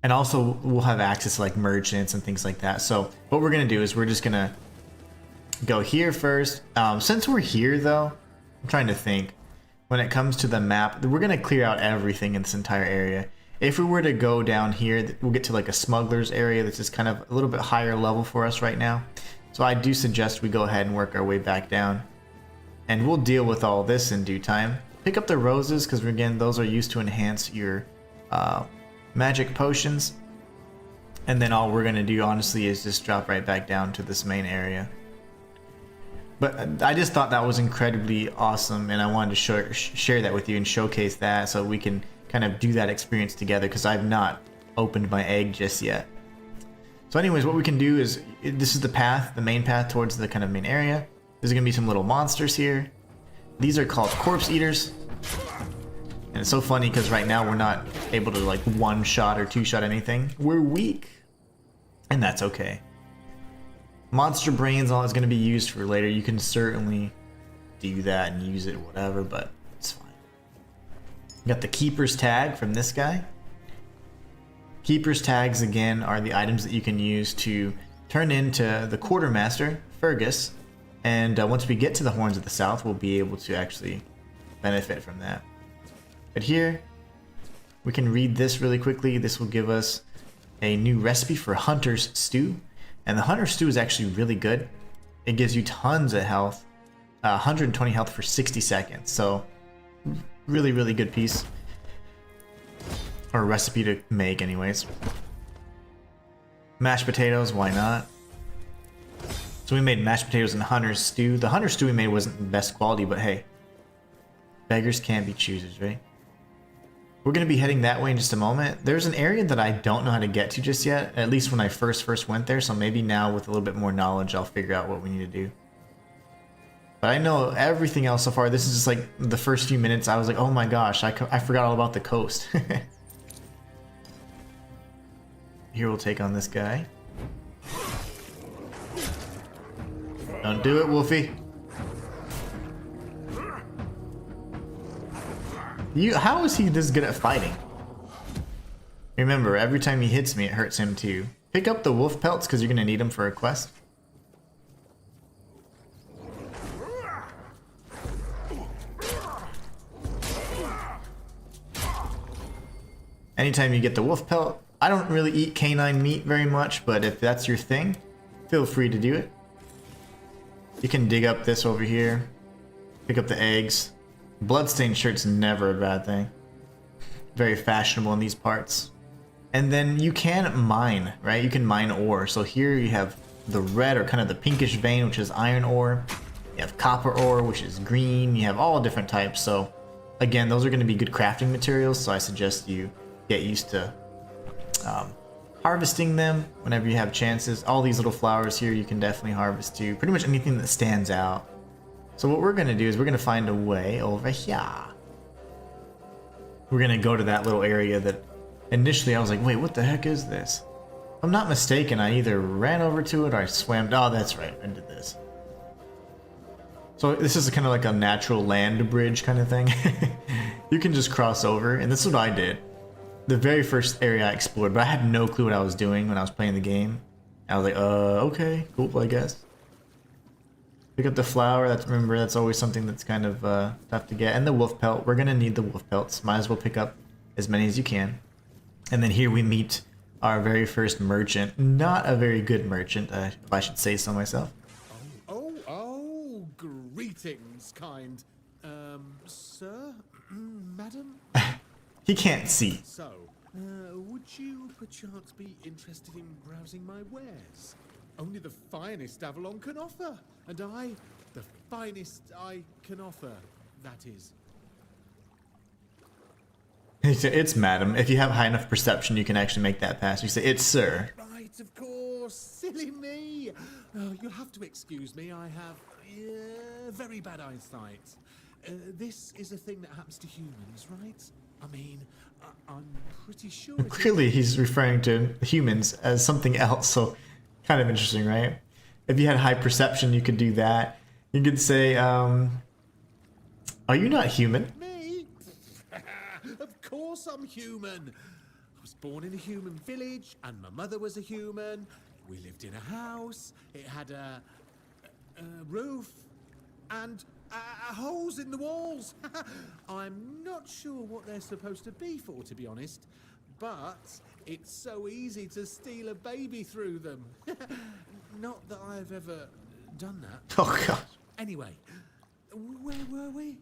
And also we'll have access to like merchants and things like that. So what we're going to do is we're just going to go here first. Since we're here though, I'm trying to think. When it comes to the map, we're going to clear out everything in this entire area. If we were to go down here, we'll get to like a smuggler's area that's just kind of a little bit higher level for us right now. So I do suggest we go ahead and work our way back down. And we'll deal with all this in due time. pick up the roses because again, those are used to enhance your magic potions. And then all we're gonna do, honestly, is just drop right back down to this main area. But I just thought that was incredibly awesome, and I wanted to share that with you and showcase that so we can kind of do that experience together, because I've not opened my egg just yet. So anyways, what we can do is, this is the path, the main path towards the kind of main area. There's gonna be some little monsters here. These are called corpse eaters. And it's so funny because right now we're not able to like one shot or two shot anything. We're weak. And that's okay. Monster brains, all is going to be used for later. You can certainly do that and use it, whatever, but it's fine. Got the Keeper's Tag from this guy. Keeper's Tags, again, are the items that you can use to turn into the Quartermaster, Fergus, and once we get to the Horns of the South, we'll be able to actually benefit from that. But here, we can read this really quickly. This will give us a new recipe for Hunter's Stew. And the Hunter's Stew is actually really good. It gives you tons of health, 120 health for 60 seconds. So really, really good piece. Or recipe to make anyways. Mashed potatoes, why not? So we made mashed potatoes and Hunter's Stew. The Hunter's Stew we made wasn't the best quality, but hey, beggars can't be choosers, right? We're going to be heading that way in just a moment. There's an area that I don't know how to get to just yet, at least when I first went there, so maybe now with a little bit more knowledge I'll figure out what we need to do. But I know everything else so far. This is just like the first few minutes I was like, oh my gosh, I forgot all about the coast. Here we'll take on this guy. Don't do it, Wolfie. How is he this good at fighting? Remember, every time he hits me, it hurts him too. Pick up the wolf pelts because you're going to need them for a quest. Anytime you get the wolf pelt, I don't really eat canine meat very much, but if that's your thing, feel free to do it. You can dig up this over here, pick up the eggs. Bloodstained shirt's never a bad thing. Very fashionable in these parts. And then you can mine, right? You can mine ore. So here you have the red or kind of the pinkish vein, which is iron ore. You have copper ore, which is green. You have all different types. So again, those are going to be good crafting materials. So I suggest you get used to harvesting them whenever you have chances. All these little flowers here you can definitely harvest too. Pretty much anything that stands out. So what we're going to do is we're going to find a way over here. We're going to go to that little area that initially I was like, wait, what the heck is this? If I'm not mistaken, I either ran over to it or I swam. Oh, that's right. I did this. So this is kind of like a natural land bridge kind of thing. You can just cross over, and this is what I did. The very first area I explored, but I had no clue what I was doing when I was playing the game. I was like, okay, cool, I guess. Pick up the flower. Remember, that's always something that's kind of tough to get. And the wolf pelt. We're going to need the wolf pelts. Might as well pick up as many as you can. And then here we meet our very first merchant. Not a very good merchant, if I should say so myself. Oh, greetings, kind. Sir? Madam? He can't see. So, would you perchance be interested in browsing my wares? Only the finest Avalon can offer, and I, the finest I can offer, that is. It's madam. If you have high enough perception, you can actually make that pass. You say, it's sir. Right, of course. Silly me. Oh, you'll have to excuse me. I have very bad eyesight. This is a thing that happens to humans, right? I mean, I'm pretty sure. Clearly, he's referring to humans as something else, so kind of interesting, right? If you had high perception, you could do that. You could say, are you not human? Me? Of course I'm human. I was born in a human village, and my mother was a human. We lived in a house. It had a roof and holes in the walls. I'm not sure what they're supposed to be for, to be honest. But it's so easy to steal a baby through them. Not that I've ever done that. Oh, God. Anyway, where were we?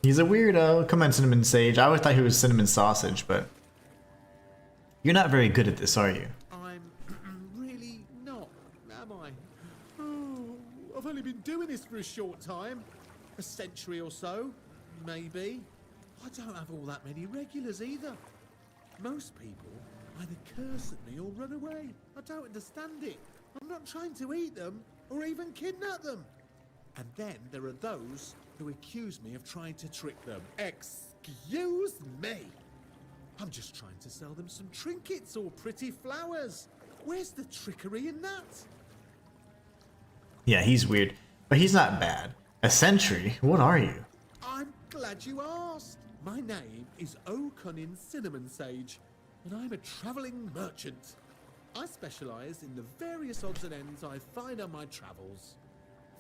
He's a weirdo. Come on, Cinnamon Sage. I always thought he was Cinnamon Sausage, but you're not very good at this, are you? I'm really not, am I? Oh, I've only been doing this for a short time. A century or so, maybe. I don't have all that many regulars either. Most people either curse at me or run away. I don't understand it. I'm not trying to eat them or even kidnap them. And then there are those who accuse me of trying to trick them. Excuse me! I'm just trying to sell them some trinkets or pretty flowers. Where's the trickery in that? Yeah, he's weird, but he's not bad. A century? What are you? I'm glad you asked. My name is O'Cunnin Cinnamon Sage, and I'm a travelling merchant. I specialise in the various odds and ends I find on my travels.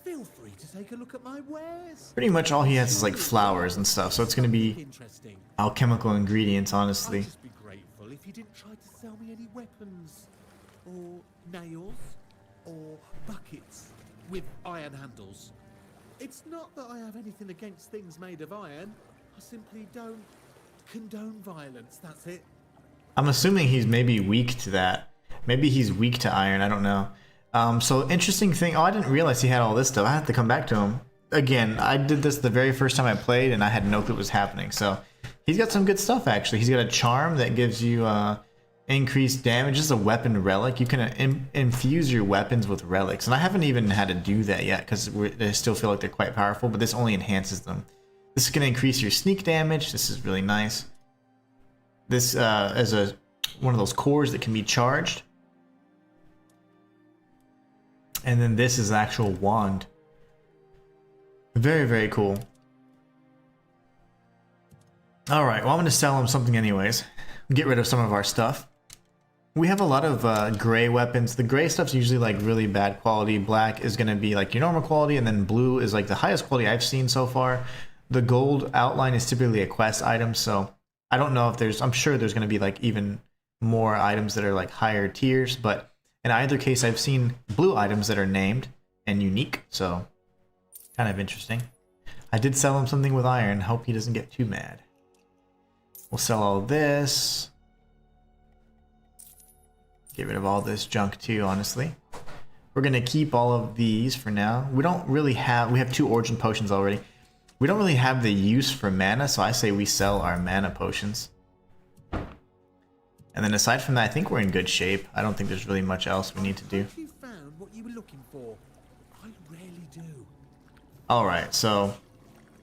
Feel free to take a look at my wares. Pretty much all he has is like flowers and stuff, so it's gonna be Interesting. alchemical ingredients, honestly. I'd just be grateful if you didn't try to sell me any weapons, or nails, or buckets with iron handles. It's not that I have anything against things made of iron. I simply don't condone violence, that's it. I'm assuming he's maybe weak to that. Maybe he's weak to iron, I don't know. So interesting thing, oh, I didn't realize he had all this stuff. I have to come back to him. Again, I did this the very first time I played and I had no clue what was happening. So he's got some good stuff actually. He's got a charm that gives you increased damage. This is a weapon relic. You can infuse your weapons with relics. And I haven't even had to do that yet because I still feel like they're quite powerful, but this only enhances them. This is going to increase your sneak damage. This is really nice. This is one of those cores that can be charged. And then this is an actual wand. Very, very cool. Alright, well I'm going to sell him something anyways. Get rid of some of our stuff. We have a lot of gray weapons. The gray stuff's usually like really bad quality. Black is going to be like your normal quality, and then blue is like the highest quality I've seen so far. The gold outline is typically a quest item, so I don't know if there's... I'm sure there's going to be like even more items that are like higher tiers, but in either case, I've seen blue items that are named and unique, so kind of interesting. I did sell him something with iron. Hope he doesn't get too mad. We'll sell all this. Get rid of all this junk too, honestly. We're going to keep all of these for now. We don't really have... We have 2 origin potions already. We don't really have the use for mana, so I say we sell our mana potions. And then aside from that, I think we're in good shape. I don't think there's really much else we need to do. You found what you were looking for. I rarely do. Alright, so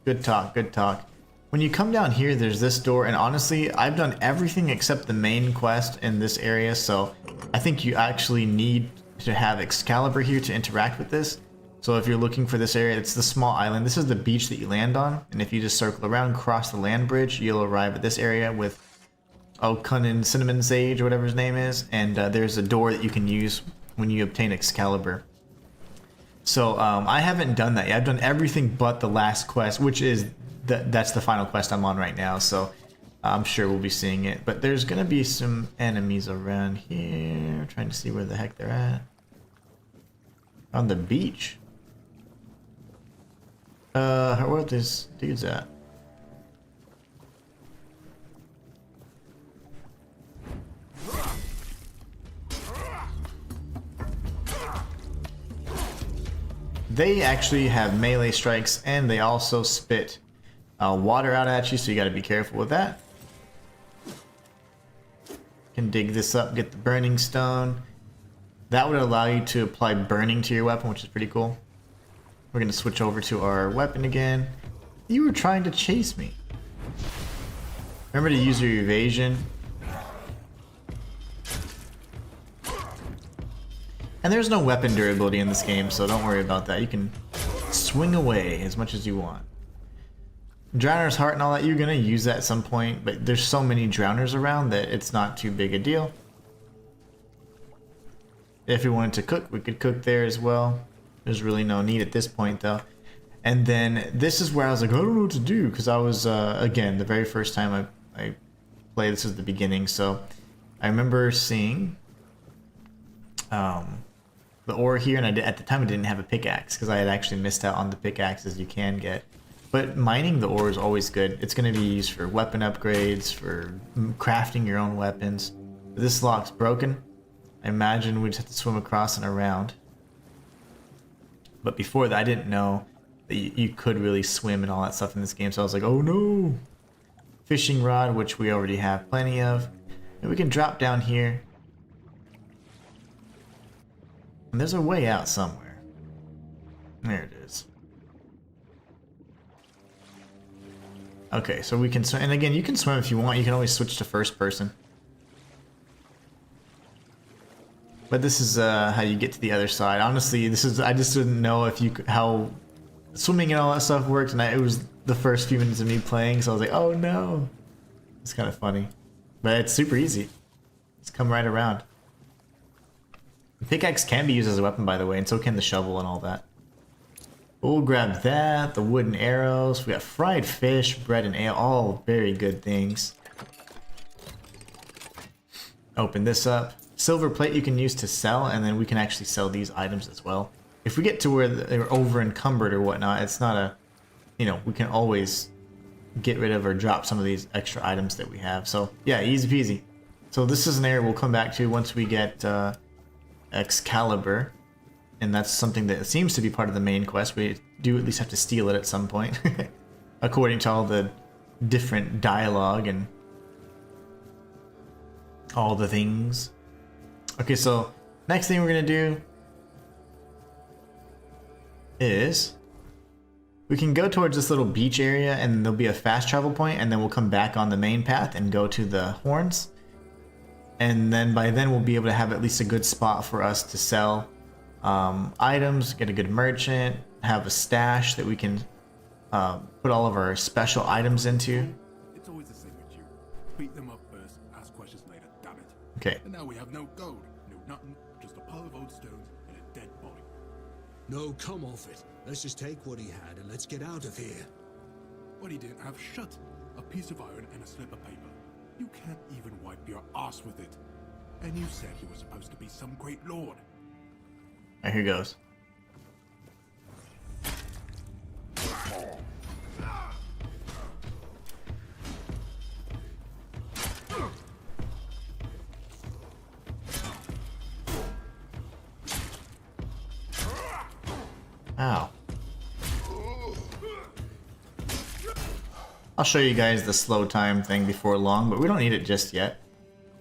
good talk, good talk. When you come down here, there's this door, and honestly, I've done everything except the main quest in this area, so I think you actually need to have Excalibur here to interact with this. So if you're looking for this area, it's the small island. This is the beach that you land on, and if you just circle around, cross the land bridge, you'll arrive at this area with O'Cunnin Cinnamon Sage, or whatever his name is, and there's a door that you can use when you obtain Excalibur. So I haven't done that yet. I've done everything but the last quest, which is that's the final quest I'm on right now. So I'm sure we'll be seeing it. But there's gonna be some enemies around here. Trying to see where the heck they're at. On the beach. Where are these dudes at? They actually have melee strikes, and they also spit water out at you, so you got to be careful with that. Can dig this up, get the burning stone. That would allow you to apply burning to your weapon, which is pretty cool. We're going to switch over to our weapon again. You were trying to chase me. Remember to use your evasion. And there's no weapon durability in this game, so don't worry about that. You can swing away as much as you want. Drowner's Heart and all that, you're going to use that at some point, but there's so many drowners around that it's not too big a deal. If we wanted to cook, we could cook there as well. There's really no need at this point, though. And then this is where I was like, I don't know what to do, because I was, again, the very first time I played, this was the beginning, so I remember seeing the ore here, and at the time I didn't have a pickaxe, because I had actually missed out on the pickaxes you can get. But mining the ore is always good. It's going to be used for weapon upgrades, for crafting your own weapons. This lock's broken. I imagine we just have to swim across and around. But before that, I didn't know that you could really swim and all that stuff in this game. So I was like, oh no! Fishing rod, which we already have plenty of. And we can drop down here. And there's a way out somewhere. There it is. Okay, so we can swim. And again, you can swim if you want. You can always switch to first person. But this is how you get to the other side. Honestly, this is, I just didn't know if you how swimming and all that stuff worked, and it was the first few minutes of me playing, so I was like, oh no. It's kind of funny. But it's super easy. Just come right around. The pickaxe can be used as a weapon, by the way, and so can the shovel and all that. We'll grab that, the wooden arrows. We got fried fish, bread, and ale. All very good things. Open this up. Silver plate you can use to sell, and then we can actually sell these items as well. If we get to where they're over encumbered or whatnot, it's not a, you know, we can always get rid of or drop some of these extra items that we have. So yeah, easy peasy. So this is an area we'll come back to once we get Excalibur. And that's something that seems to be part of the main quest. We do at least have to steal it at some point. According to all the different dialogue and all the things. Okay, so next thing we're going to do is we can go towards this little beach area and there'll be a fast travel point, and then we'll come back on the main path and go to the Horns. And then by then we'll be able to have at least a good spot for us to sell items, get a good merchant, have a stash that we can put all of our special items into. It's always the same with you. Beat them up first, ask questions later, damn it. Okay. And now we have no gold, no nothing, just a pile of old stones and a dead body. No, come off it. Let's just take what he had and let's get out of here. What he didn't have shut, a piece of iron and a slip of paper. You can't even wipe your ass with it. And you said he was supposed to be some great lord. Alright, here goes. Ow. I'll show you guys the slow time thing before long, but we don't need it just yet.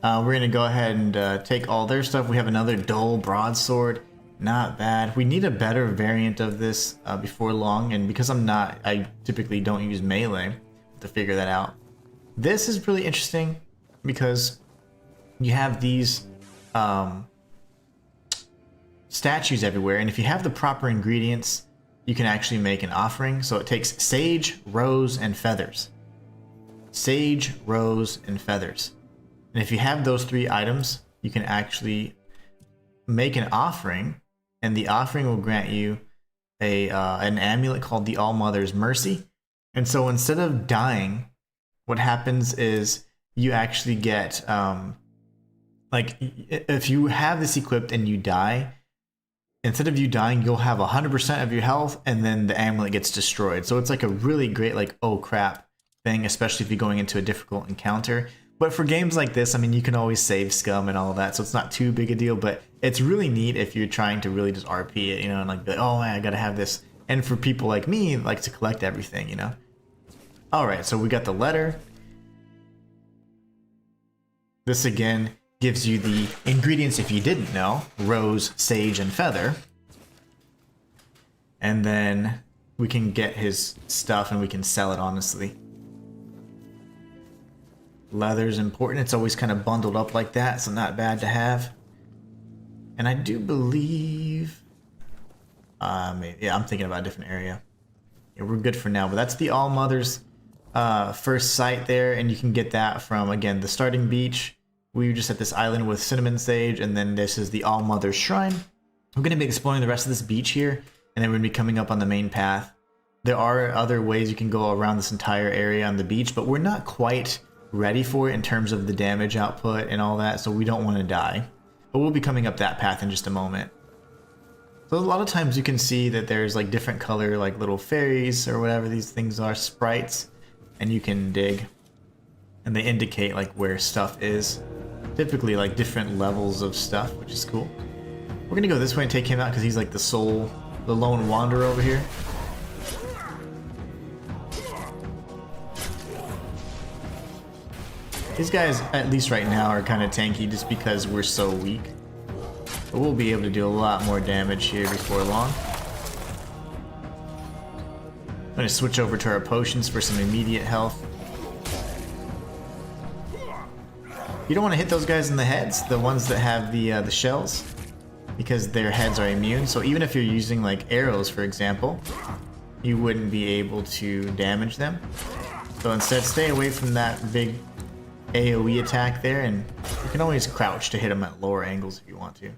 We're going to go ahead and take all their stuff. We have another dull broadsword. Not bad. We need a better variant of this before long, and because I typically don't use melee to figure that out. This is really interesting because you have these statues everywhere, and if you have the proper ingredients, you can actually make an offering. So it takes sage, rose, and feathers. Sage, rose, and feathers. And if you have those 3 items, you can actually make an offering, and the offering will grant you an amulet called the All-Mother's Mercy. And so instead of dying, what happens is you actually get, like, if you have this equipped and you die, instead of you dying, you'll have 100% of your health, and then the amulet gets destroyed. So it's like a really great, like, oh crap thing, especially if you're going into a difficult encounter. But for games like this, I mean, you can always save scum and all that, so it's not too big a deal, but it's really neat if you're trying to really just RP it, you know, and like, be like, oh man, I gotta have this. And for people like me, like to collect everything, you know. Alright, so we got the letter. This again gives you the ingredients if you didn't know: rose, sage, and feather. And then we can get his stuff and we can sell it, honestly. Leather's important. It's always kind of bundled up like that, so not bad to have. And I do believe... maybe, yeah, I'm thinking about a different area. Yeah, we're good for now, but that's the All-Mother's first site there, and you can get that from, again, the starting beach. We were just at this island with cinnamon sage, and then this is the All-Mother's Shrine. We're going to be exploring the rest of this beach here, and then we're going to be coming up on the main path. There are other ways you can go around this entire area on the beach, but we're not quite ready for it in terms of the damage output and all that, so we don't want to die. But we'll be coming up that path in just a moment. So a lot of times you can see that there's like different color, like little fairies or whatever these things are, sprites, and you can dig, and they indicate like where stuff is. Typically like different levels of stuff, which is cool. We're gonna go this way and take him out because he's like the lone wanderer over here. These guys, at least right now, are kind of tanky just because we're so weak. But we'll be able to do a lot more damage here before long. I'm gonna switch over to our potions for some immediate health. You don't want to hit those guys in the heads, the ones that have the shells, because their heads are immune. So even if you're using like arrows, for example, you wouldn't be able to damage them. So instead, stay away from that big AoE attack there, and you can always crouch to hit them at lower angles if you want to.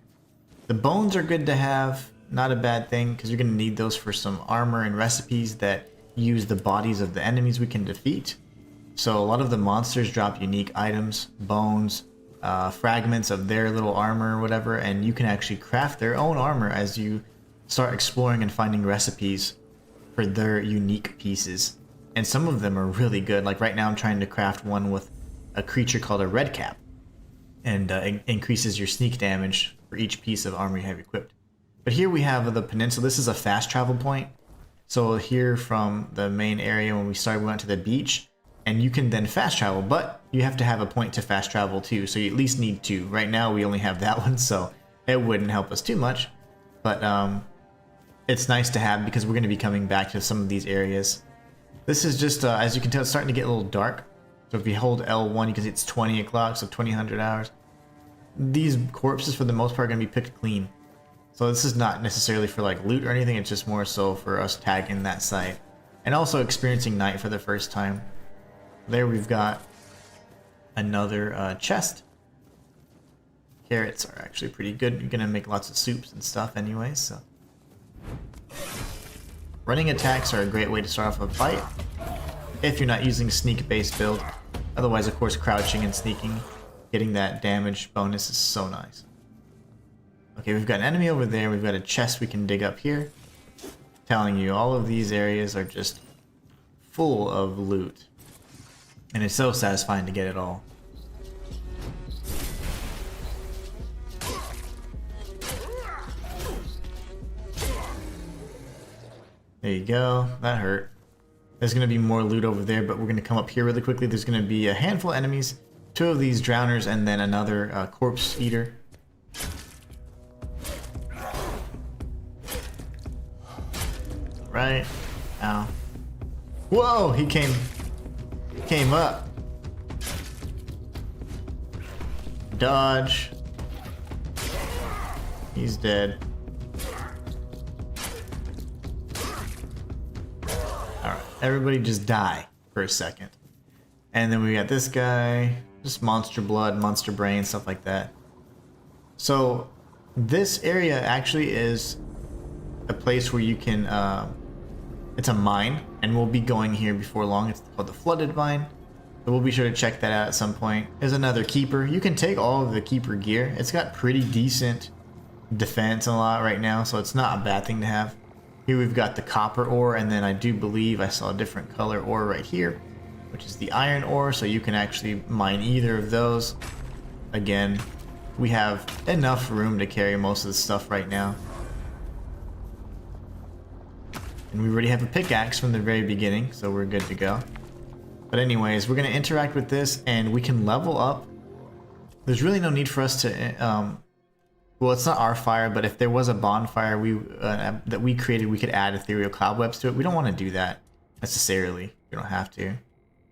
The bones are good to have, not a bad thing, because you're going to need those for some armor and recipes that use the bodies of the enemies we can defeat. So a lot of the monsters drop unique items, bones, fragments of their little armor or whatever, and you can actually craft their own armor as you start exploring and finding recipes for their unique pieces. And some of them are really good. Like right now I'm trying to craft one with a creature called a red cap, and it increases your sneak damage for each piece of armor you have equipped. But here we have the peninsula. This is a fast travel point. So here from the main area when we started, we went to the beach, and you can then fast travel, but you have to have a point to fast travel too, so you at least need 2. Right now we only have that one, so it wouldn't help us too much, but it's nice to have because we're going to be coming back to some of these areas. This is just, as you can tell, it's starting to get a little dark. So if you hold L1, you can see it's 20 o'clock, so 2000 hours. These corpses, for the most part, are going to be picked clean. So this is not necessarily for like loot or anything, it's just more so for us tagging that site. And also experiencing night for the first time. There we've got another chest. Carrots are actually pretty good. You're going to make lots of soups and stuff anyway, so. Running attacks are a great way to start off a fight, if you're not using sneak-based build. Otherwise, of course, crouching and sneaking, getting that damage bonus is so nice. Okay, we've got an enemy over there. We've got a chest we can dig up here. Telling you, all of these areas are just full of loot. And it's so satisfying to get it all. There you go. That hurt. There's going to be more loot over there, but we're going to come up here really quickly. There's going to be a handful of enemies, 2 of these drowners, and then another corpse eater. Right. Ow. Whoa! He came up. Dodge. He's dead. Alright, everybody just die for a second. And then we got this guy, just monster blood, monster brain, stuff like that. So this area actually is a place where you can, it's a mine, and we'll be going here before long. It's called the Flooded Mine. So we'll be sure to check that out at some point. There's another keeper. You can take all of the keeper gear. It's got pretty decent defense and a lot right now, so it's not a bad thing to have. Here we've got the copper ore, and then I do believe I saw a different color ore right here, which is the iron ore, so you can actually mine either of those. Again, we have enough room to carry most of the stuff right now. And we already have a pickaxe from the very beginning, so we're good to go. But anyways, we're going to interact with this, and we can level up. There's really no need for us to... well, it's not our fire, but if there was a bonfire that we created, we could add ethereal cobwebs to it. We don't want to do that necessarily. We don't have to.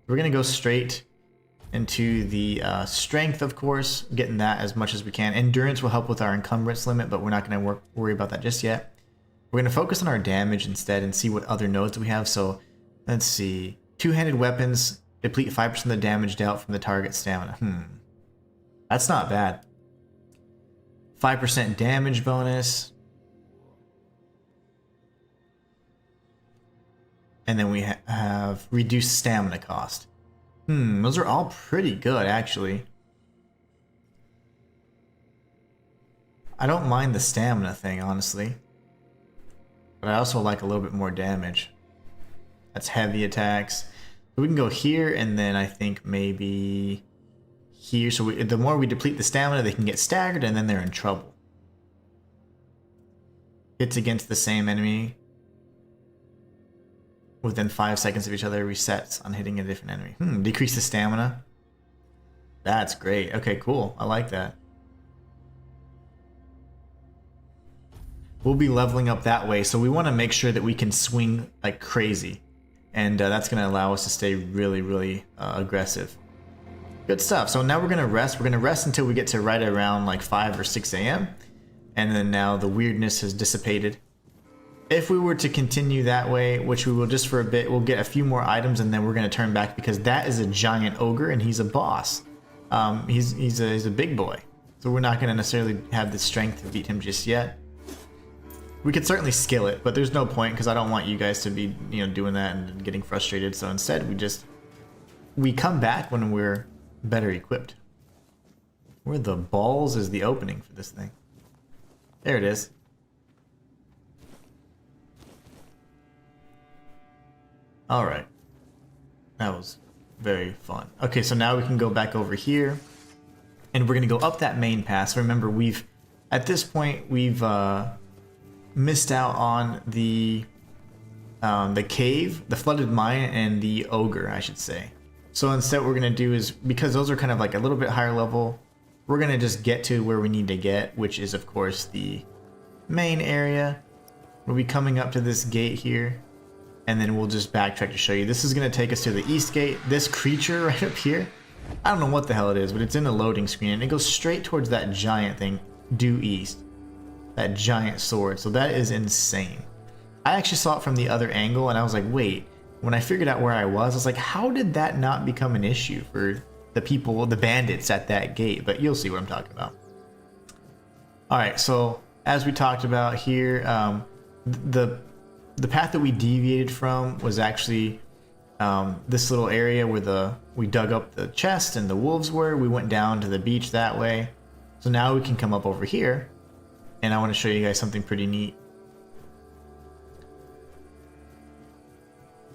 We're going to go straight into the strength, of course, getting that as much as we can. Endurance will help with our encumbrance limit, but we're not going to worry about that just yet. We're going to focus on our damage instead and see what other nodes we have. So let's see. Two-handed weapons deplete 5% of the damage dealt from the target's stamina. That's not bad. 5% damage bonus. And then we have reduced stamina cost. Those are all pretty good, actually. I don't mind the stamina thing, honestly. but I also like a little bit more damage. That's heavy attacks. We can go here, and then I think maybe here. So the more we deplete the stamina, they can get staggered, and then they're in trouble. Hits against the same enemy within 5 seconds of each other resets on hitting a different enemy. Decrease the stamina. That's great. Okay, cool. I like that. We'll be leveling up that way, so we want to make sure that we can swing like crazy. And that's going to allow us to stay really, really aggressive. Good stuff. So now we're going to rest. We're going to rest until we get to right around like 5 or 6 a.m. And then now the weirdness has dissipated. If we were to continue that way, which we will just for a bit, we'll get a few more items and then we're going to turn back because that is a giant ogre and he's a boss. He's a big boy. So we're not going to necessarily have the strength to beat him just yet. We could certainly skill it, but there's no point because I don't want you guys to be, doing that and getting frustrated. So instead, we come back when we're better equipped. Where the balls is the opening for this thing? There it is. All right. That was very fun. Okay, so now we can go back over here and we're going to go up that main path. So remember, at this point, we've missed out on the cave, the flooded mine, and the ogre, I should say. So instead what we're going to do is, because those are kind of like a little bit higher level, we're going to just get to where we need to get, which is of course the main area. We'll be coming up to this gate here, and then we'll just backtrack to show you. This is going to take us to the east gate. This creature right up here, I don't know what the hell it is, but it's in the loading screen, and it goes straight towards that giant thing due east. That giant sword. So that is insane. I actually saw it from the other angle and I was like, wait, when I figured out where I was like, how did that not become an issue for the people, the bandits at that gate? But you'll see what I'm talking about. Alright, so as we talked about here, the path that we deviated from was actually this little area where we dug up the chest and the wolves were. We went down to the beach that way. So now we can come up over here. And I want to show you guys something pretty neat.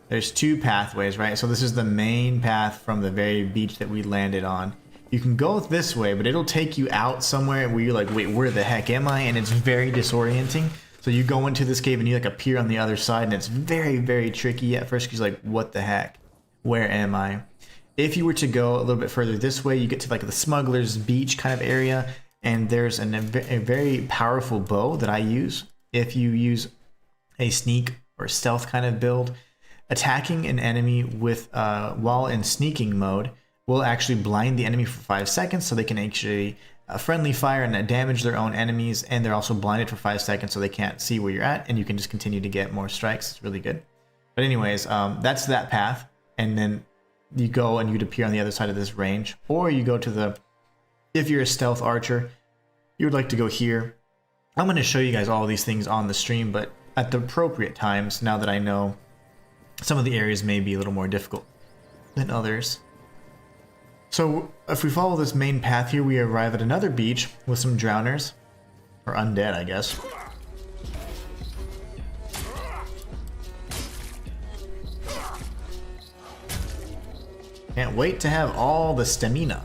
There's two pathways, right? So this is the main path from the very beach that we landed on. You can go this way, but it'll take you out somewhere where you're like, wait, where the heck am I? And it's very disorienting. So you go into this cave and you like appear on the other side, and it's very, very tricky at first because you're like, what the heck? Where am I? If you were to go a little bit further this way, you get to like the smuggler's beach kind of area. And there's a very powerful bow that I use. If you use a sneak or stealth kind of build, attacking an enemy with while in sneaking mode will actually blind the enemy for 5 seconds, so they can actually friendly fire and damage their own enemies, and they're also blinded for 5 seconds so they can't see where you're at, and you can just continue to get more strikes. It's really good. But anyways, that's that path, and then you go and you'd appear on the other side of this range, or you go to if you're a stealth archer, you would like to go here. I'm going to show you guys all these things on the stream, but at the appropriate times, now that I know some of the areas may be a little more difficult than others. So if we follow this main path here, we arrive at another beach with some drowners, or undead, I guess. Can't wait to have all the stamina.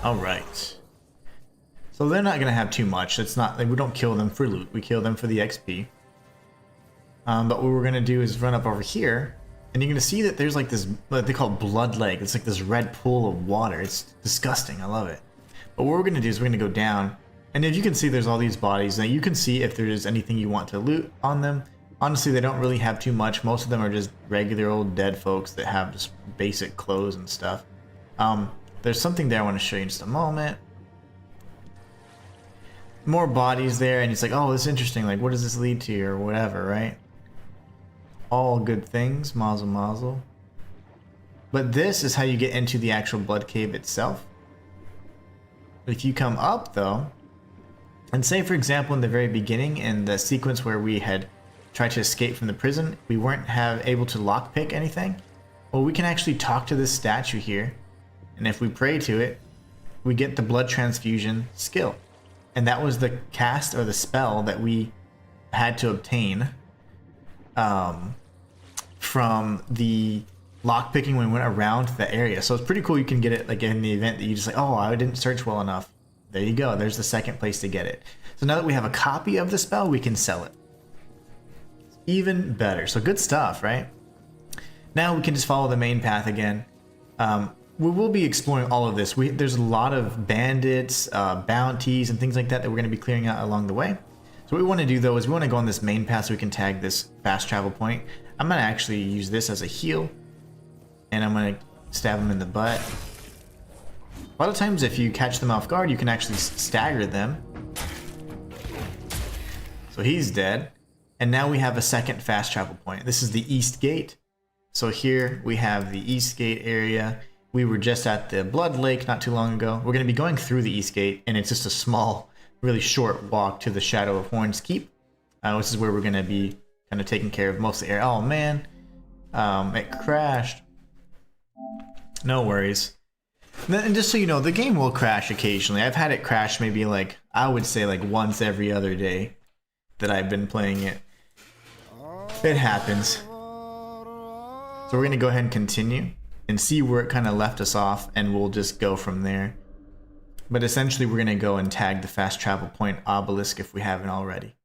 All right. So they're not going to have too much. It's not like we don't kill them for loot. We kill them for the XP. But what we're going to do is run up over here, and you're going to see that there's like this, what they call blood lake. It's like this red pool of water. It's disgusting. I love it. But what we're going to do is we're going to go down, and if you can see, there's all these bodies. Now you can see if there's anything you want to loot on them. Honestly, they don't really have too much. Most of them are just regular old dead folks that have just basic clothes and stuff. There's something there I want to show you in just a moment. More bodies there, and it's like, oh, this is interesting. Like, what does this lead to, or whatever, right? All good things, mazel mazel. But this is how you get into the actual blood cave itself. If you come up, though, and say, for example, in the very beginning, in the sequence where we had tried to escape from the prison, we weren't able to lockpick anything. Well, we can actually talk to this statue here, and if we pray to it, we get the blood transfusion skill. And that was the cast or the spell that we had to obtain from the lockpicking when we went around the area. So it's pretty cool. You can get it like in the event that you just like, oh, I didn't search well enough. There you go. There's the second place to get it. So now that we have a copy of the spell, we can sell it. Even better. So good stuff, right? Now we can just follow the main path again. We will be exploring all of this. There's a lot of bandits, bounties, and things like that that we're going to be clearing out along the way. So what we want to do though is we want to go on this main path so we can tag this fast travel point. I'm going to actually use this as a heal, and I'm going to stab them in the butt. A lot of times if you catch them off guard, you can actually stagger them. So he's dead. And now we have a second fast travel point. This is the East Gate. So here we have the East Gate area. We were just at the Blood Lake not too long ago. We're going to be going through the East Gate, and it's just a small, really short walk to the Shadow of Horns Keep, which is where we're going to be kind of taking care of most of the area. Oh man, it crashed. No worries. And just so you know, the game will crash occasionally. I've had it crash maybe like, I would say like once every other day that I've been playing it. It happens. So we're going to go ahead and continue and see where it kind of left us off, and we'll just go from there. But essentially we're going to go and tag the fast travel point obelisk if we haven't already.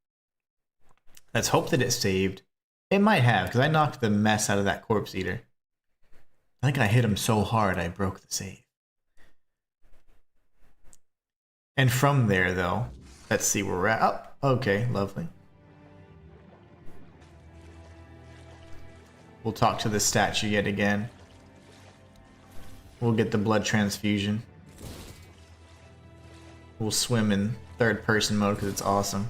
Let's hope that it saved. It might have, because I knocked the mess out of that corpse eater. I think I hit him so hard I broke the save. And from there though, let's see where we're at. Oh, okay, lovely. We'll talk to the statue yet again. We'll get the blood transfusion. We'll swim in third person mode because it's awesome.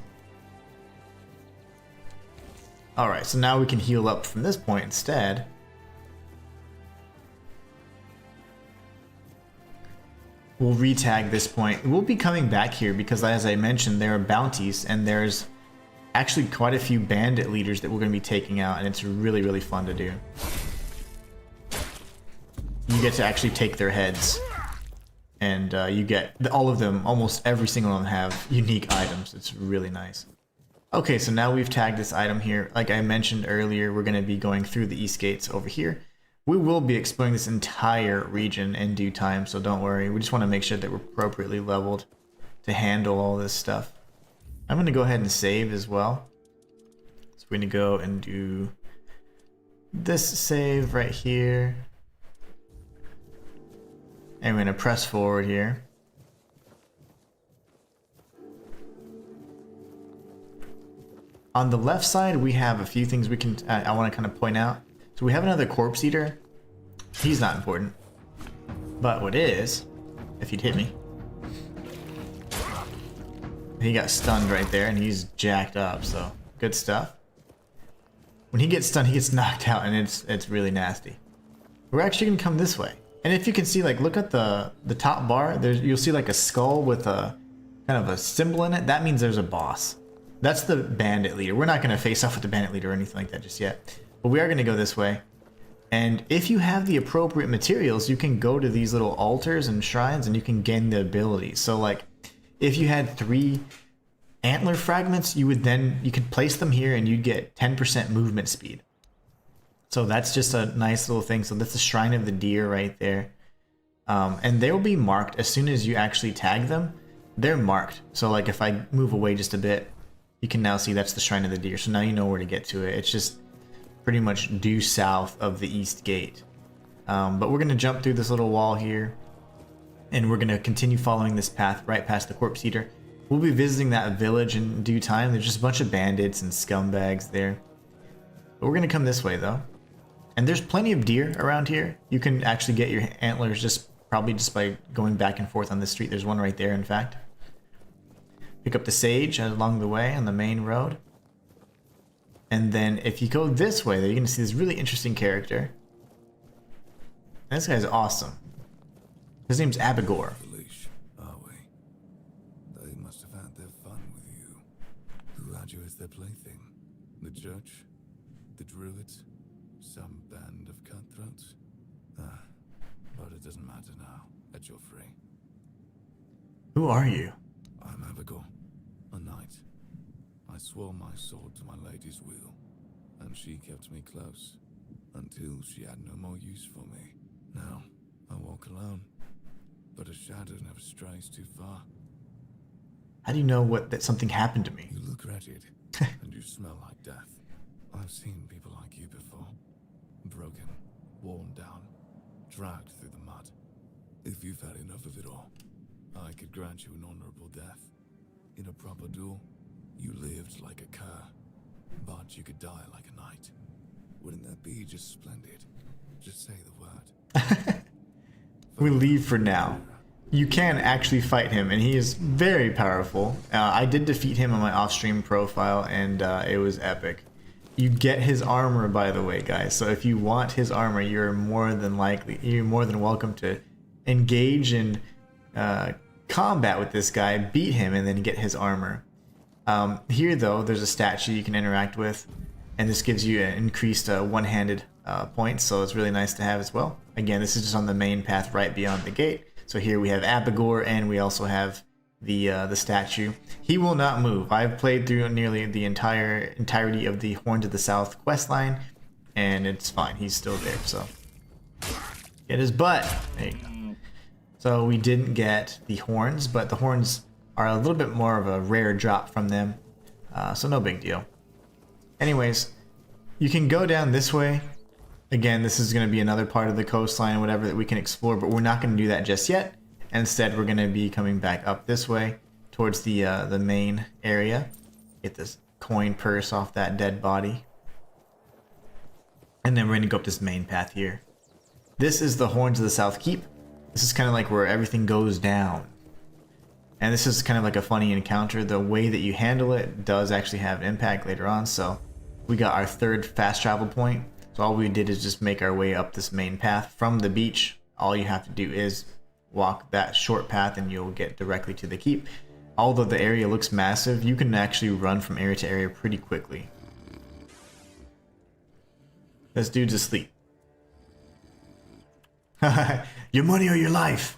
Alright, so now we can heal up from this point instead. We'll retag this point. We'll be coming back here because, as I mentioned, there are bounties, and there's actually quite a few bandit leaders that we're going to be taking out, and it's really, really fun to do. You get to actually take their heads, and you get all of them, almost every single one have unique items. It's really nice. Okay, so now we've tagged this item here. Like I mentioned earlier, we're going to be going through the East Gates over here. We will be exploring this entire region in due time, so don't worry. We just want to make sure that we're appropriately leveled to handle all this stuff. I'm going to go ahead and save as well. So we're going to go and do this save right here. And we're going to press forward here. On the left side, we have a few things we can I want to kind of point out. So we have another corpse eater. He's not important. But what is, if he'd hit me. He got stunned right there, and he's jacked up, so good stuff. When he gets stunned, he gets knocked out, and it's really nasty. We're actually gonna come this way. And if you can see, like, look at the top bar, you'll see like a skull with a kind of a symbol in it. That means there's a boss. That's the bandit leader. We're not gonna face off with the bandit leader or anything like that just yet. But we are gonna go this way. And if you have the appropriate materials, you can go to these little altars and shrines and you can gain the abilities. So like, if you had 3 antler fragments, you could place them here and you'd get 10% movement speed. So that's just a nice little thing. So that's the Shrine of the Deer right there. And they will be marked as soon as you actually tag them. They're marked. So like if I move away just a bit, you can now see that's the Shrine of the Deer. So now you know where to get to it. It's just pretty much due south of the East Gate. But we're going to jump through this little wall here. And we're going to continue following this path right past the Corpse Eater. We'll be visiting that village in due time. There's just a bunch of bandits and scumbags there. But we're going to come this way though. And there's plenty of deer around here. You can actually get your antlers probably just by going back and forth on the street. There's one right there, in fact. Pick up the sage along the way on the main road. And then if you go this way, you're going to see this really interesting character. And this guy's awesome. His name's Abigor. Are we? They must have had their fun with you. Who had you as their plaything? The church? The druids? Some band of cutthroats? But it doesn't matter now, that you're free. Who are you? I'm Abigail, a knight. I swore my sword to my lady's will, and she kept me close, until she had no more use for me. Now, I walk alone, but a shadow never strays too far. How do you know that something happened to me? You look wretched, and you smell like death. I've seen people like you before. Broken, worn down, dragged through the mud. If you've had enough of it all, I could grant you an honorable death. In a proper duel, you lived like a cur, but you could die like a knight. Wouldn't that be just splendid? Just say the word. We leave for now. You can actually fight him, and he is very powerful. I did defeat him on my off-stream profile, and it was epic. You get his armor, by the way, guys. So if you want his armor, you're more than welcome to engage in combat with this guy, beat him, and then get his armor. Here, though, there's a statue you can interact with, and this gives you an increased one-handed points, so it's really nice to have as well. Again, this is just on the main path right beyond the gate. So here we have Abigor, and we also have the statue. He will not move. I've played through nearly the entirety of the Horns of the South questline, and it's fine. He's still there. So get his butt. There you go. So we didn't get the horns, but the horns are a little bit more of a rare drop from them, so no big deal. Anyways, you can go down this way. Again, this is going to be another part of the coastline or whatever that we can explore, but we're not going to do that just yet. Instead, we're going to be coming back up this way towards the main area. Get this coin purse off that dead body. And then we're going to go up this main path here. This is the Horns of the South Keep. This is kind of like where everything goes down. And this is kind of like a funny encounter. The way that you handle it does actually have an impact later on. So we got our third fast travel point. So all we did is just make our way up this main path from the beach. All you have to do is walk that short path and you'll get directly to the keep. Although the area looks massive, you can actually run from area to area pretty quickly. This dude's asleep. Your money or your life?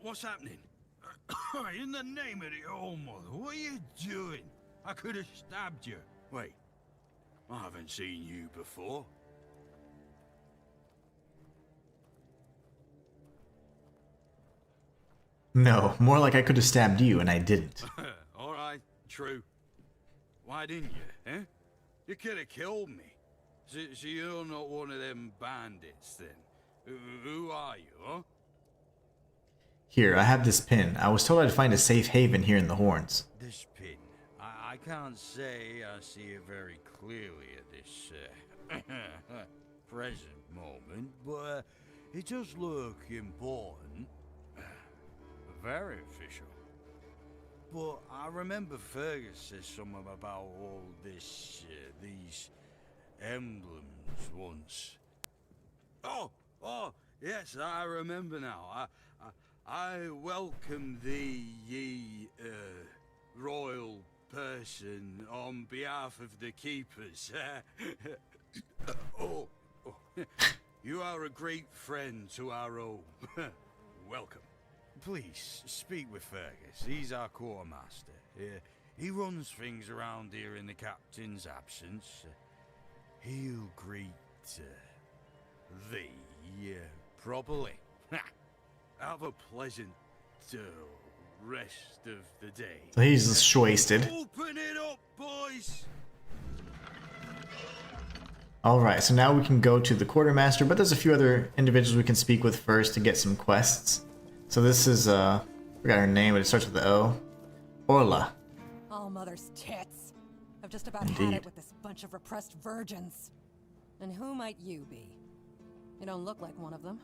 What's happening? In the name of the All-Mother, what are you doing? I could have stabbed you. Wait, I haven't seen you before. No, more like I could have stabbed you and I didn't. All right, true. Why didn't you, eh? You could have killed me. So you're not one of them bandits, then? Who are you, huh? Here, I have this pin. I was told I'd find a safe haven here in the Horns. This pin. I can't say I see it very clearly at this present moment, but it does look important. Very official. But I remember Fergus said something about all this, these emblems once. Oh, yes, I remember now. I welcome thee, ye, royal person, on behalf of the keepers. You are a great friend to our home. Welcome. Please, speak with Fergus. He's our quartermaster. He runs things around here in the captain's absence. He'll greet thee properly. Have a pleasant rest of the day. So he's just wasted. Open it up, boys! Alright, so now we can go to the quartermaster, but there's a few other individuals we can speak with first to get some quests. So this is, I forgot her name, but it starts with the O. Orla. All mother's tits. I've just about Indeed. had it with this bunch of repressed virgins. And who might you be? You don't look like one of them.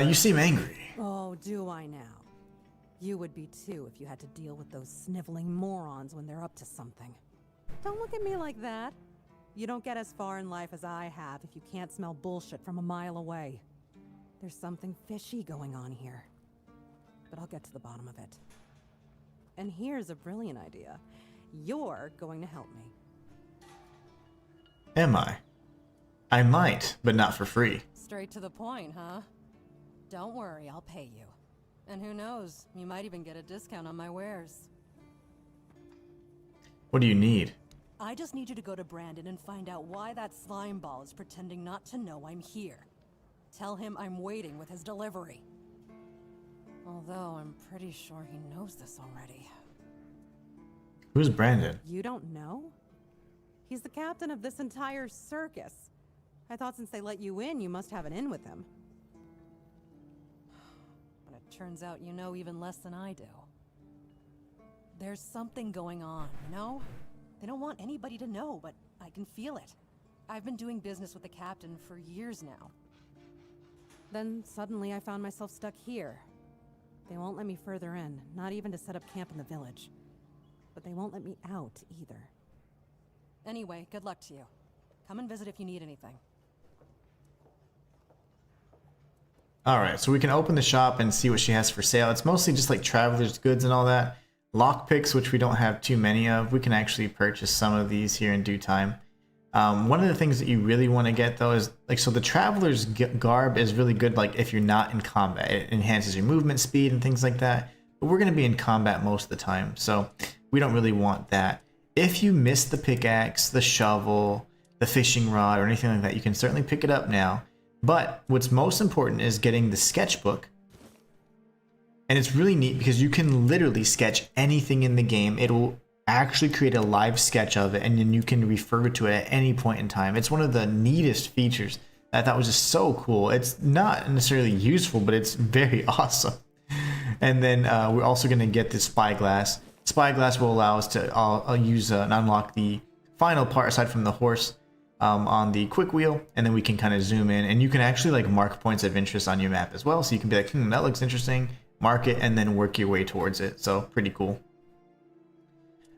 You seem angry. Oh, do I now? You would be too if you had to deal with those sniveling morons when they're up to something. Don't look at me like that. You don't get as far in life as I have if you can't smell bullshit from a mile away. There's something fishy going on here. But I'll get to the bottom of it. And here's a brilliant idea. You're going to help me. Am I? I might, but not for free. Straight to the point, huh? Don't worry, I'll pay you. And who knows, you might even get a discount on my wares. What do you need? I just need you to go to Brandon and find out why that slime ball is pretending not to know I'm here. Tell him I'm waiting with his delivery. Although I'm pretty sure he knows this already. Who's Brandon? You don't know? He's the captain of this entire circus. I thought since they let you in, you must have an in with him. But it turns out you know even less than I do. There's something going on, you know? They don't want anybody to know, but I can feel it. I've been doing business with the captain for years now. Then suddenly I found myself stuck here. They won't let me further in, not even to set up camp in the village. But they won't let me out either. Anyway, good luck to you. Come and visit if you need anything. Alright, so we can open the shop and see what she has for sale. It's mostly just like traveler's goods and all that. Lockpicks, which we don't have too many of. We can actually purchase some of these here in due time. One of the things that you really want to get though is like, so the traveler's garb is really good like if you're not in combat. It enhances your movement speed and things like that. But we're going to be in combat most of the time, so we don't really want that. If you miss the pickaxe, the shovel, the fishing rod, or anything like that, you can certainly pick it up now. But what's most important is getting the sketchbook. And it's really neat because you can literally sketch anything in the game. It will actually create a live sketch of it, and then you can refer to it at any point in time. It's one of the neatest features that I thought was just so cool. It's not necessarily useful, but it's very awesome. And then we're also going to get this spyglass. Spyglass will allow us to use and unlock the final part aside from the horse on the quick wheel, and then we can kind of zoom in, and you can actually like mark points of interest on your map as well. So you can be like, that looks interesting, mark it, and then work your way towards it. So pretty cool.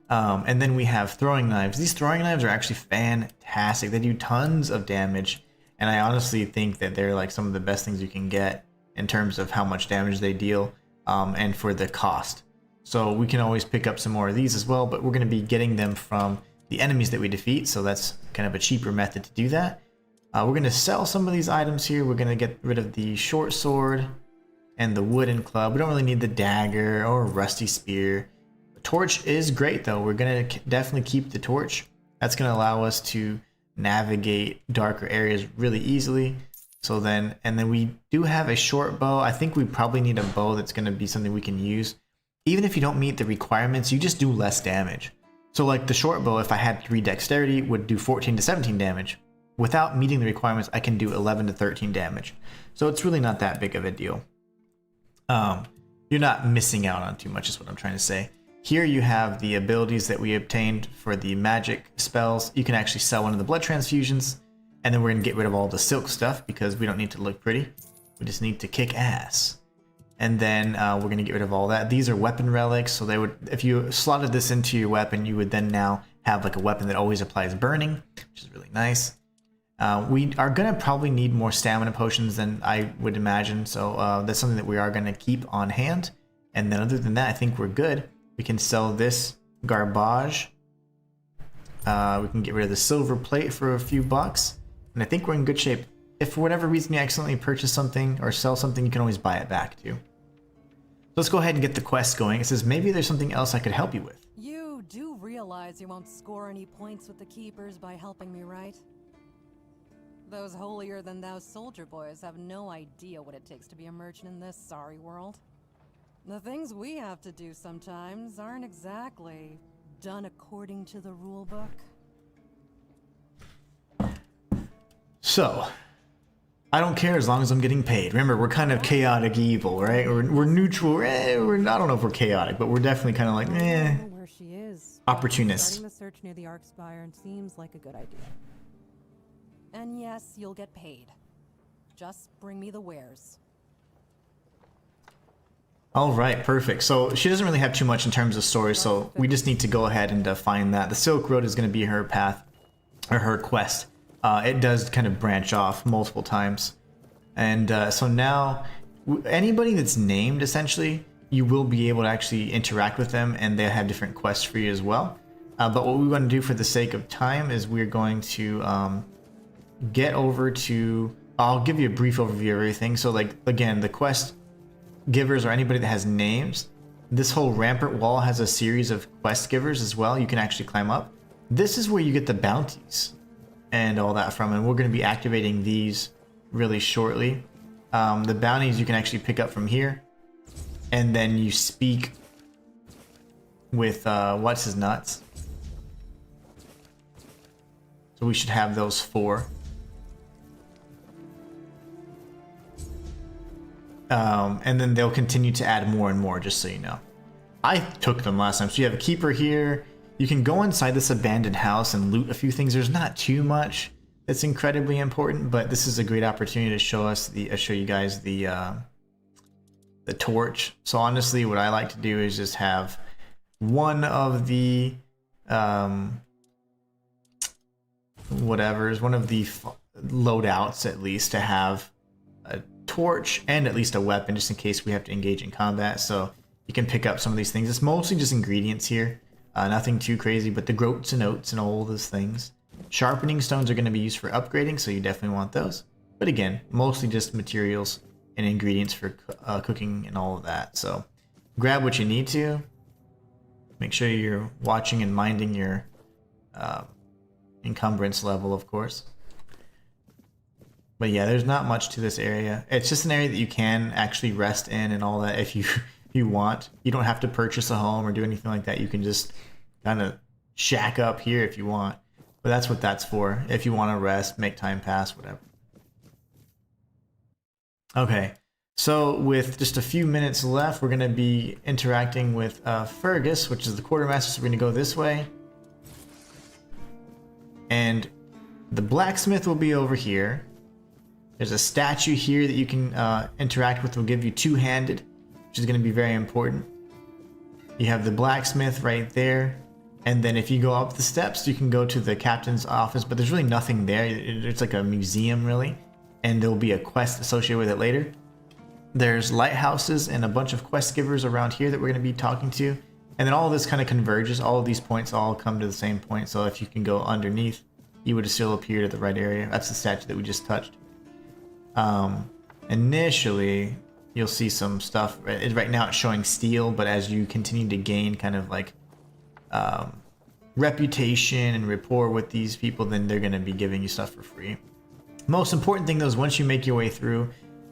And then we have throwing knives. These throwing knives are actually fantastic. They do tons of damage, and I honestly think that they're like some of the best things you can get in terms of how much damage they deal and for the cost. So we can always pick up some more of these as well, but we're going to be getting them from the enemies that we defeat, so that's kind of a cheaper method to do that. We're going to sell some of these items here. We're going to get rid of the short sword and the wooden club. We don't really need the dagger or rusty spear. The torch is great though. We're going to definitely keep the torch. That's going to allow us to navigate darker areas really easily. So then, and then we do have a short bow. I think we probably need a bow that's going to be something we can use. Even if you don't meet the requirements, you just do less damage. So like the short bow, if I had 3 dexterity, would do 14 to 17 damage. Without meeting the requirements, I can do 11 to 13 damage. So it's really not that big of a deal. You're not missing out on too much is what I'm trying to say. Here you have the abilities that we obtained for the magic spells. You can actually sell one of the blood transfusions, and then we're going to get rid of all the silk stuff because we don't need to look pretty. We just need to kick ass. And then we're going to get rid of all that. These are weapon relics, so they would, if you slotted this into your weapon, you would then now have like a weapon that always applies burning, which is really nice. We are going to probably need more stamina potions than I would imagine, so that's something that we are going to keep on hand. And then other than that, I think we're good. We can sell this garbage. We can get rid of the silver plate for a few bucks, and I think we're in good shape. If for whatever reason you accidentally purchase something or sell something, you can always buy it back too. Let's go ahead and get the quest going. It says maybe there's something else I could help you with. You do realize you won't score any points with the keepers by helping me, right? Those holier-than-thou soldier boys have no idea what it takes to be a merchant in this sorry world. The things we have to do sometimes aren't exactly done according to the rulebook. So, I don't care as long as I'm getting paid. Remember, we're kind of chaotic evil, right? We're neutral. I don't know if we're chaotic, but we're definitely kind of like, Where she is. Opportunists. Starting the search near the Arkspire seems like a good idea. And yes, you'll get paid. Just bring me the wares. All right, perfect. So she doesn't really have too much in terms of story, so we just need to go ahead and find that. The Silk Road is going to be her path, or her quest. It does kind of branch off multiple times. And so now, anybody that's named, essentially, you will be able to actually interact with them, and they have different quests for you as well. But what we want to do for the sake of time is we're going to get over to... I'll give you a brief overview of everything. So like, again, the quest givers or anybody that has names, this whole rampart wall has a series of quest givers as well. You can actually climb up. This is where you get the bounties and all that from, and we're going to be activating these really shortly. The bounties you can actually pick up from here, and then you speak with what's his nuts. So we should have those 4. And then they'll continue to add more and more, just so you know. I took them last time. So you have a keeper here. You can go inside this abandoned house and loot a few things. There's not too much that's incredibly important, but this is a great opportunity to show us show you guys the torch. So honestly, what I like to do is just have one of the one of the loadouts at least to have a torch and at least a weapon, just in case we have to engage in combat. So you can pick up some of these things. It's mostly just ingredients here, nothing too crazy, but the groats and oats and all those things. Sharpening stones are going to be used for upgrading, so you definitely want those. But again, mostly just materials and ingredients for cooking and all of that. So grab what you need to. Make sure you're watching and minding your encumbrance level, of course. But yeah, there's not much to this area. It's just an area that you can actually rest in and all that if you want. You don't have to purchase a home or do anything like that. You can just kind of shack up here if you want. But that's what that's for. If you want to rest, make time pass, whatever. Okay, so with just a few minutes left, we're going to be interacting with Fergus, which is the quartermaster. So we're going to go this way. And the blacksmith will be over here. There's a statue here that you can interact with. Will give you two-handed, which is going to be very important. You have the blacksmith right there. And then if you go up the steps, you can go to the captain's office, but there's really nothing there. It's like a museum, really. And there'll be a quest associated with it later. There's lighthouses and a bunch of quest givers around here that we're going to be talking to. And then all of this kind of converges. All of these points all come to the same point. So if you can go underneath, you would still appear to the right area. That's the statue that we just touched. Initially, you'll see some stuff. Right now it's showing steel, but as you continue to gain kind of like reputation and rapport with these people, then they're going to be giving you stuff for free. Most important thing though is once you make your way through,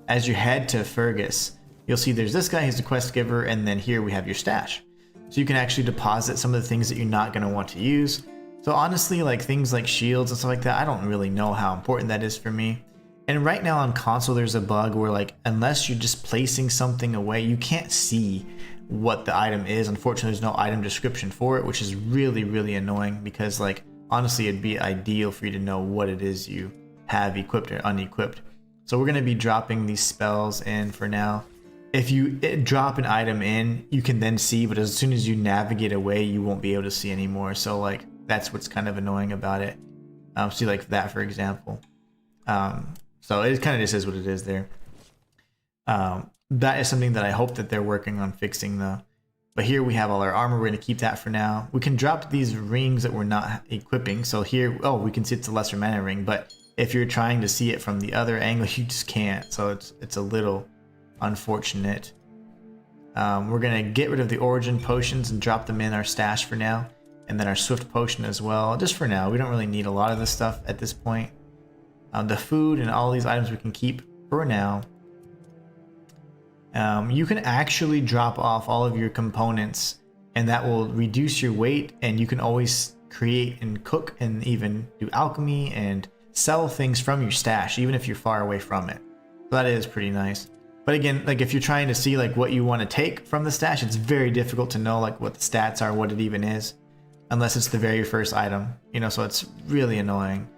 as you head to Fergus, you'll see there's this guy who's the quest giver, and then here we have your stash. So you can actually deposit some of the things that you're not going to want to use. So honestly, like things like shields and stuff like that, I don't really know how important that is for me. And right now on console, there's a bug where like, unless you're just placing something away, you can't see what the item is. Unfortunately, there's no item description for it, which is really, really annoying because like, honestly, it'd be ideal for you to know what it is you have equipped or unequipped. So we're going to be dropping these spells in for now. If you drop an item in, you can then see, but as soon as you navigate away, you won't be able to see anymore. So like, that's what's kind of annoying about it. See like that, for example. So it kind of just is what it is there. That is something that I hope that they're working on fixing though. But here we have all our armor. We're going to keep that for now. We can drop these rings that we're not equipping. So here, oh, we can see it's a lesser mana ring, but if you're trying to see it from the other angle, you just can't. So it's a little unfortunate. We're going to get rid of the origin potions and drop them in our stash for now. And then our swift potion as well, just for now. We don't really need a lot of this stuff at this point. The food and all these items we can keep for now. You can actually drop off all of your components, and that will reduce your weight, and you can always create and cook and even do alchemy and sell things from your stash, even if you're far away from it. So that is pretty nice. But again, like if you're trying to see like what you want to take from the stash, it's very difficult to know like what the stats are, what it even is, unless it's the very first item, you know, so it's really annoying.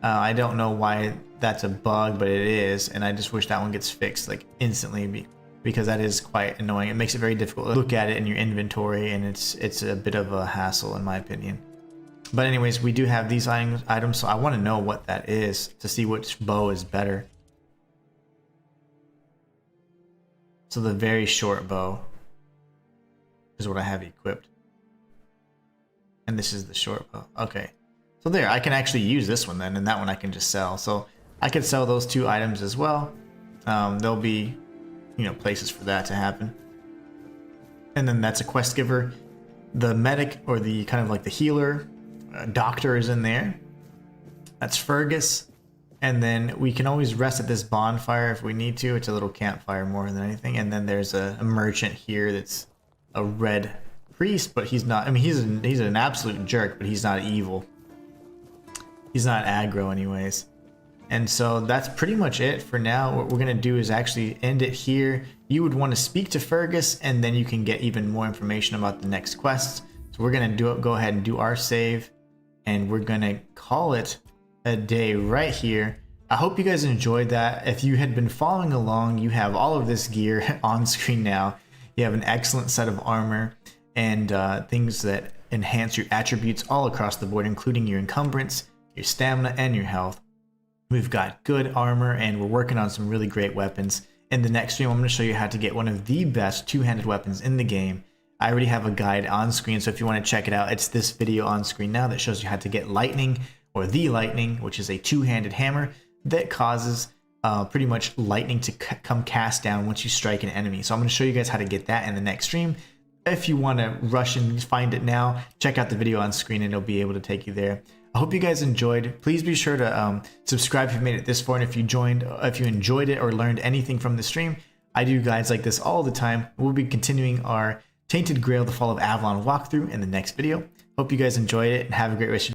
I don't know why that's a bug, but it is, and I just wish that one gets fixed like instantly because that is quite annoying. It makes it very difficult to look at it in your inventory, and it's a bit of a hassle in my opinion. But anyways, we do have these items, so I want to know what that is to see which bow is better. So the very short bow. is what I have equipped. And this is the short bow. Okay. So there, I can actually use this one then, and that one I can just sell. So I could sell those 2 items as well. There'll be, you know, places for that to happen. And then that's a quest giver. The medic, or the kind of like the healer, doctor is in there. That's Fergus. And then we can always rest at this bonfire if we need to. It's a little campfire more than anything. And then there's a merchant here that's a red priest, but he's not, I mean, he's an absolute jerk, but he's not evil. He's not aggro anyways. And so that's pretty much it for now. What we're going to do is actually end it here. You would want to speak to Fergus, and then you can get even more information about the next quests. So we're going to go ahead and do our save, and we're going to call it a day right here. I hope you guys enjoyed that. If you had been following along, you have all of this gear on screen now. You have an excellent set of armor and things that enhance your attributes all across the board, including your encumbrance, your stamina, and your health. We've got good armor, and we're working on some really great weapons. In the next stream, I'm going to show you how to get one of the best two-handed weapons in the game. I already have a guide on screen, so if you want to check it out, it's this video on screen now that shows you how to get lightning, or the lightning, which is a two-handed hammer that causes pretty much lightning to come cast down once you strike an enemy. So I'm going to show you guys how to get that in the next stream. If you want to rush and find it now, check out the video on screen and it'll be able to take you there. I hope you guys enjoyed. Please be sure to subscribe if you made it this far, and if you enjoyed it or learned anything from the stream. I do guides like this all the time. We'll be continuing our Tainted Grail, the Fall of Avalon walkthrough in the next video. Hope you guys enjoyed it, and have a great rest of your day.